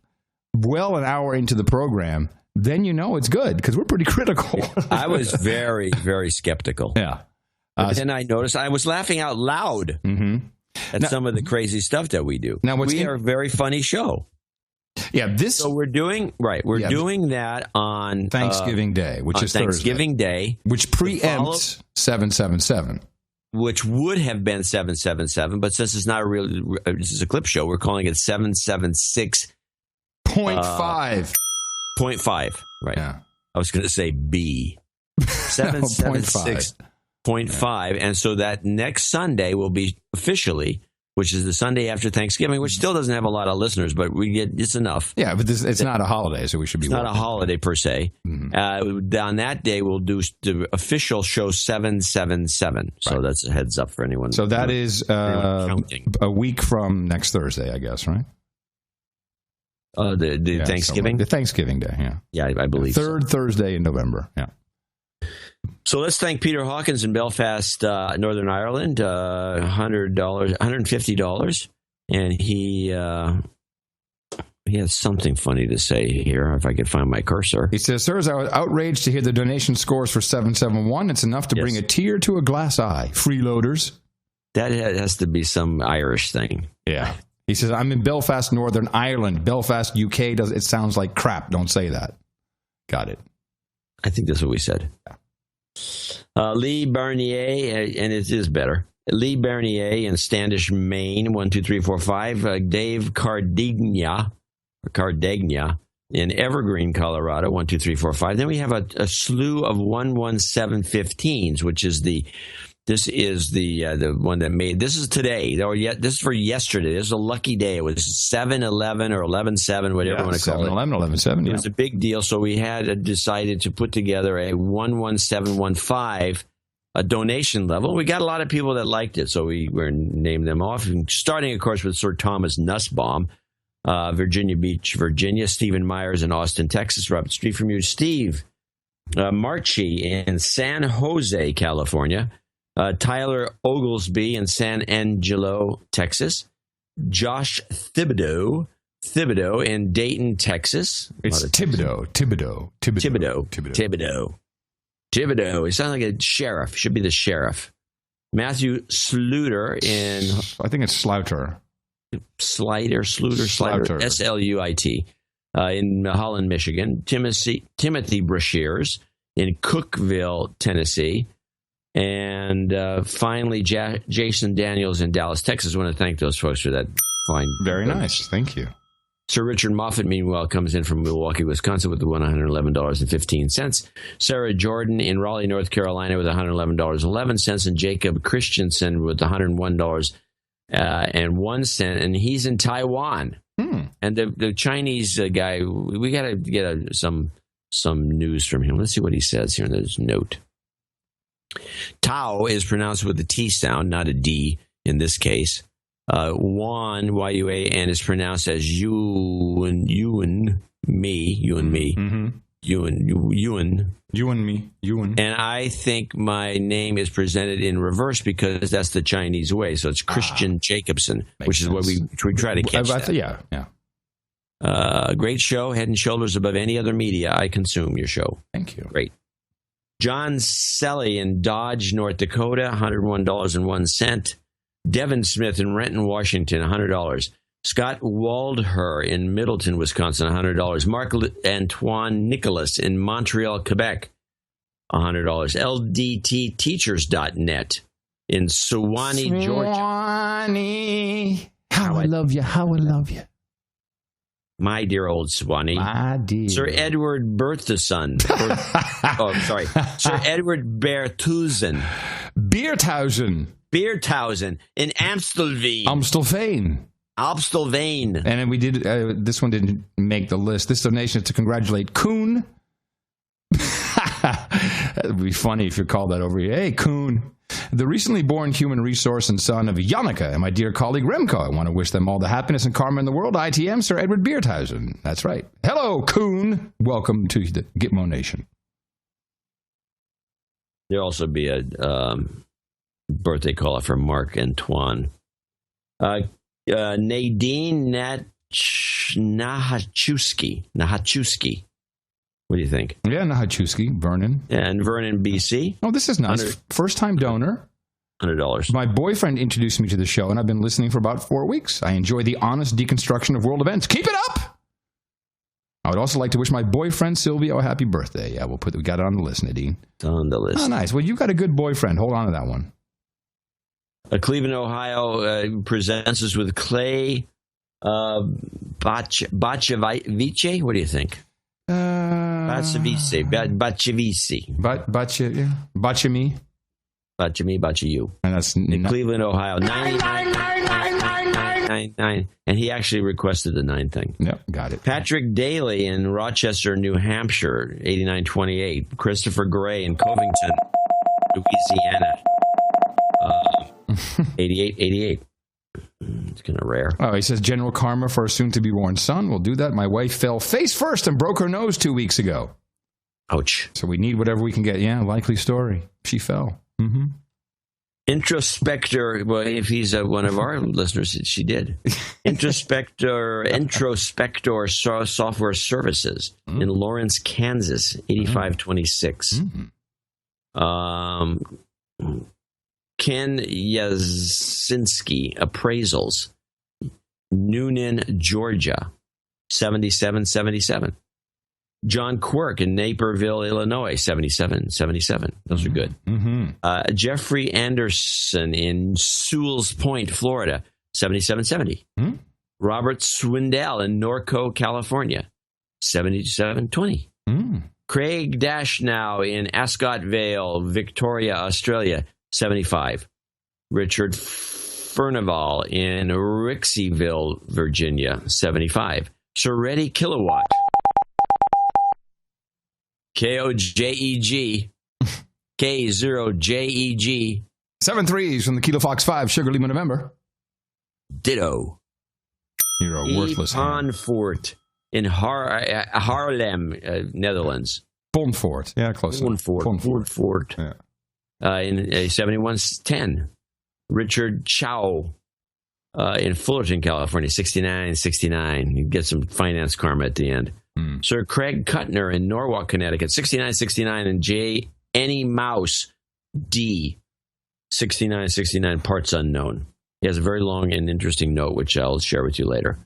well an hour into the program, then you know it's good because we're pretty critical. I was very, very skeptical. Yeah. But then I noticed I was laughing out loud at some of the crazy stuff that we do. Now, we are a very funny show. Yeah, So we're doing doing that on Thanksgiving Day, which is Thanksgiving Day, which preempts 777. Which would have been 777, but since it's not this is a clip show, we're calling it 776.5. 0.5, right? Yeah. I was going to say B. 776.5, and so that next Sunday will be officially, which is the Sunday after Thanksgiving, which still doesn't have a lot of listeners, but it's enough. Yeah, but it's not a holiday, so we should be. It's not a holiday per se. Mm-hmm. On that day, we'll do the official show 777. So that's a heads up for anyone. So that is a week from next Thursday, I guess, right? The Thanksgiving? The Thanksgiving Day, yeah. Yeah, I believe Third Thursday in November, yeah. So let's thank Peter Hawkins in Belfast, Northern Ireland, $150. And he has something funny to say here, if I could find my cursor. He says, sirs, I was outraged to hear the donation scores for 771. It's enough to bring a tear to a glass eye. Freeloaders. That has to be some Irish thing. Yeah. He says, I'm in Belfast, Northern Ireland. Belfast, UK, it sounds like crap. Don't say that. Got it. I think that's what we said. Yeah. Lee Bernier, and it is better. Lee Bernier in Standish, Maine, 12345. Dave Cardegna in Evergreen, Colorado, 12345. Then we have a slew of 11715s, which is the one that made. This is today. This is for yesterday. This is a lucky day. It was 7-11 or 11-7, whatever you want to call it. 7-11, 11-7. It was a big deal. So we had decided to put together a 11715 a donation level. We got a lot of people that liked it, so we were named them off. And starting, of course, with Sir Thomas Nussbaum, Virginia Beach, Virginia. Stephen Myers in Austin, Texas. Robert Street from you. Steve Marchi in San Jose, California. Tyler Oglesby in San Angelo, Texas. Josh Thibodeau in Dayton, Texas. It's Thibodeau. He sounds like a sheriff. Should be the sheriff. Matthew Sluter in... I think it's Sluiter. Sluiter. S-L-U-I-T. in Holland, Michigan. Timothy Brashears in Cookeville, Tennessee. And finally, Jason Daniels in Dallas, Texas. I want to thank those folks for that fine. Very nice. Thank you. Sir Richard Moffat, meanwhile, comes in from Milwaukee, Wisconsin with the $111.15. Sarah Jordan in Raleigh, North Carolina with $111.11. And Jacob Christensen with $101.01. And he's in Taiwan. And the Chinese guy, we got to get some news from him. Let's see what he says here in this note. Tao is pronounced with a T sound, not a D in this case. Yuan, Y-U-A-N, is pronounced as you and me. And I think my name is presented in reverse because that's the Chinese way. So it's Christian Jacobson, which is what we try to catch. Yeah. Great show, head and shoulders above any other media I consume. Your show. Thank you. Great. John Selly in Dodge, North Dakota, $101.01. Devin Smith in Renton, Washington, $100. Scott Waldher in Middleton, Wisconsin, $100. Mark Antoine Nicholas in Montreal, Quebec, $100. LDTteachers.net in Suwanee, Georgia. Suwanee. How I love you. My dear old Swanee. My dear. Sir Edward Berthuson. Sir Edward Berthusen. Beerthausen in Amstelveen. And then we did, this one didn't make the list. This donation is to congratulate Kuhn. It would be funny if you called that over here. Hey, Kuhn. The recently born human resource and son of Janneke and my dear colleague Remco. I want to wish them all the happiness and karma in the world. ITM, Sir Edward Beerthausen. That's right. Hello, Kuhn. Welcome to the Gitmo Nation. There'll also be a birthday caller for Mark Antoine. Nadine Nahachewski. What do you think? Yeah, Nahachewski, Vernon. And Vernon, BC. Oh, this is nice. First-time donor. $100. My boyfriend introduced me to the show, and I've been listening for about 4 weeks. I enjoy the honest deconstruction of world events. Keep it up! I would also like to wish my boyfriend, Silvio, a happy birthday. Yeah, we got it on the list, Nadine. It's on the list. Oh, nice. Well, you've got a good boyfriend. Hold on to that one. Cleveland, Ohio presents us with Clay Bacevice. What do you think? Bacevice. Baciu. And that's in Cleveland, Ohio. 99. And he actually requested the 9 thing. Yep, got it. Patrick Daly in Rochester, New Hampshire, 8928. Christopher Gray in Covington, Louisiana, 88. It's kind of rare. Oh, he says general karma for a soon-to-be-born son. We'll do that. My wife fell face first and broke her nose 2 weeks ago. Ouch. So we need whatever we can get. Yeah, likely story. She fell. Mm-hmm. Introspector, well, if he's one of our listeners, she did. Introspector Software Services in Lawrence, Kansas, 8526. Ken Yasinski, Appraisals, Noonan, Georgia, 7777. John Quirk in Naperville, Illinois, 7777. Those are good. Jeffrey Anderson in Sewells Point, Florida, 7770. Robert Swindell in Norco, California, 7720. Craig Dashnow in Ascot Vale, Victoria, Australia, 75. Richard Furnival in Rixieville, Virginia, 75. Soretti Kilowatt. KOJEG. K0JEG. 7 3s from the Kilo Fox 5, Sugar Lima, November. Ditto. You're a worthless hand. Fort in Haarlem, Netherlands. Bonfort. Yeah, close enough. Bonfort. Yeah. In 7110. Richard Chow in Fullerton, California, 6969. You get some finance karma at the end. Sir Craig Kuttner in Norwalk, Connecticut, 6969. And J. Annie Mouse D, 6969, parts unknown. He has a very long and interesting note, which I'll share with you later.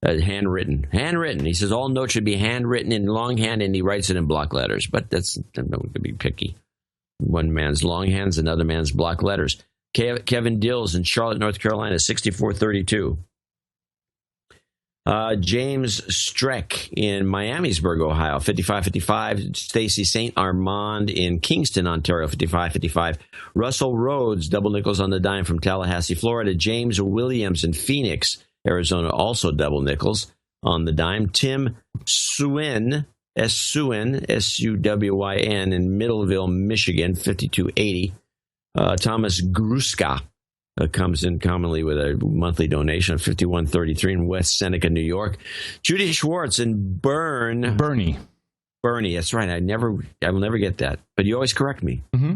Handwritten. He says all notes should be handwritten in longhand, and he writes it in block letters. But I'm going to be picky. One man's longhands, another man's block letters. Kevin Dills in Charlotte, North Carolina, 6432. James Streck in Miamisburg, Ohio, 5555. Stacy St. Armand in Kingston, Ontario, 5555. Russell Rhodes, double nickels on the dime from Tallahassee, Florida. James Williams in Phoenix, Arizona, also double nickels on the dime. Tim Suwyn, S-U-W-Y-N, in Middleville, Michigan, 5280. Thomas Gruska comes in commonly with a monthly donation of $51.33 in West Seneca, New York. Judy Schwartz in Bernie, that's right. I will never get that, but you always correct me. Mm-hmm.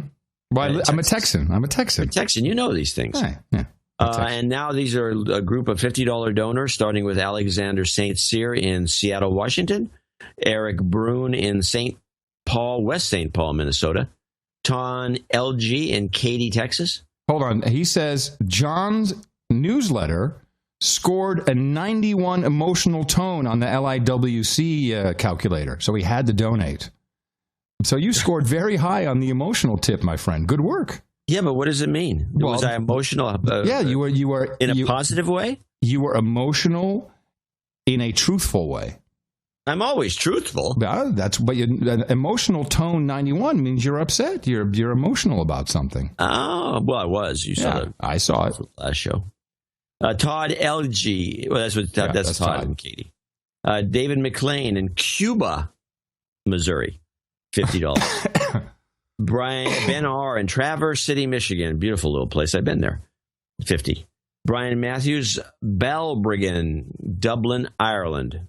Well, I'm a Texan. You know these things. Yeah. And now these are a group of $50 donors, starting with Alexander St. Cyr in Seattle, Washington, Eric Brune in West St. Paul, Minnesota, Ton LG in Katy, Texas. Hold on. He says John's newsletter scored a 91 emotional tone on the LIWC calculator, so he had to donate. So you scored very high on the emotional tip, my friend. Good work. Yeah, but what does it mean? Was I emotional? You were in a positive way. You were emotional in a truthful way. I'm always truthful. But an emotional tone 91 means you're upset. You're emotional about something. Oh, well, I was. You saw it. I saw it last show. Todd LG. Well, that's Todd and Katie. David McLean in Cuba, Missouri, $50. Ben R. in Traverse City, Michigan. Beautiful little place. I've been there. $50. Brian Matthews, Balbriggan, Dublin, Ireland.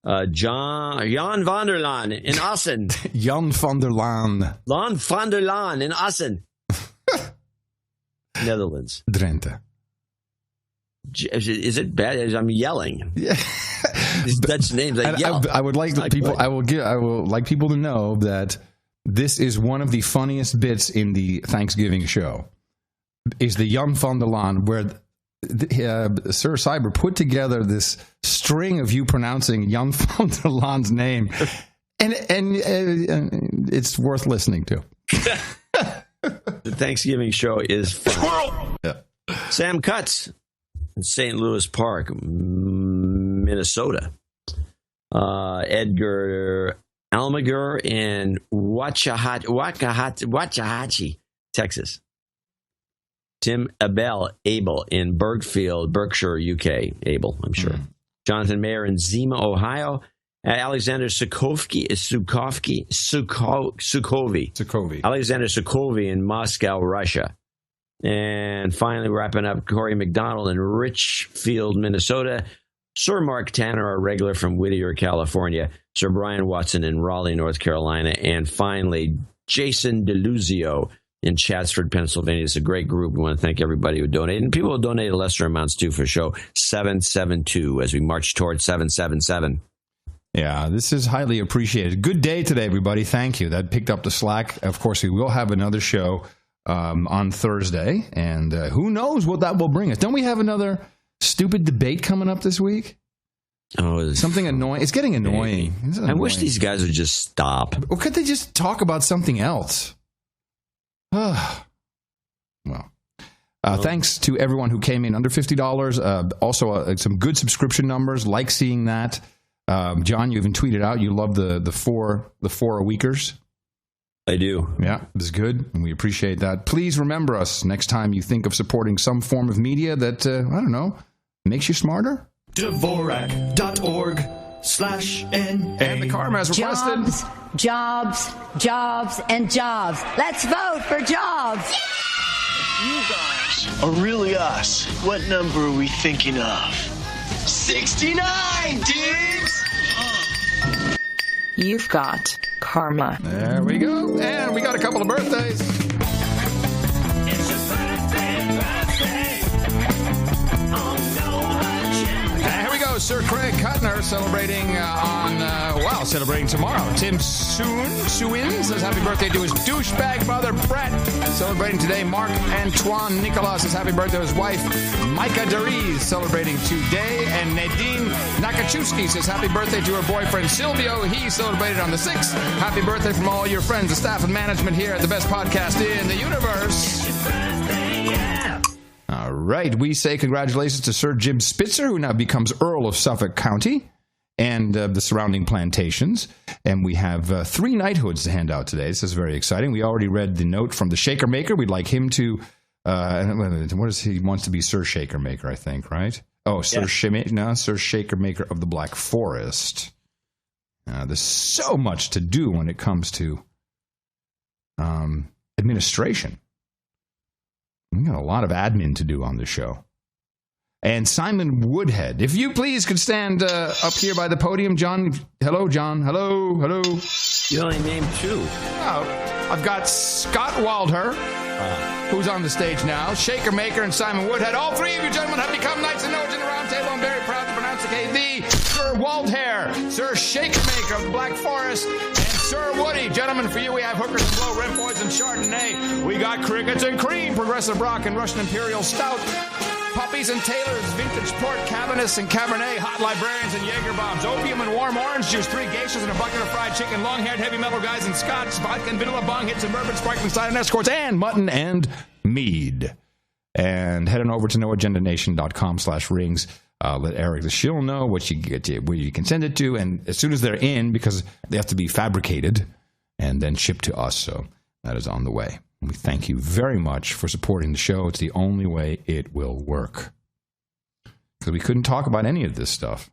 Jan van der Laan in Assen. Jan van der Laan. Jan van der Laan in Assen. Netherlands. Drenthe. Is it bad? I'm yelling. Yeah. These Dutch names. I would like people. I will like people to know that this is one of the funniest bits in the Thanksgiving show. Is the Jan van der Laan, where Sir Cyber put together this string of you pronouncing Jan van der Laan's name, and it's worth listening to. The Thanksgiving show is fun. Yeah. Sam Cutts in St. Louis Park, Minnesota. Edgar Almaguer in Waxahachie, Texas. Tim Abel in Bergfield, Berkshire, UK. Abel, I'm sure. Jonathan Mayer in Zima, Ohio. Alexander Sukovy. Alexander Sukovy in Moscow, Russia. And finally, wrapping up, Corey McDonald in Richfield, Minnesota. Sir Mark Tanner, a regular from Whittier, California. Sir Brian Watson in Raleigh, North Carolina. And finally, Jason DeLuzio in Chatsford, Pennsylvania. It's a great group. We want to thank everybody who donated. And people who donated lesser amounts, too, for show 772 as we march towards 777. Yeah, this is highly appreciated. Good day today, everybody. Thank you. That picked up the slack. Of course, we will have another show on Thursday, and who knows what that will bring us. Don't we have another stupid debate coming up this week? Oh, something annoying. It's getting annoying. I wish these guys would just stop. Or could they just talk about something else? Thanks to everyone who came in under $50. Also, some good subscription numbers. Like seeing that. John, you even tweeted out you love the four a weekers. I do. Yeah, it was good, and we appreciate that. Please remember us next time you think of supporting some form of media that, I don't know, makes you smarter. Dvorak.org/NA. And the Karma has requested. Jobs, and jobs. Let's vote for jobs. You guys are really us. What number are we thinking of? 69, dudes! You've got karma. There we go. And we got a couple of birthdays. It's your birthday. And here we go. Sir Craig Kuttner celebrating on, Meanwhile, celebrating tomorrow, Tim Suin says happy birthday to his douchebag brother, Brett. Celebrating today, Mark Antoine Nicolas says happy birthday to his wife, Micah Deriz, celebrating today. And Nadine Nakachewski says happy birthday to her boyfriend, Silvio. He celebrated on the 6th. Happy birthday from all your friends, the staff and management here at the best podcast in the universe. All right. We say congratulations to Sir Jim Spitzer, who now becomes Earl of Suffolk County and the surrounding plantations. And we have 3 knighthoods to hand out today. This is very exciting. We already read the note from the Shaker Maker. We'd like him to, what is he wants to be Sir Shaker Maker, I think, right? Oh, Sir Shaker Maker of the Black Forest. There's so much to do when it comes to administration. We got a lot of admin to do on this show. And Simon Woodhead, if you please could stand up here by the podium. John, hello, John. Hello. You only named 2. Oh, I've got Scott Waldher, who's on the stage now, Shaker Maker, and Simon Woodhead. All 3 of you gentlemen have become Knights of Norwich in the Round Table. I'm very proud to pronounce the Sir Waldher, Sir Shaker Maker of the Black Forest, and Sir Woody. Gentlemen, for you we have hookers and blow, rim boys and Chardonnay. We got crickets and cream, Progressive Rock and Russian Imperial Stout. Puppies and Tailors, Vintage Port, Cabinets and Cabernet, Hot Librarians and Jaeger Bombs, Opium and Warm Orange Juice, 3 geishas and a bucket of fried chicken, long-haired heavy metal guys and Scotch, vodka and vanilla bong hits and bourbon, sparkling cider and escorts, and mutton and mead. And head on over to noagendanation.com/rings. Let Eric the Shill know what you get to, where you can send it to, and as soon as they're in, because they have to be fabricated and then shipped to us, so that is on the way. We thank you very much for supporting the show. It's the only way it will work. Because we couldn't talk about any of this stuff.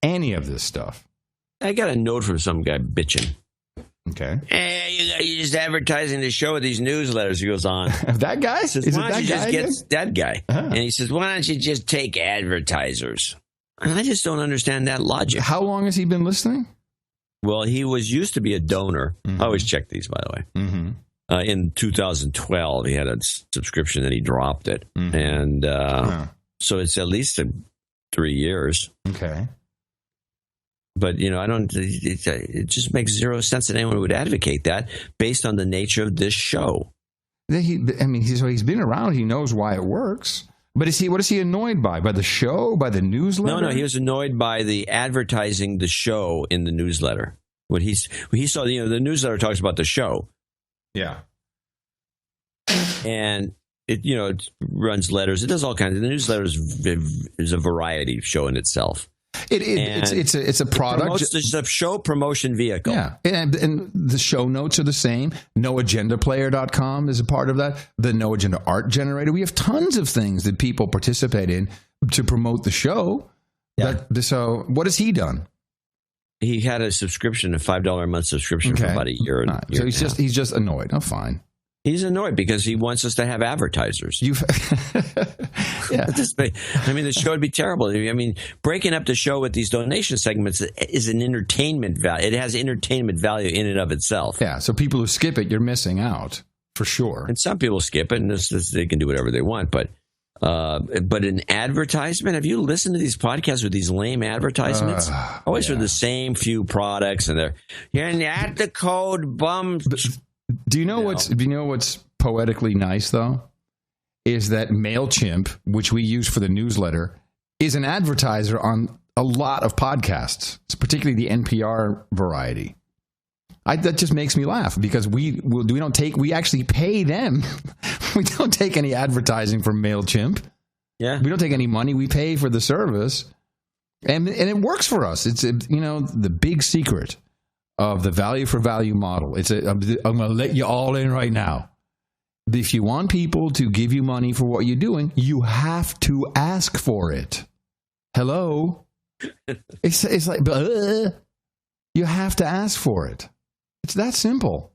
I got a note from some guy bitching. Okay. Hey, you're just advertising the show with these newsletters. He goes on. That guy? Says, Is it why don't that you guy just get that guy? Uh-huh. And he says, why don't you just take advertisers? And I just don't understand that logic. How long has he been listening? Well, he used to be a donor. I always check these, by the way. Mm-hmm. In 2012, he had a subscription and he dropped it. Mm-hmm. And so it's at least 3 years. Okay. But, I don't, it just makes zero sense that anyone would advocate that based on the nature of this show. He's been around. He knows why it works. But what is he annoyed by? By the show? By the newsletter? No, he was annoyed by the advertising the show in the newsletter. When he saw, the newsletter talks about the show. Yeah. And it runs letters. It does all kinds of. The newsletter is a variety show in itself. It's a product. It's a show promotion vehicle. Yeah, and the show notes are the same. NoAgendaPlayer.com is a part of that. The No Agenda Art Generator. We have tons of things that people participate in to promote the show. Yeah. So what has he done? He had a subscription, a $5 a month subscription for about a year. So he's just annoyed. Oh, fine. He's annoyed because he wants us to have advertisers. Yeah. The show would be terrible. Breaking up the show with these donation segments is an entertainment value. It has entertainment value in and of itself. Yeah, so people who skip it, you're missing out, for sure. And some people skip it, and they can do whatever they want. But an advertisement, have you listened to these podcasts with these lame advertisements? Always for the same few products, and you're at the code bum. Do you know what's poetically nice, though? Is that MailChimp, which we use for the newsletter, is an advertiser on a lot of podcasts, particularly the NPR variety. That just makes me laugh because we actually pay them. We don't take any advertising from MailChimp. Yeah. We don't take any money. We pay for the service. And it works for us. It's the big secret of the value for value model. I'm going to let you all in right now. If you want people to give you money for what you're doing, you have to ask for it. Hello? It's like, you have to ask for it. It's that simple.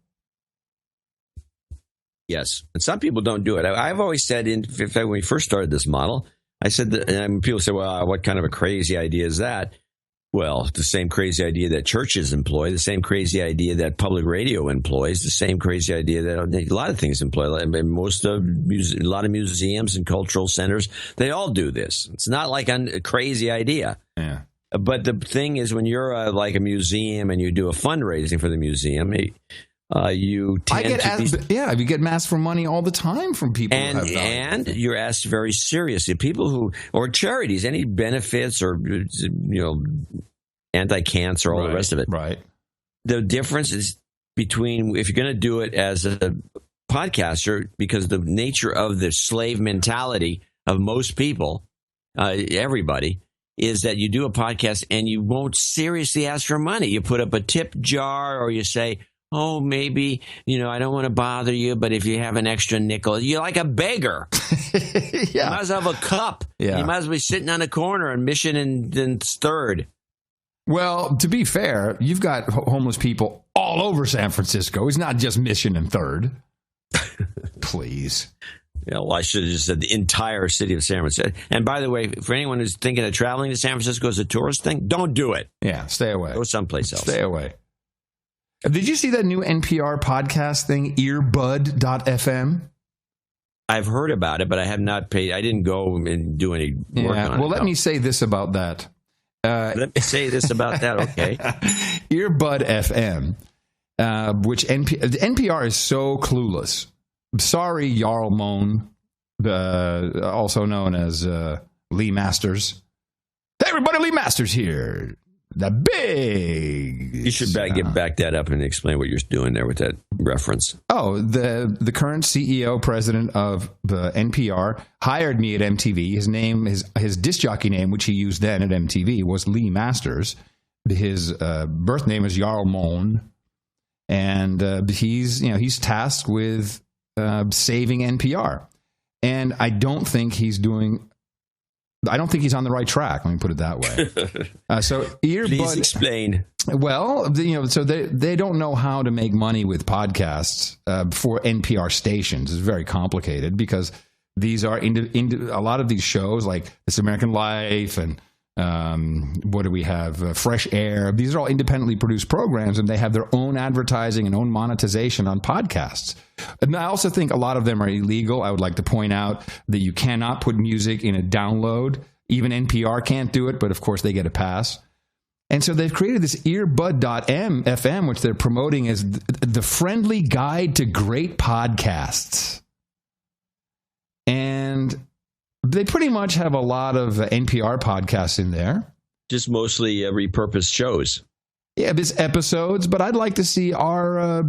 Yes. And some people don't do it. I've always said, in fact, when we first started this model, I said that, and people say, well, what kind of a crazy idea is that? Well, the same crazy idea that churches employ, the same crazy idea that public radio employs, the same crazy idea that a lot of things employ. A lot of museums and cultural centers, they all do this. It's not like a crazy idea. Yeah. But the thing is, when you're like a museum and you do a fundraising for the museum, you tend you get asked for money all the time from people, and you're asked very seriously. People or charities, any benefits or anti-cancer, all the rest of it. Right. The difference is between if you're going to do it as a podcaster, because the nature of the slave mentality of most people, everybody, is that you do a podcast and you won't seriously ask for money. You put up a tip jar, or you say, oh, maybe, I don't want to bother you, but if you have an extra nickel, you're like a beggar. You might as well have a cup. Yeah. You might as well be sitting on a corner in Mission and 3rd. Well, to be fair, you've got homeless people all over San Francisco. It's not just Mission and 3rd. Please. Yeah, well, I should have just said the entire city of San Francisco. And by the way, for anyone who's thinking of traveling to San Francisco as a tourist thing, don't do it. Yeah, stay away. Go someplace else. Stay away. Did you see that new NPR podcast thing, Earbud.fm? I've heard about it, but I have not paid. I didn't go and do any work on it. Well, let me say this about that. Let me say this about that, okay. Earbud FM, which NPR is so clueless. Sorry, Jarl Moan, also known as Lee Masters. Hey, everybody, Lee Masters here. The big... You should back that up and explain what you're doing there with that reference. Oh, the current CEO, president of the NPR, hired me at MTV. His name, his disc jockey name, which he used then at MTV, was Lee Masters. His birth name is Jarl Moan. And he's tasked with saving NPR. And I don't think he's on the right track. Let me put it that way. So Earbud. Please explain. Well, so they don't know how to make money with podcasts for NPR stations. It's very complicated because these are a lot of these shows like This American Life and what do we have? Fresh Air. These are all independently produced programs, and they have their own advertising and own monetization on podcasts. And I also think a lot of them are illegal. I would like to point out that you cannot put music in a download. Even NPR can't do it, but of course they get a pass. And so they've created this Earbud.fm, which they're promoting as the friendly guide to great podcasts. And they pretty much have a lot of NPR podcasts in there. Just mostly repurposed shows. Yeah, there's episodes, but I'd like to see our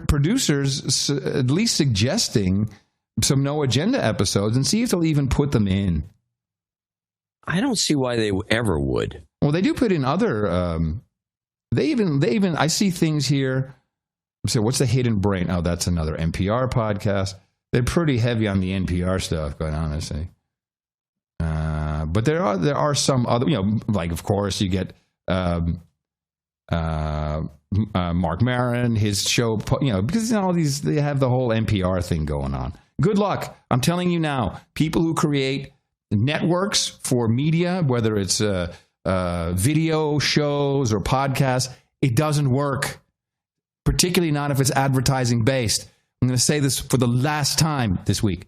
producers at least suggesting some No Agenda episodes and see if they'll even put them in. I don't see why they ever would. Well, they do put in other. They even. I see things here. So, what's the Hidden Brain? Oh, that's another NPR podcast. They're pretty heavy on the NPR stuff, quite honestly. But there are some other. Like of course you get Mark Maron, his show. Because all these they have the whole NPR thing going on. Good luck. I'm telling you now. People who create networks for media, whether it's video shows or podcasts, it doesn't work, particularly not if it's advertising based. I'm going to say this for the last time this week.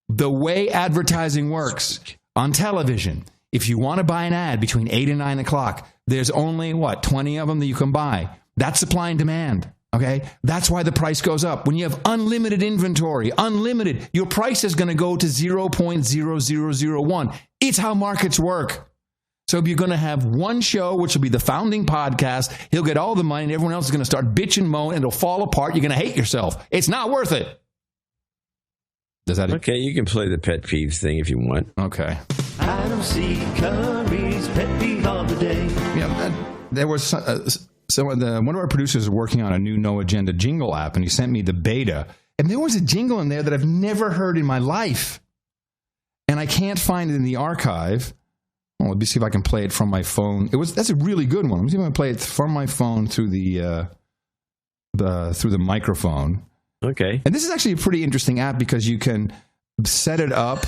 The way advertising works on television, if you want to buy an ad between 8 and 9 o'clock, there's only, 20 of them that you can buy. That's supply and demand. Okay, that's why the price goes up. When you have unlimited inventory, your price is going to go to 0.0001. It's how markets work. So if you're going to have one show, which will be the founding podcast, he'll get all the money and everyone else is going to start bitching, moaning, and it'll fall apart. You're going to hate yourself. It's not worth it. Does that? Okay, you can play the pet peeves thing if you want. Okay. Adam C. Curry's pet peeve of the day. Yeah, there was... So one of our producers is working on a new No Agenda jingle app, and he sent me the beta. And there was a jingle in there that I've never heard in my life. And I can't find it in the archive. Well, let me see if I can play it from my phone. That's a really good one. Let me see if I can play it from my phone through the microphone. Okay. And this is actually a pretty interesting app because you can set it up.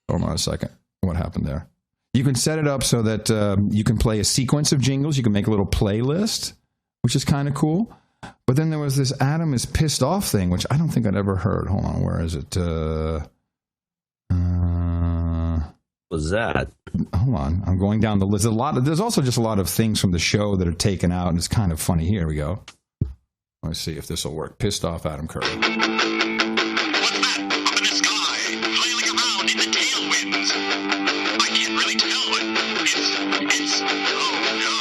Hold on a second. What happened there? You can set it up so that you can play a sequence of jingles. You can make a little playlist, which is kind of cool. But then there was this Adam is pissed off thing, which I don't think I'd ever heard. Hold on, where is it? was that? Hold on, I'm going down the list. There's also just a lot of things from the show that are taken out, and it's kind of funny. Here we go. Let's see if this will work. Pissed off Adam Curry. What's that up in the sky, flailing around in the tailwinds? I can't really tell what it's. Oh no!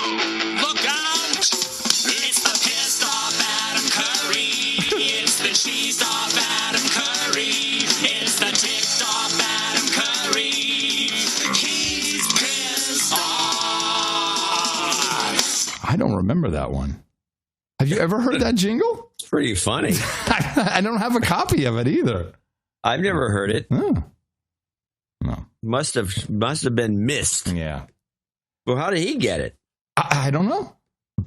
Look out! It's the pissed off Adam Curry. It's the cheesed off Adam Curry. It's the ticked off Adam Curry. He's pissed off. I don't remember that one. Have you ever heard that jingle? It's pretty funny. I don't have a copy of it either. I've never heard it. Oh. No. Must have been missed. Yeah. Well, how did he get it? I don't know.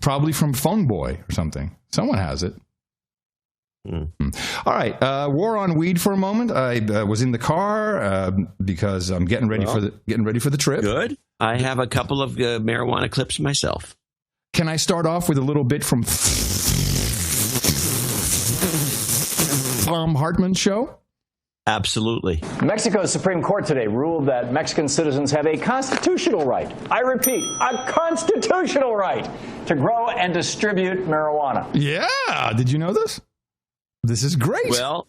Probably from Phone Boy or something. Someone has it. All right. War on weed for a moment. I was in the car because I'm getting ready for the trip. Good. I have a couple of marijuana clips myself. Can I start off with a little bit from Tom Hartman's show? Absolutely. Mexico's Supreme Court today ruled that Mexican citizens have a constitutional right, I repeat, a constitutional right to grow and distribute marijuana. Yeah. Did you know this? This is great. Well,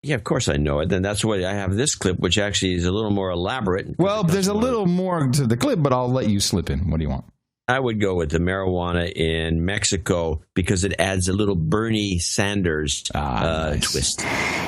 yeah, of course I know it. Then that's why I have this clip, which actually is a little more elaborate. Well, there's a little more to the clip, but I'll let you slip in. What do you want? I would go with the marijuana in Mexico because it adds a little Bernie Sanders twist.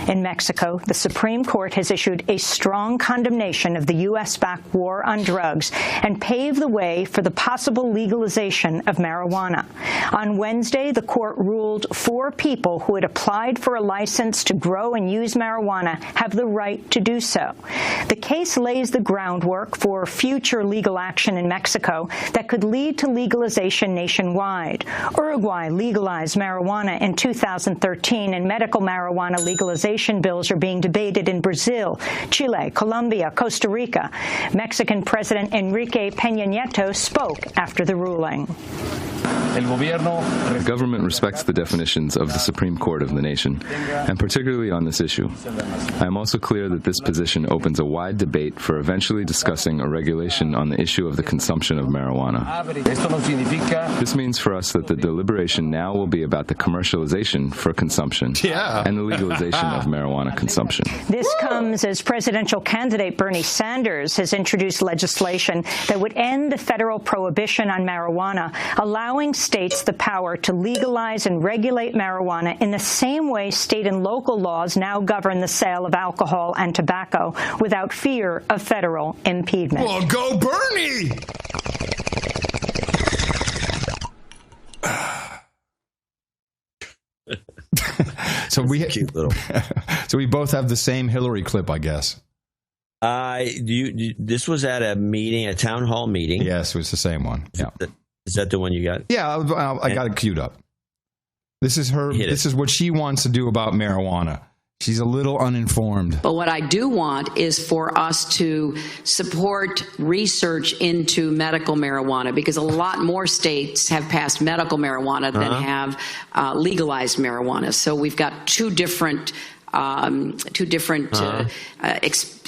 In Mexico, the Supreme Court has issued a strong condemnation of the U.S.-backed war on drugs and paved the way for the possible legalization of marijuana. On Wednesday, the court ruled 4 people who had applied for a license to grow and use marijuana have the right to do so. The case lays the groundwork for future legal action in Mexico that could lead to legalization nationwide. Uruguay legalized marijuana in 2013, and medical marijuana legalization bills are being debated in Brazil, Chile, Colombia, Costa Rica. Mexican President Enrique Peña Nieto spoke after the ruling. The government respects the definitions of the Supreme Court of the nation, and particularly on this issue. I am also clear that this position opens a wide debate for eventually discussing a regulation on the issue of the consumption of marijuana. This means for us that the deliberation now will be about the commercialization for consumption and the legalization of marijuana consumption. This comes as presidential candidate Bernie Sanders has introduced legislation that would end the federal prohibition on marijuana, allowing states the power to legalize and regulate marijuana in the same way state and local laws now govern the sale of alcohol and tobacco without fear of federal impediment. Well, go Bernie! So we both have the same Hillary clip, I guess. This was at a meeting, a town hall meeting. Yes, it was the same one. Yeah. Is that the one you got? Yeah, I got it queued up. This is her. This is what she wants to do about marijuana. She's a little uninformed. But what I do want is for us to support research into medical marijuana, because a lot more states have passed medical marijuana than have legalized marijuana. So we've got two different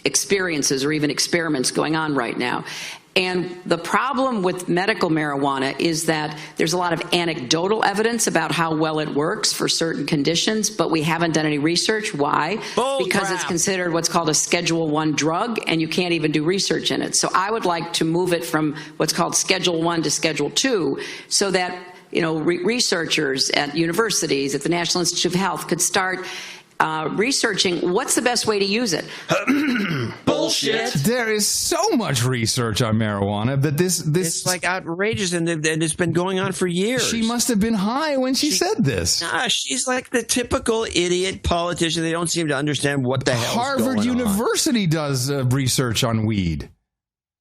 experiences or even experiments going on right now. And the problem with medical marijuana is that there's a lot of anecdotal evidence about how well it works for certain conditions, but we haven't done any research. Why? Because it's considered what's called a Schedule I drug, and you can't even do research in it. So I would like to move it from what's called Schedule I to Schedule II so that, researchers at universities, at the National Institute of Health could start researching what's the best way to use it. Bullshit. There is so much research on marijuana that this it's like outrageous, and it's been going on for years. She must have been high when she said this. She's like the typical idiot politician. They don't seem to understand what the hell. Harvard University does research on weed.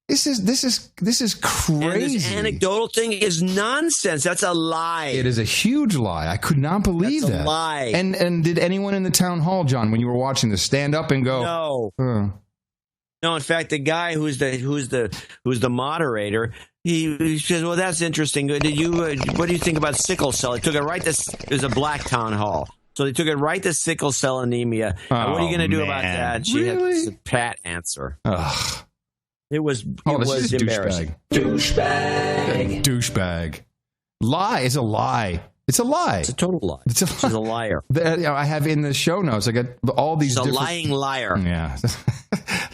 This is crazy. And this anecdotal thing is nonsense. That's a lie. It is a huge lie. I could not believe that. That's a lie. And did anyone in the town hall, John, when you were watching this, stand up and go? No. No. In fact, the guy who's the moderator, he says, "Well, that's interesting. What do you think about sickle cell?" He took it right to. It was a black town hall. So they took it right to sickle cell anemia. What are you going to do about that? She had a pat answer. Ugh. It was embarrassing. Douchebag. Douchebag. Lie is a lie. It's a lie. It's a total lie. It's a liar. I have in the show notes, I got all these different... lying liar. Yeah.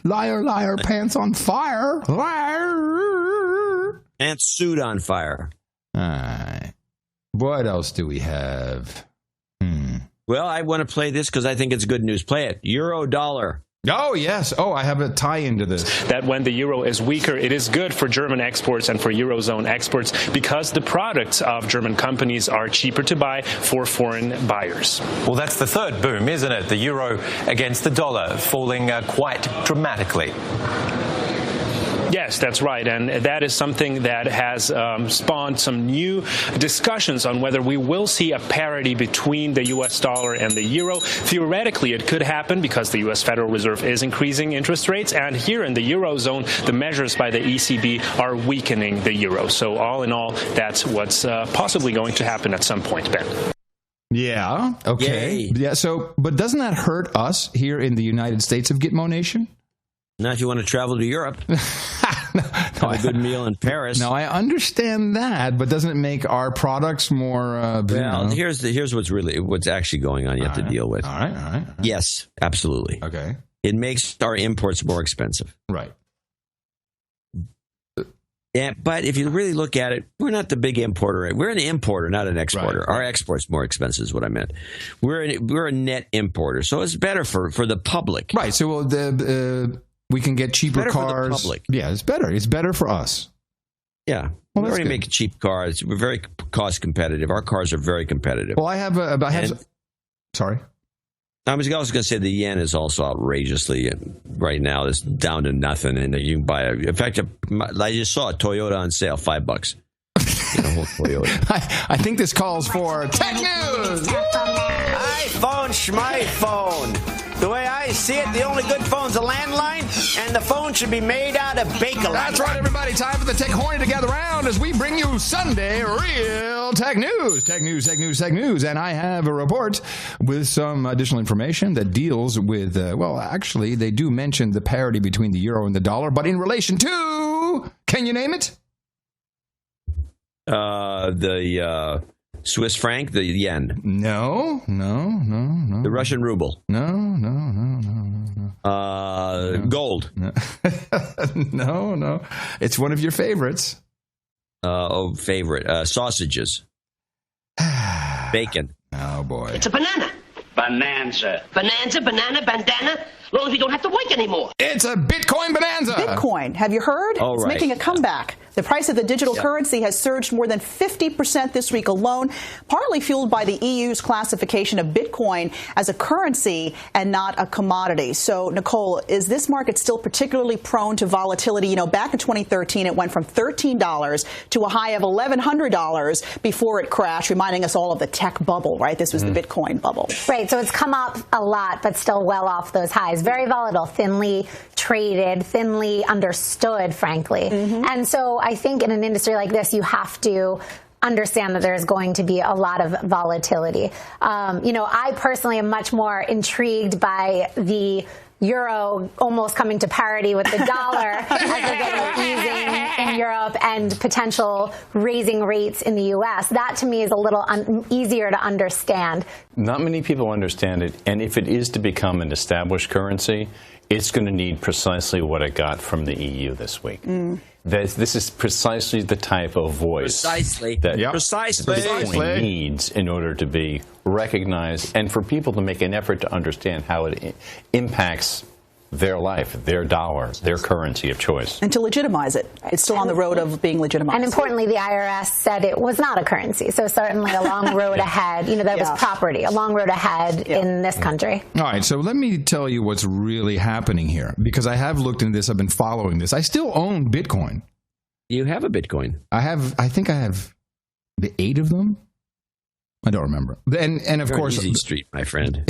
Liar, liar, pants on fire. Liar. And suit on fire. All right. What else do we have? Well, I want to play this because I think it's good news. Play it. Euro dollar. Oh, yes. Oh, I have a tie-in to this. That when the euro is weaker, it is good for German exports and for Eurozone exports because the products of German companies are cheaper to buy for foreign buyers. Well, that's the third boom, isn't it? The euro against the dollar falling quite dramatically. Yes, that's right. And that is something that has spawned some new discussions on whether we will see a parity between the U.S. dollar and the euro. Theoretically, it could happen because the U.S. Federal Reserve is increasing interest rates. And here in the Eurozone, the measures by the ECB are weakening the euro. So all in all, that's what's possibly going to happen at some point, Ben. Yeah. Okay. Yay. Yeah. So, but doesn't that hurt us here in the United States of Gitmo Nation? Not if you want to travel to Europe. Have a good meal in Paris. No, I understand that, but doesn't it make our products more? Well, here's what's actually going on. You have to deal with. All right. Yes, absolutely. Okay. It makes our imports more expensive. Right. Yeah, but if you really look at it, we're not the big importer. We're an importer, not an exporter. Right. Our export's more expensive is what I meant. We're a net importer, so it's better for the public. Right. So we can get cheaper better cars. For the public. Yeah, it's better. It's better for us. Yeah. Well, we already make cheap cars. We're very cost competitive. Our cars are very competitive. Well, sorry. I was also going to say the yen is also outrageously right now. It's down to nothing, and you can buy in fact, I just saw a Toyota on sale, $5. A whole Toyota. I think this calls for tech news. iPhone, schmyphone. The way I see it, the only good phone's a landline, and the phone should be made out of Bakelite. That's right, everybody. Time for the Tech Horny to gather around as we bring you Sunday Real Tech News. Tech news. And I have a report with some additional information that deals with, actually, they do mention the parity between the euro and the dollar, but in relation to, can you name it? The Swiss franc, the yen. No. The Russian ruble. No. Gold. No. It's one of your favorites. Favorite. Sausages. Bacon. Oh, boy. It's a banana. Bonanza. Bonanza, banana, bandana. As long as we don't have to work anymore. It's a Bitcoin bonanza. Bitcoin. Have you heard? Oh, it's right. making a comeback. The price of the digital currency has surged more than 50% this week alone, partly fueled by the EU's classification of Bitcoin as a currency and not a commodity. So, Nicole, is this market still particularly prone to volatility? You know, back in 2013, it went from $13 to a high of $1,100 before it crashed, reminding us all of the tech bubble, right? This was the Bitcoin bubble. Right. So it's come up a lot, but still well off those highs. Very volatile, thinly traded, thinly understood, frankly. And so I think in an industry like this, you have to understand that there's going to be a lot of volatility. I personally am much more intrigued by the euro almost coming to parity with the dollar as we're getting easing in Europe and potential raising rates in the U.S. That, to me, is a little easier to understand. Not many people understand it, and if it is to become an established currency, it's going to need precisely what it got from the EU this week. This is precisely the type of voice that Bitcoin needs in order to be recognized and for people to make an effort to understand how it impacts their life, their dollar, their currency of choice. And to legitimize it. It's still on the road of being legitimized. And importantly, the IRS said it was not a currency. So certainly a long road ahead. That was property, a long road ahead in this country. All right. So let me tell you what's really happening here, because I have looked into this. I've been following this. I still own Bitcoin. You have a Bitcoin. I think I have 8 of them. I don't remember. And of course, easy street, my friend.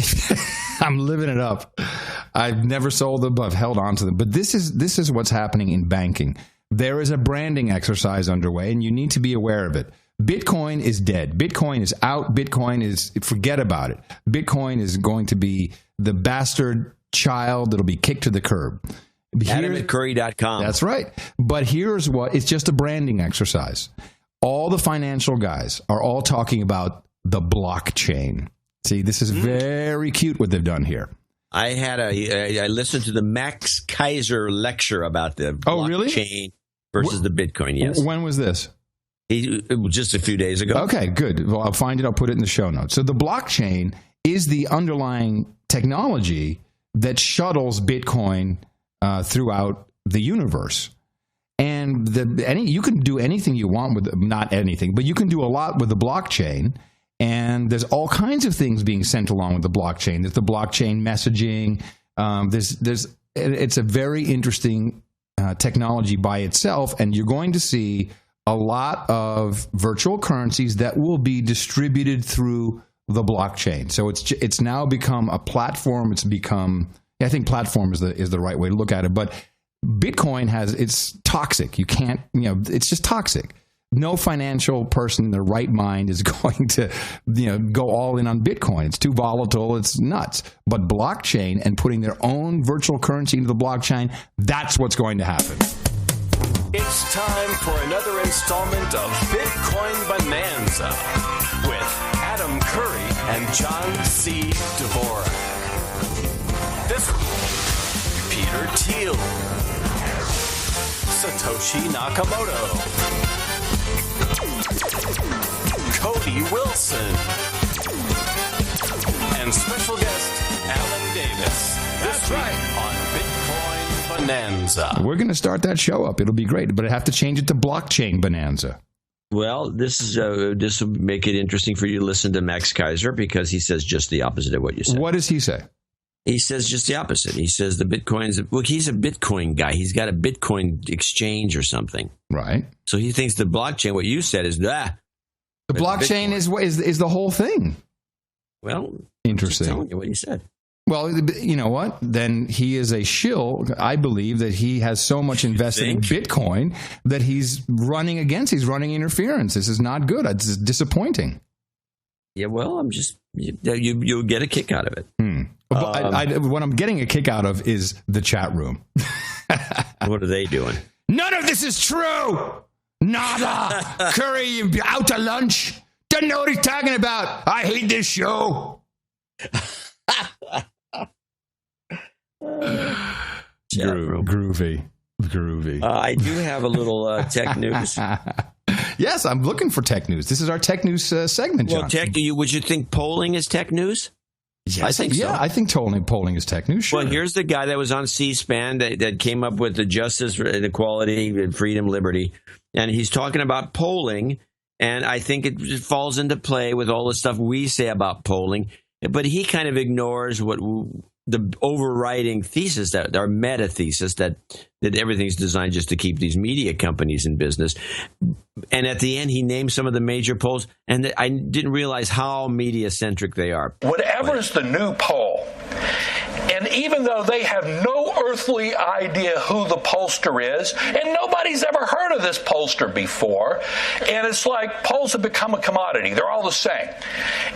I'm living it up. I've never sold them, but I've held on to them. But this is what's happening in banking. There is a branding exercise underway, and you need to be aware of it. Bitcoin is dead. Bitcoin is out. Forget about it. Bitcoin is going to be the bastard child that'll be kicked to the curb. Adam@curry.com. That's right. But here's what, it's just a branding exercise. All the financial guys are all talking about the blockchain. See, this is very cute what they've done here. I listened to the Max Kaiser lecture about the blockchain versus the Bitcoin. Yes. When was this? Just a few days ago. Okay, good. Well, I'll find it. I'll put it in the show notes. So the blockchain is the underlying technology that shuttles Bitcoin throughout the universe. And you can do anything you want with, not anything, but you can do a lot with the blockchain. And there's all kinds of things being sent along with the blockchain. There's the blockchain messaging. It's a very interesting technology by itself, and you're going to see a lot of virtual currencies that will be distributed through the blockchain. So it's now become a platform. It's become, I think platform is the right way to look at it. But Bitcoin it's toxic. You can't, it's just toxic. No financial person in their right mind is going to, go all in on Bitcoin. It's too volatile. It's nuts. But blockchain and putting their own virtual currency into the blockchain, that's what's going to happen. It's time for another installment of Bitcoin Bonanza with Adam Curry and John C. Dvorak. This week, Peter Thiel, Satoshi Nakamoto, Cody Wilson, and special guest Alan Davis. That's right, on Bitcoin Bonanza. We're going to start that show up. It'll be great, but I have to change it to Blockchain Bonanza. Well, this will make it interesting for you to listen to Max Kaiser, because he says just the opposite of what you said. What does he say? He says just the opposite. He says the Bitcoin's, he's a Bitcoin guy. He's got a Bitcoin exchange or something. Right. So he thinks the blockchain, what you said, is that. The blockchain is the whole thing. Well, interesting. I'm just telling you what he said. Well, you know what? Then he is a shill. I believe that he has so much invested in Bitcoin that he's running interference. This is not good. It's disappointing. Yeah, well, you'll get a kick out of it. What I'm getting a kick out of is the chat room. What are they doing? None of this is true. Nada. Curry, you out to lunch. Doesn't know what he's talking about. I hate this show. Groovy. I do have a little tech news. Yes, I'm looking for tech news. This is our tech news segment, John. Well, would you think polling is tech news? Yes, I think so. Yeah, I think polling is tech news. Sure. Well, here's the guy that was on C-SPAN that came up with the justice, equality, freedom, liberty, and he's talking about polling, and I think it falls into play with all the stuff we say about polling, but he kind of ignores what the overriding thesis, that our meta thesis, that everything's designed just to keep these media companies in business. And at the end, he named some of the major polls, and I didn't realize how media-centric they are. Whatever's the new poll, and even though they have no earthly idea who the pollster is, and nobody's ever heard of this pollster before, and it's like polls have become a commodity. They're all the same.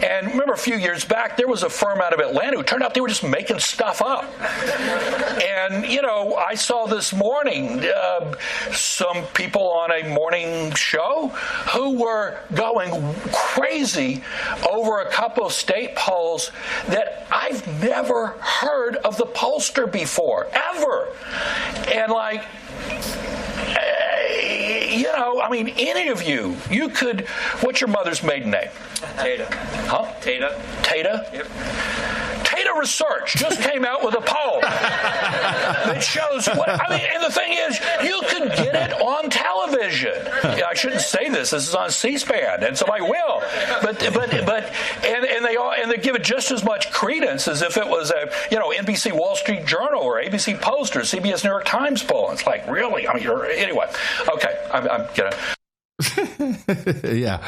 And remember a few years back, there was a firm out of Atlanta who turned out they were just making stuff up. And, I saw this morning some people on a morning show who were going crazy over a couple of state polls that I've never heard of the pollster before, ever. And any of you could, what's your mother's maiden name? Tata. Huh? Tata? Yep. Tata Research just came out with a poll that shows and the thing is, you could get it on television. I shouldn't say this is on C-SPAN, and somebody will. But they give it just as much credence as if it was a NBC Wall Street Journal or ABC Post or CBS New York Times poll. It's like, really? Anyway. Okay, I'm gonna. Yeah,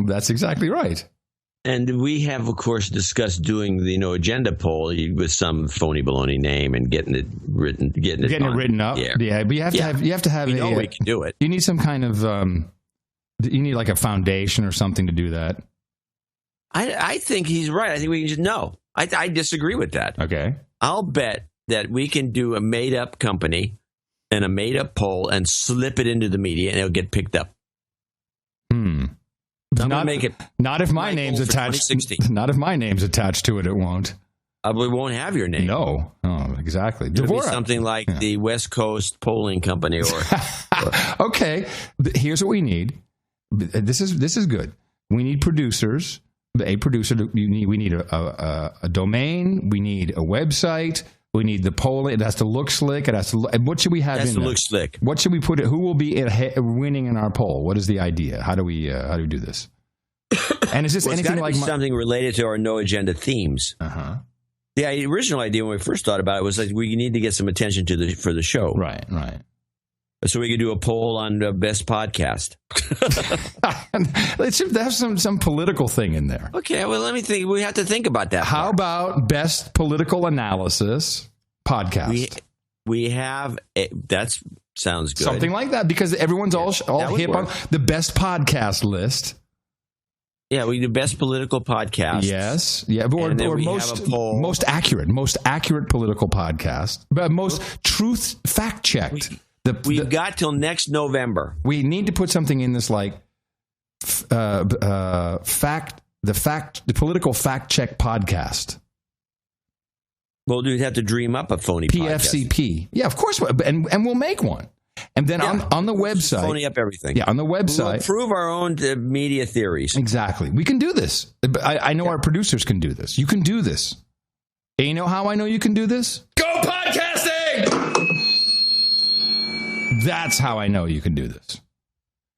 that's exactly right. And we have, of course, discussed doing the agenda poll with some phony baloney name and getting it written up. Yeah, but you have to have. We can do it. You need some kind of. You need like a foundation or something to do that. I think he's right. I think we can just no. I disagree with that. Okay. I'll bet that we can do a made-up company and a made-up poll and slip it into the media, and it'll get picked up. Not if my name's attached. Not if my name's attached to it. It won't. We won't have your name. No. Oh, exactly. It'll be something like the West Coast Polling Company, or okay. Here's what we need. This is good. We need producers. A producer. We need a domain. We need a website. We need the polling. It has to look slick. It has to. And what should we have? It has in to look slick. What should we put it? Who will be winning in our poll? What is the idea? How do we do this? And is this anything like something related to our no agenda themes? The original idea when we first thought about it was like we need to get some attention for the show. Right. So we could do a poll on the best podcast. It should have some political thing in there. Okay, well, let me think. We have to think about that. How about best political analysis podcast? We have that sounds good. Something like that, because everyone's all hip on the best podcast list. Yeah, we do best political podcast. Yes, yeah, or most accurate political podcast, but most truth fact checked. We've got till next November. We need to put something in this like the political fact check podcast. Well, we'd have to dream up a phony PFCP. podcast. Yeah, of course, and we'll make one. And then on the website, phony up everything. Yeah, on the website, we'll prove our own media theories. Exactly, we can do this. I know our producers can do this. You can do this. And you know how I know you can do this? Go podcasting! That's how I know you can do this.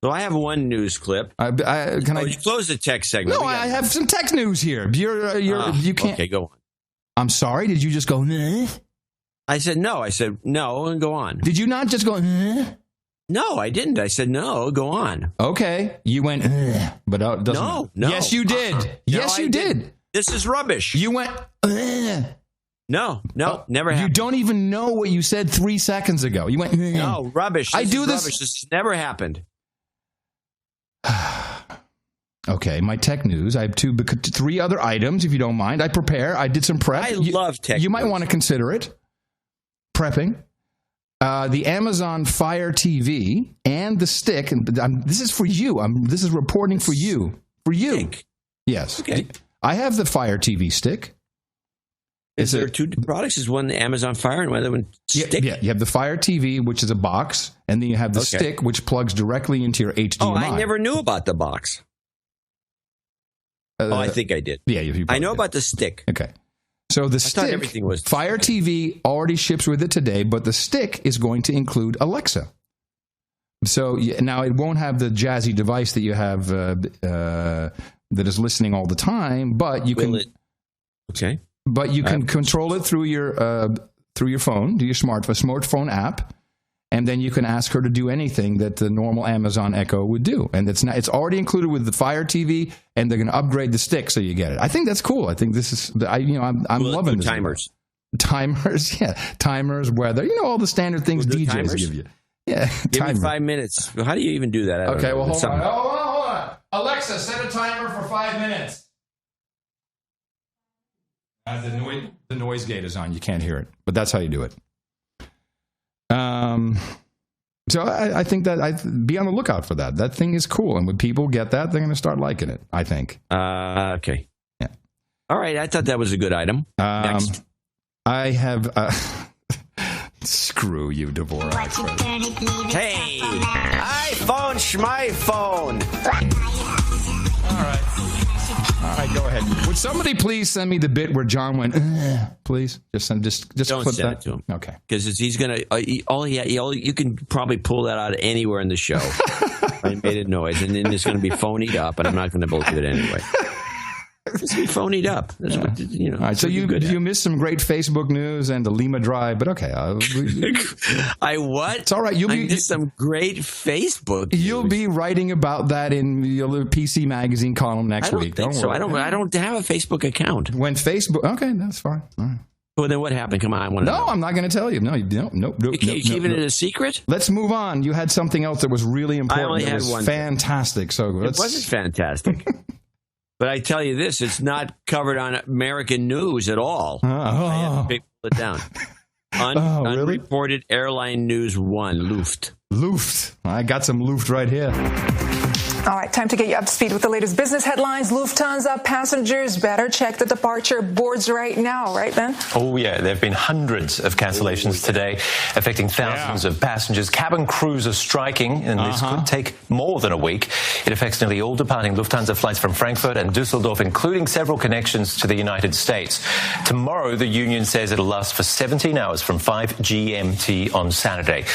So I have one news clip. You close the tech segment? No, I have some tech news here. You can't. Okay, go on. I'm sorry. Did you just go? I said no. I said no, and go on. Did you not just go? No, I didn't. I said no. Go on. Okay, you went. But it doesn't. No. Yes, you did. Yes, you did. This is rubbish. You went. No, never happened. You don't even know what you said 3 seconds ago. You went. No, rubbish. I do this. Rubbish. This never happened. Okay, my tech news. I have 3 other items, if you don't mind. I prepare. I did some prep. I love tech. You might want to consider it. Prepping. The Amazon Fire TV and the stick. And this is for you. This is reporting for you. For you. Stick. Yes. Okay. I have the Fire TV stick. Is there 2 products? Is one the Amazon Fire and one stick? Yeah, you have the Fire TV, which is a box, and then you have the stick, which plugs directly into your HDMI. Oh, I never knew about the box. I think I did. Yeah, I know about the stick. Okay. So the stick, everything was Fire TV already ships with it today, but the stick is going to include Alexa. So now it won't have the jazzy device that you have that is listening all the time, but you can. Okay. But you can control it through your phone, do your smartphone app, and then you can ask her to do anything that the normal Amazon Echo would do. And it's already included with the Fire TV, and they're going to upgrade the stick so you get it. I think that's cool. I think this is I'm loving this. Timers, yeah, timers, weather, all the standard things DJs give you. Yeah, give me 5 minutes. How do you even do that? Okay, well hold on. Alexa, set a timer for 5 minutes. The noise gate is on. You can't hear it, but that's how you do it. So I think that I'd be on the lookout for that. That thing is cool, and when people get that, they're going to start liking it, I think. Okay. Yeah. All right. I thought that was a good item. Next. I have. Screw you, Dvorak. Hey, iPhone, schmyphone. All right, go ahead. Would somebody please send me the bit where John went, please? Just don't clip send that it to him. Okay. Because he's going to, you can probably pull that out anywhere in the show. I made a noise, and then it's going to be phonied up, and I'm not going to believe it anyway. It's going to be phonied up. That's what, All right, so you missed some great Facebook news and the Lima Drive, but okay. I what? It's all right. I missed some great Facebook news. You'll be writing about that in your PC Magazine column next week. Don't worry. I don't have a Facebook account. When Facebook, okay, that's fine. All right. Well, then what happened? Come on, I want to know. I'm not going to tell you. No, nope. You're keeping it a secret? Let's move on. You had something else that was really important. I only had one. Fantastic. So it wasn't fantastic. But I tell you this, it's not covered on American news at all. I have to pull it down. Unreported airline news 1, Luft. Luft. I got some Luft right here. All right, time to get you up to speed with the latest business headlines. Lufthansa passengers better check the departure boards right now, right, Ben? Oh, yeah. There have been hundreds of cancellations today, affecting thousands of passengers. Cabin crews are striking, and this could take more than a week. It affects nearly all departing Lufthansa flights from Frankfurt and Dusseldorf, including several connections to the United States. Tomorrow, the union says it'll last for 17 hours from 5 GMT on Saturday.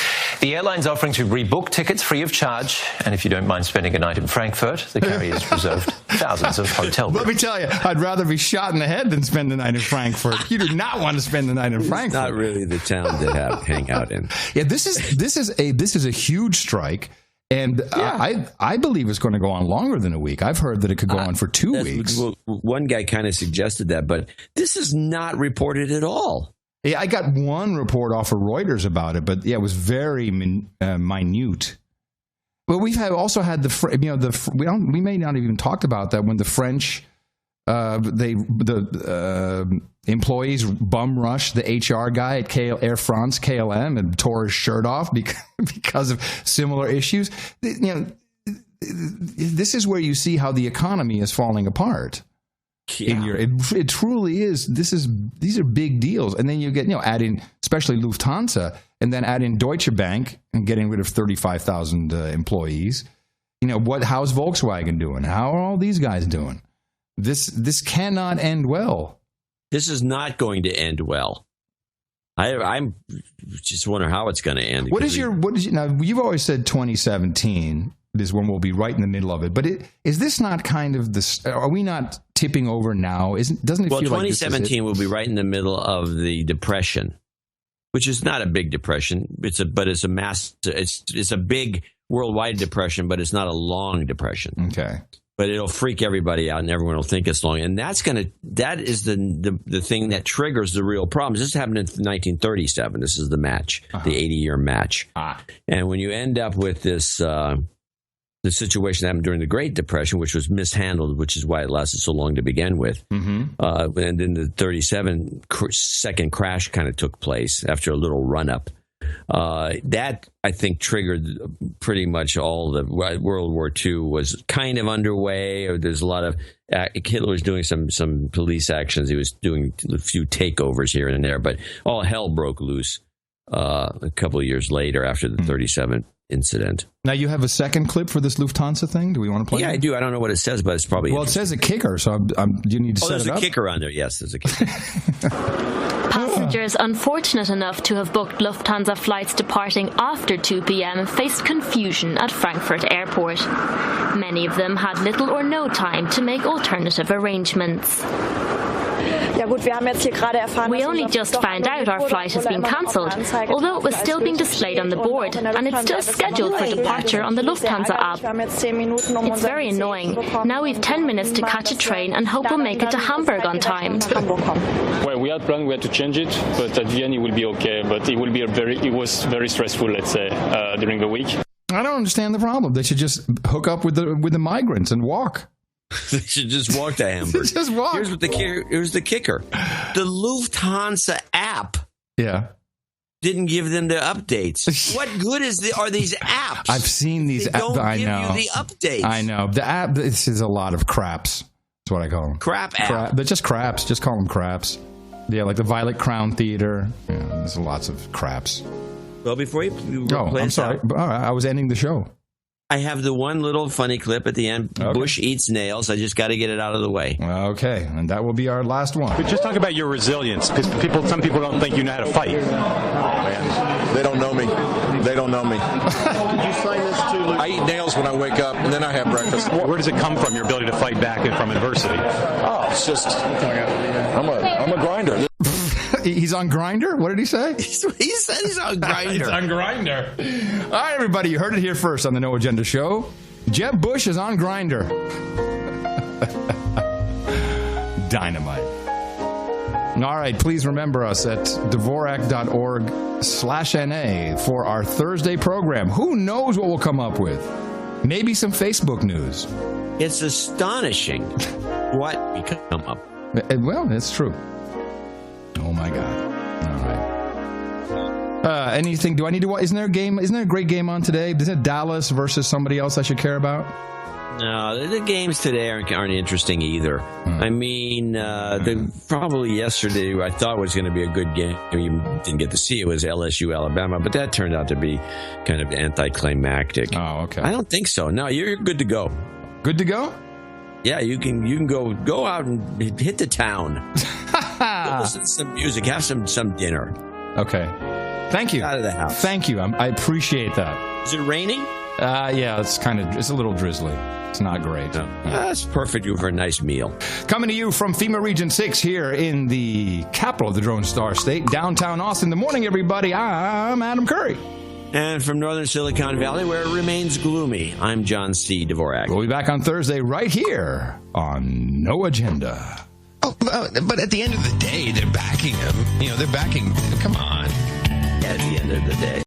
The airline's offering to rebook tickets free of charge, and if you don't mind spending a night in Frankfurt, the carrier's reserved thousands of hotel rooms. Let me tell you, I'd rather be shot in the head than spend the night in Frankfurt. You do not want to spend the night in Frankfurt. It's not really the town to hang out in. Yeah, this is a huge strike, and I believe it's going to go on longer than a week. I've heard that it could go on for 2 weeks. Well, one guy kind of suggested that, but this is not reported at all. Yeah, I got one report off of Reuters about it, but yeah, it was very minute. But we've also had we may not even talked about that when the French employees bum rushed the HR guy at Air France KLM and tore his shirt off because of similar issues. This is where you see how the economy is falling apart. Yeah. It truly is. These are big deals, and then you get add in especially Lufthansa, and then add in Deutsche Bank and getting rid of 35,000 employees. How's Volkswagen doing? How are all these guys doing? This cannot end well. This is not going to end well. I'm just wondering how it's going to end. Now you've always said 2017 is when we'll be right in the middle of it. But is this not kind of this? Are we not tipping over now? Doesn't it feel like 2017 will be right in the middle of the depression, which is not a big depression. It's a big worldwide depression, but it's not a long depression. Okay. But it'll freak everybody out, and everyone will think it's long. And that is the thing that triggers the real problems. This happened in 1937. This is the match, the 80-year match. And when you end up with this, the situation that happened during the Great Depression, which was mishandled, which is why it lasted so long to begin with. And then the 37 second crash kind of took place after a little run-up. That, I think, triggered pretty much all the World War II was kind of underway. Or there's a lot of Hitler was doing some police actions. He was doing a few takeovers here and there, but all hell broke loose a couple of years later after the 37 incident. Now you have a second clip for this Lufthansa thing. Do we want to play? Yeah, I do. I don't know what it says, but it's probably it says a kicker. So you need to set it up. There's a kicker on there. Yes, there's a kicker. Passengers unfortunate enough to have booked Lufthansa flights departing after 2 p.m. faced confusion at Frankfurt Airport. Many of them had little or no time to make alternative arrangements. We only just found out our flight has been cancelled, although it was still being displayed on the board, and it's still scheduled for departure on the Lufthansa app. It's very annoying. Now we've 10 minutes to catch a train and hope we'll make it to Hamburg on time. Well, we had planned, we had to change it, but at the end it will be okay. But it was very stressful, let's say, during the week. I don't understand the problem. They should just hook up with the migrants and walk. They should just walk to Hamburg. Just walk. Here's the kicker. The Lufthansa app didn't give them the updates. What good are these apps? I've seen these apps. I know. Give you the updates. I know. The app, this is a lot of craps. That's what I call them. Crap app. They're just craps. Just call them craps. Yeah, like the Violet Crown Theater. Yeah, there's lots of craps. Well, before you play I'm sorry. All right, I was ending the show. I have the one little funny clip at the end. Okay. Bush eats nails. I just got to get it out of the way. Okay, and that will be our last one. But just talk about your resilience, because some people don't think you know how to fight. Man, they don't know me. They don't know me. Did you sign this too, Luke? I eat nails when I wake up, and then I have breakfast. Where does it come from, your ability to fight back from adversity? Oh, it's just, I'm a grinder. He's on Grindr? What did he say? He said he's on Grindr. He's on Grindr. All right, everybody, you heard it here first on the No Agenda Show. Jeb Bush is on Grindr. Dynamite. All right, please remember us at Dvorak.org/NA for our Thursday program. Who knows what we'll come up with? Maybe some Facebook news. It's astonishing what we come up with. Well, it's true. Oh, my God. All right. Anything? Do I need to watch? Isn't there a game? Isn't there a great game on today? Is it Dallas versus somebody else I should care about? No, the games today aren't interesting either. I mean, probably yesterday I thought was going to be a good game. I mean, you didn't get to see it. Was LSU Alabama, but that turned out to be kind of anticlimactic. Oh, okay. I don't think so. No, you're good to go. Good to go? Yeah, you can go out and hit the town. Go listen to some music. Have some dinner. Okay. Thank you. Out of the house. Thank you. I appreciate that. Is it raining? Yeah, it's a little drizzly. It's not great. No. That's perfect for a nice meal. Coming to you from FEMA Region 6 here in the capital of the Drone Star State, downtown Austin. Good morning, everybody. I'm Adam Curry. And from northern Silicon Valley, where it remains gloomy, I'm John C. Dvorak. We'll be back on Thursday right here on No Agenda. Oh, but at the end of the day, they're backing him. They're backing. Come on. At the end of the day.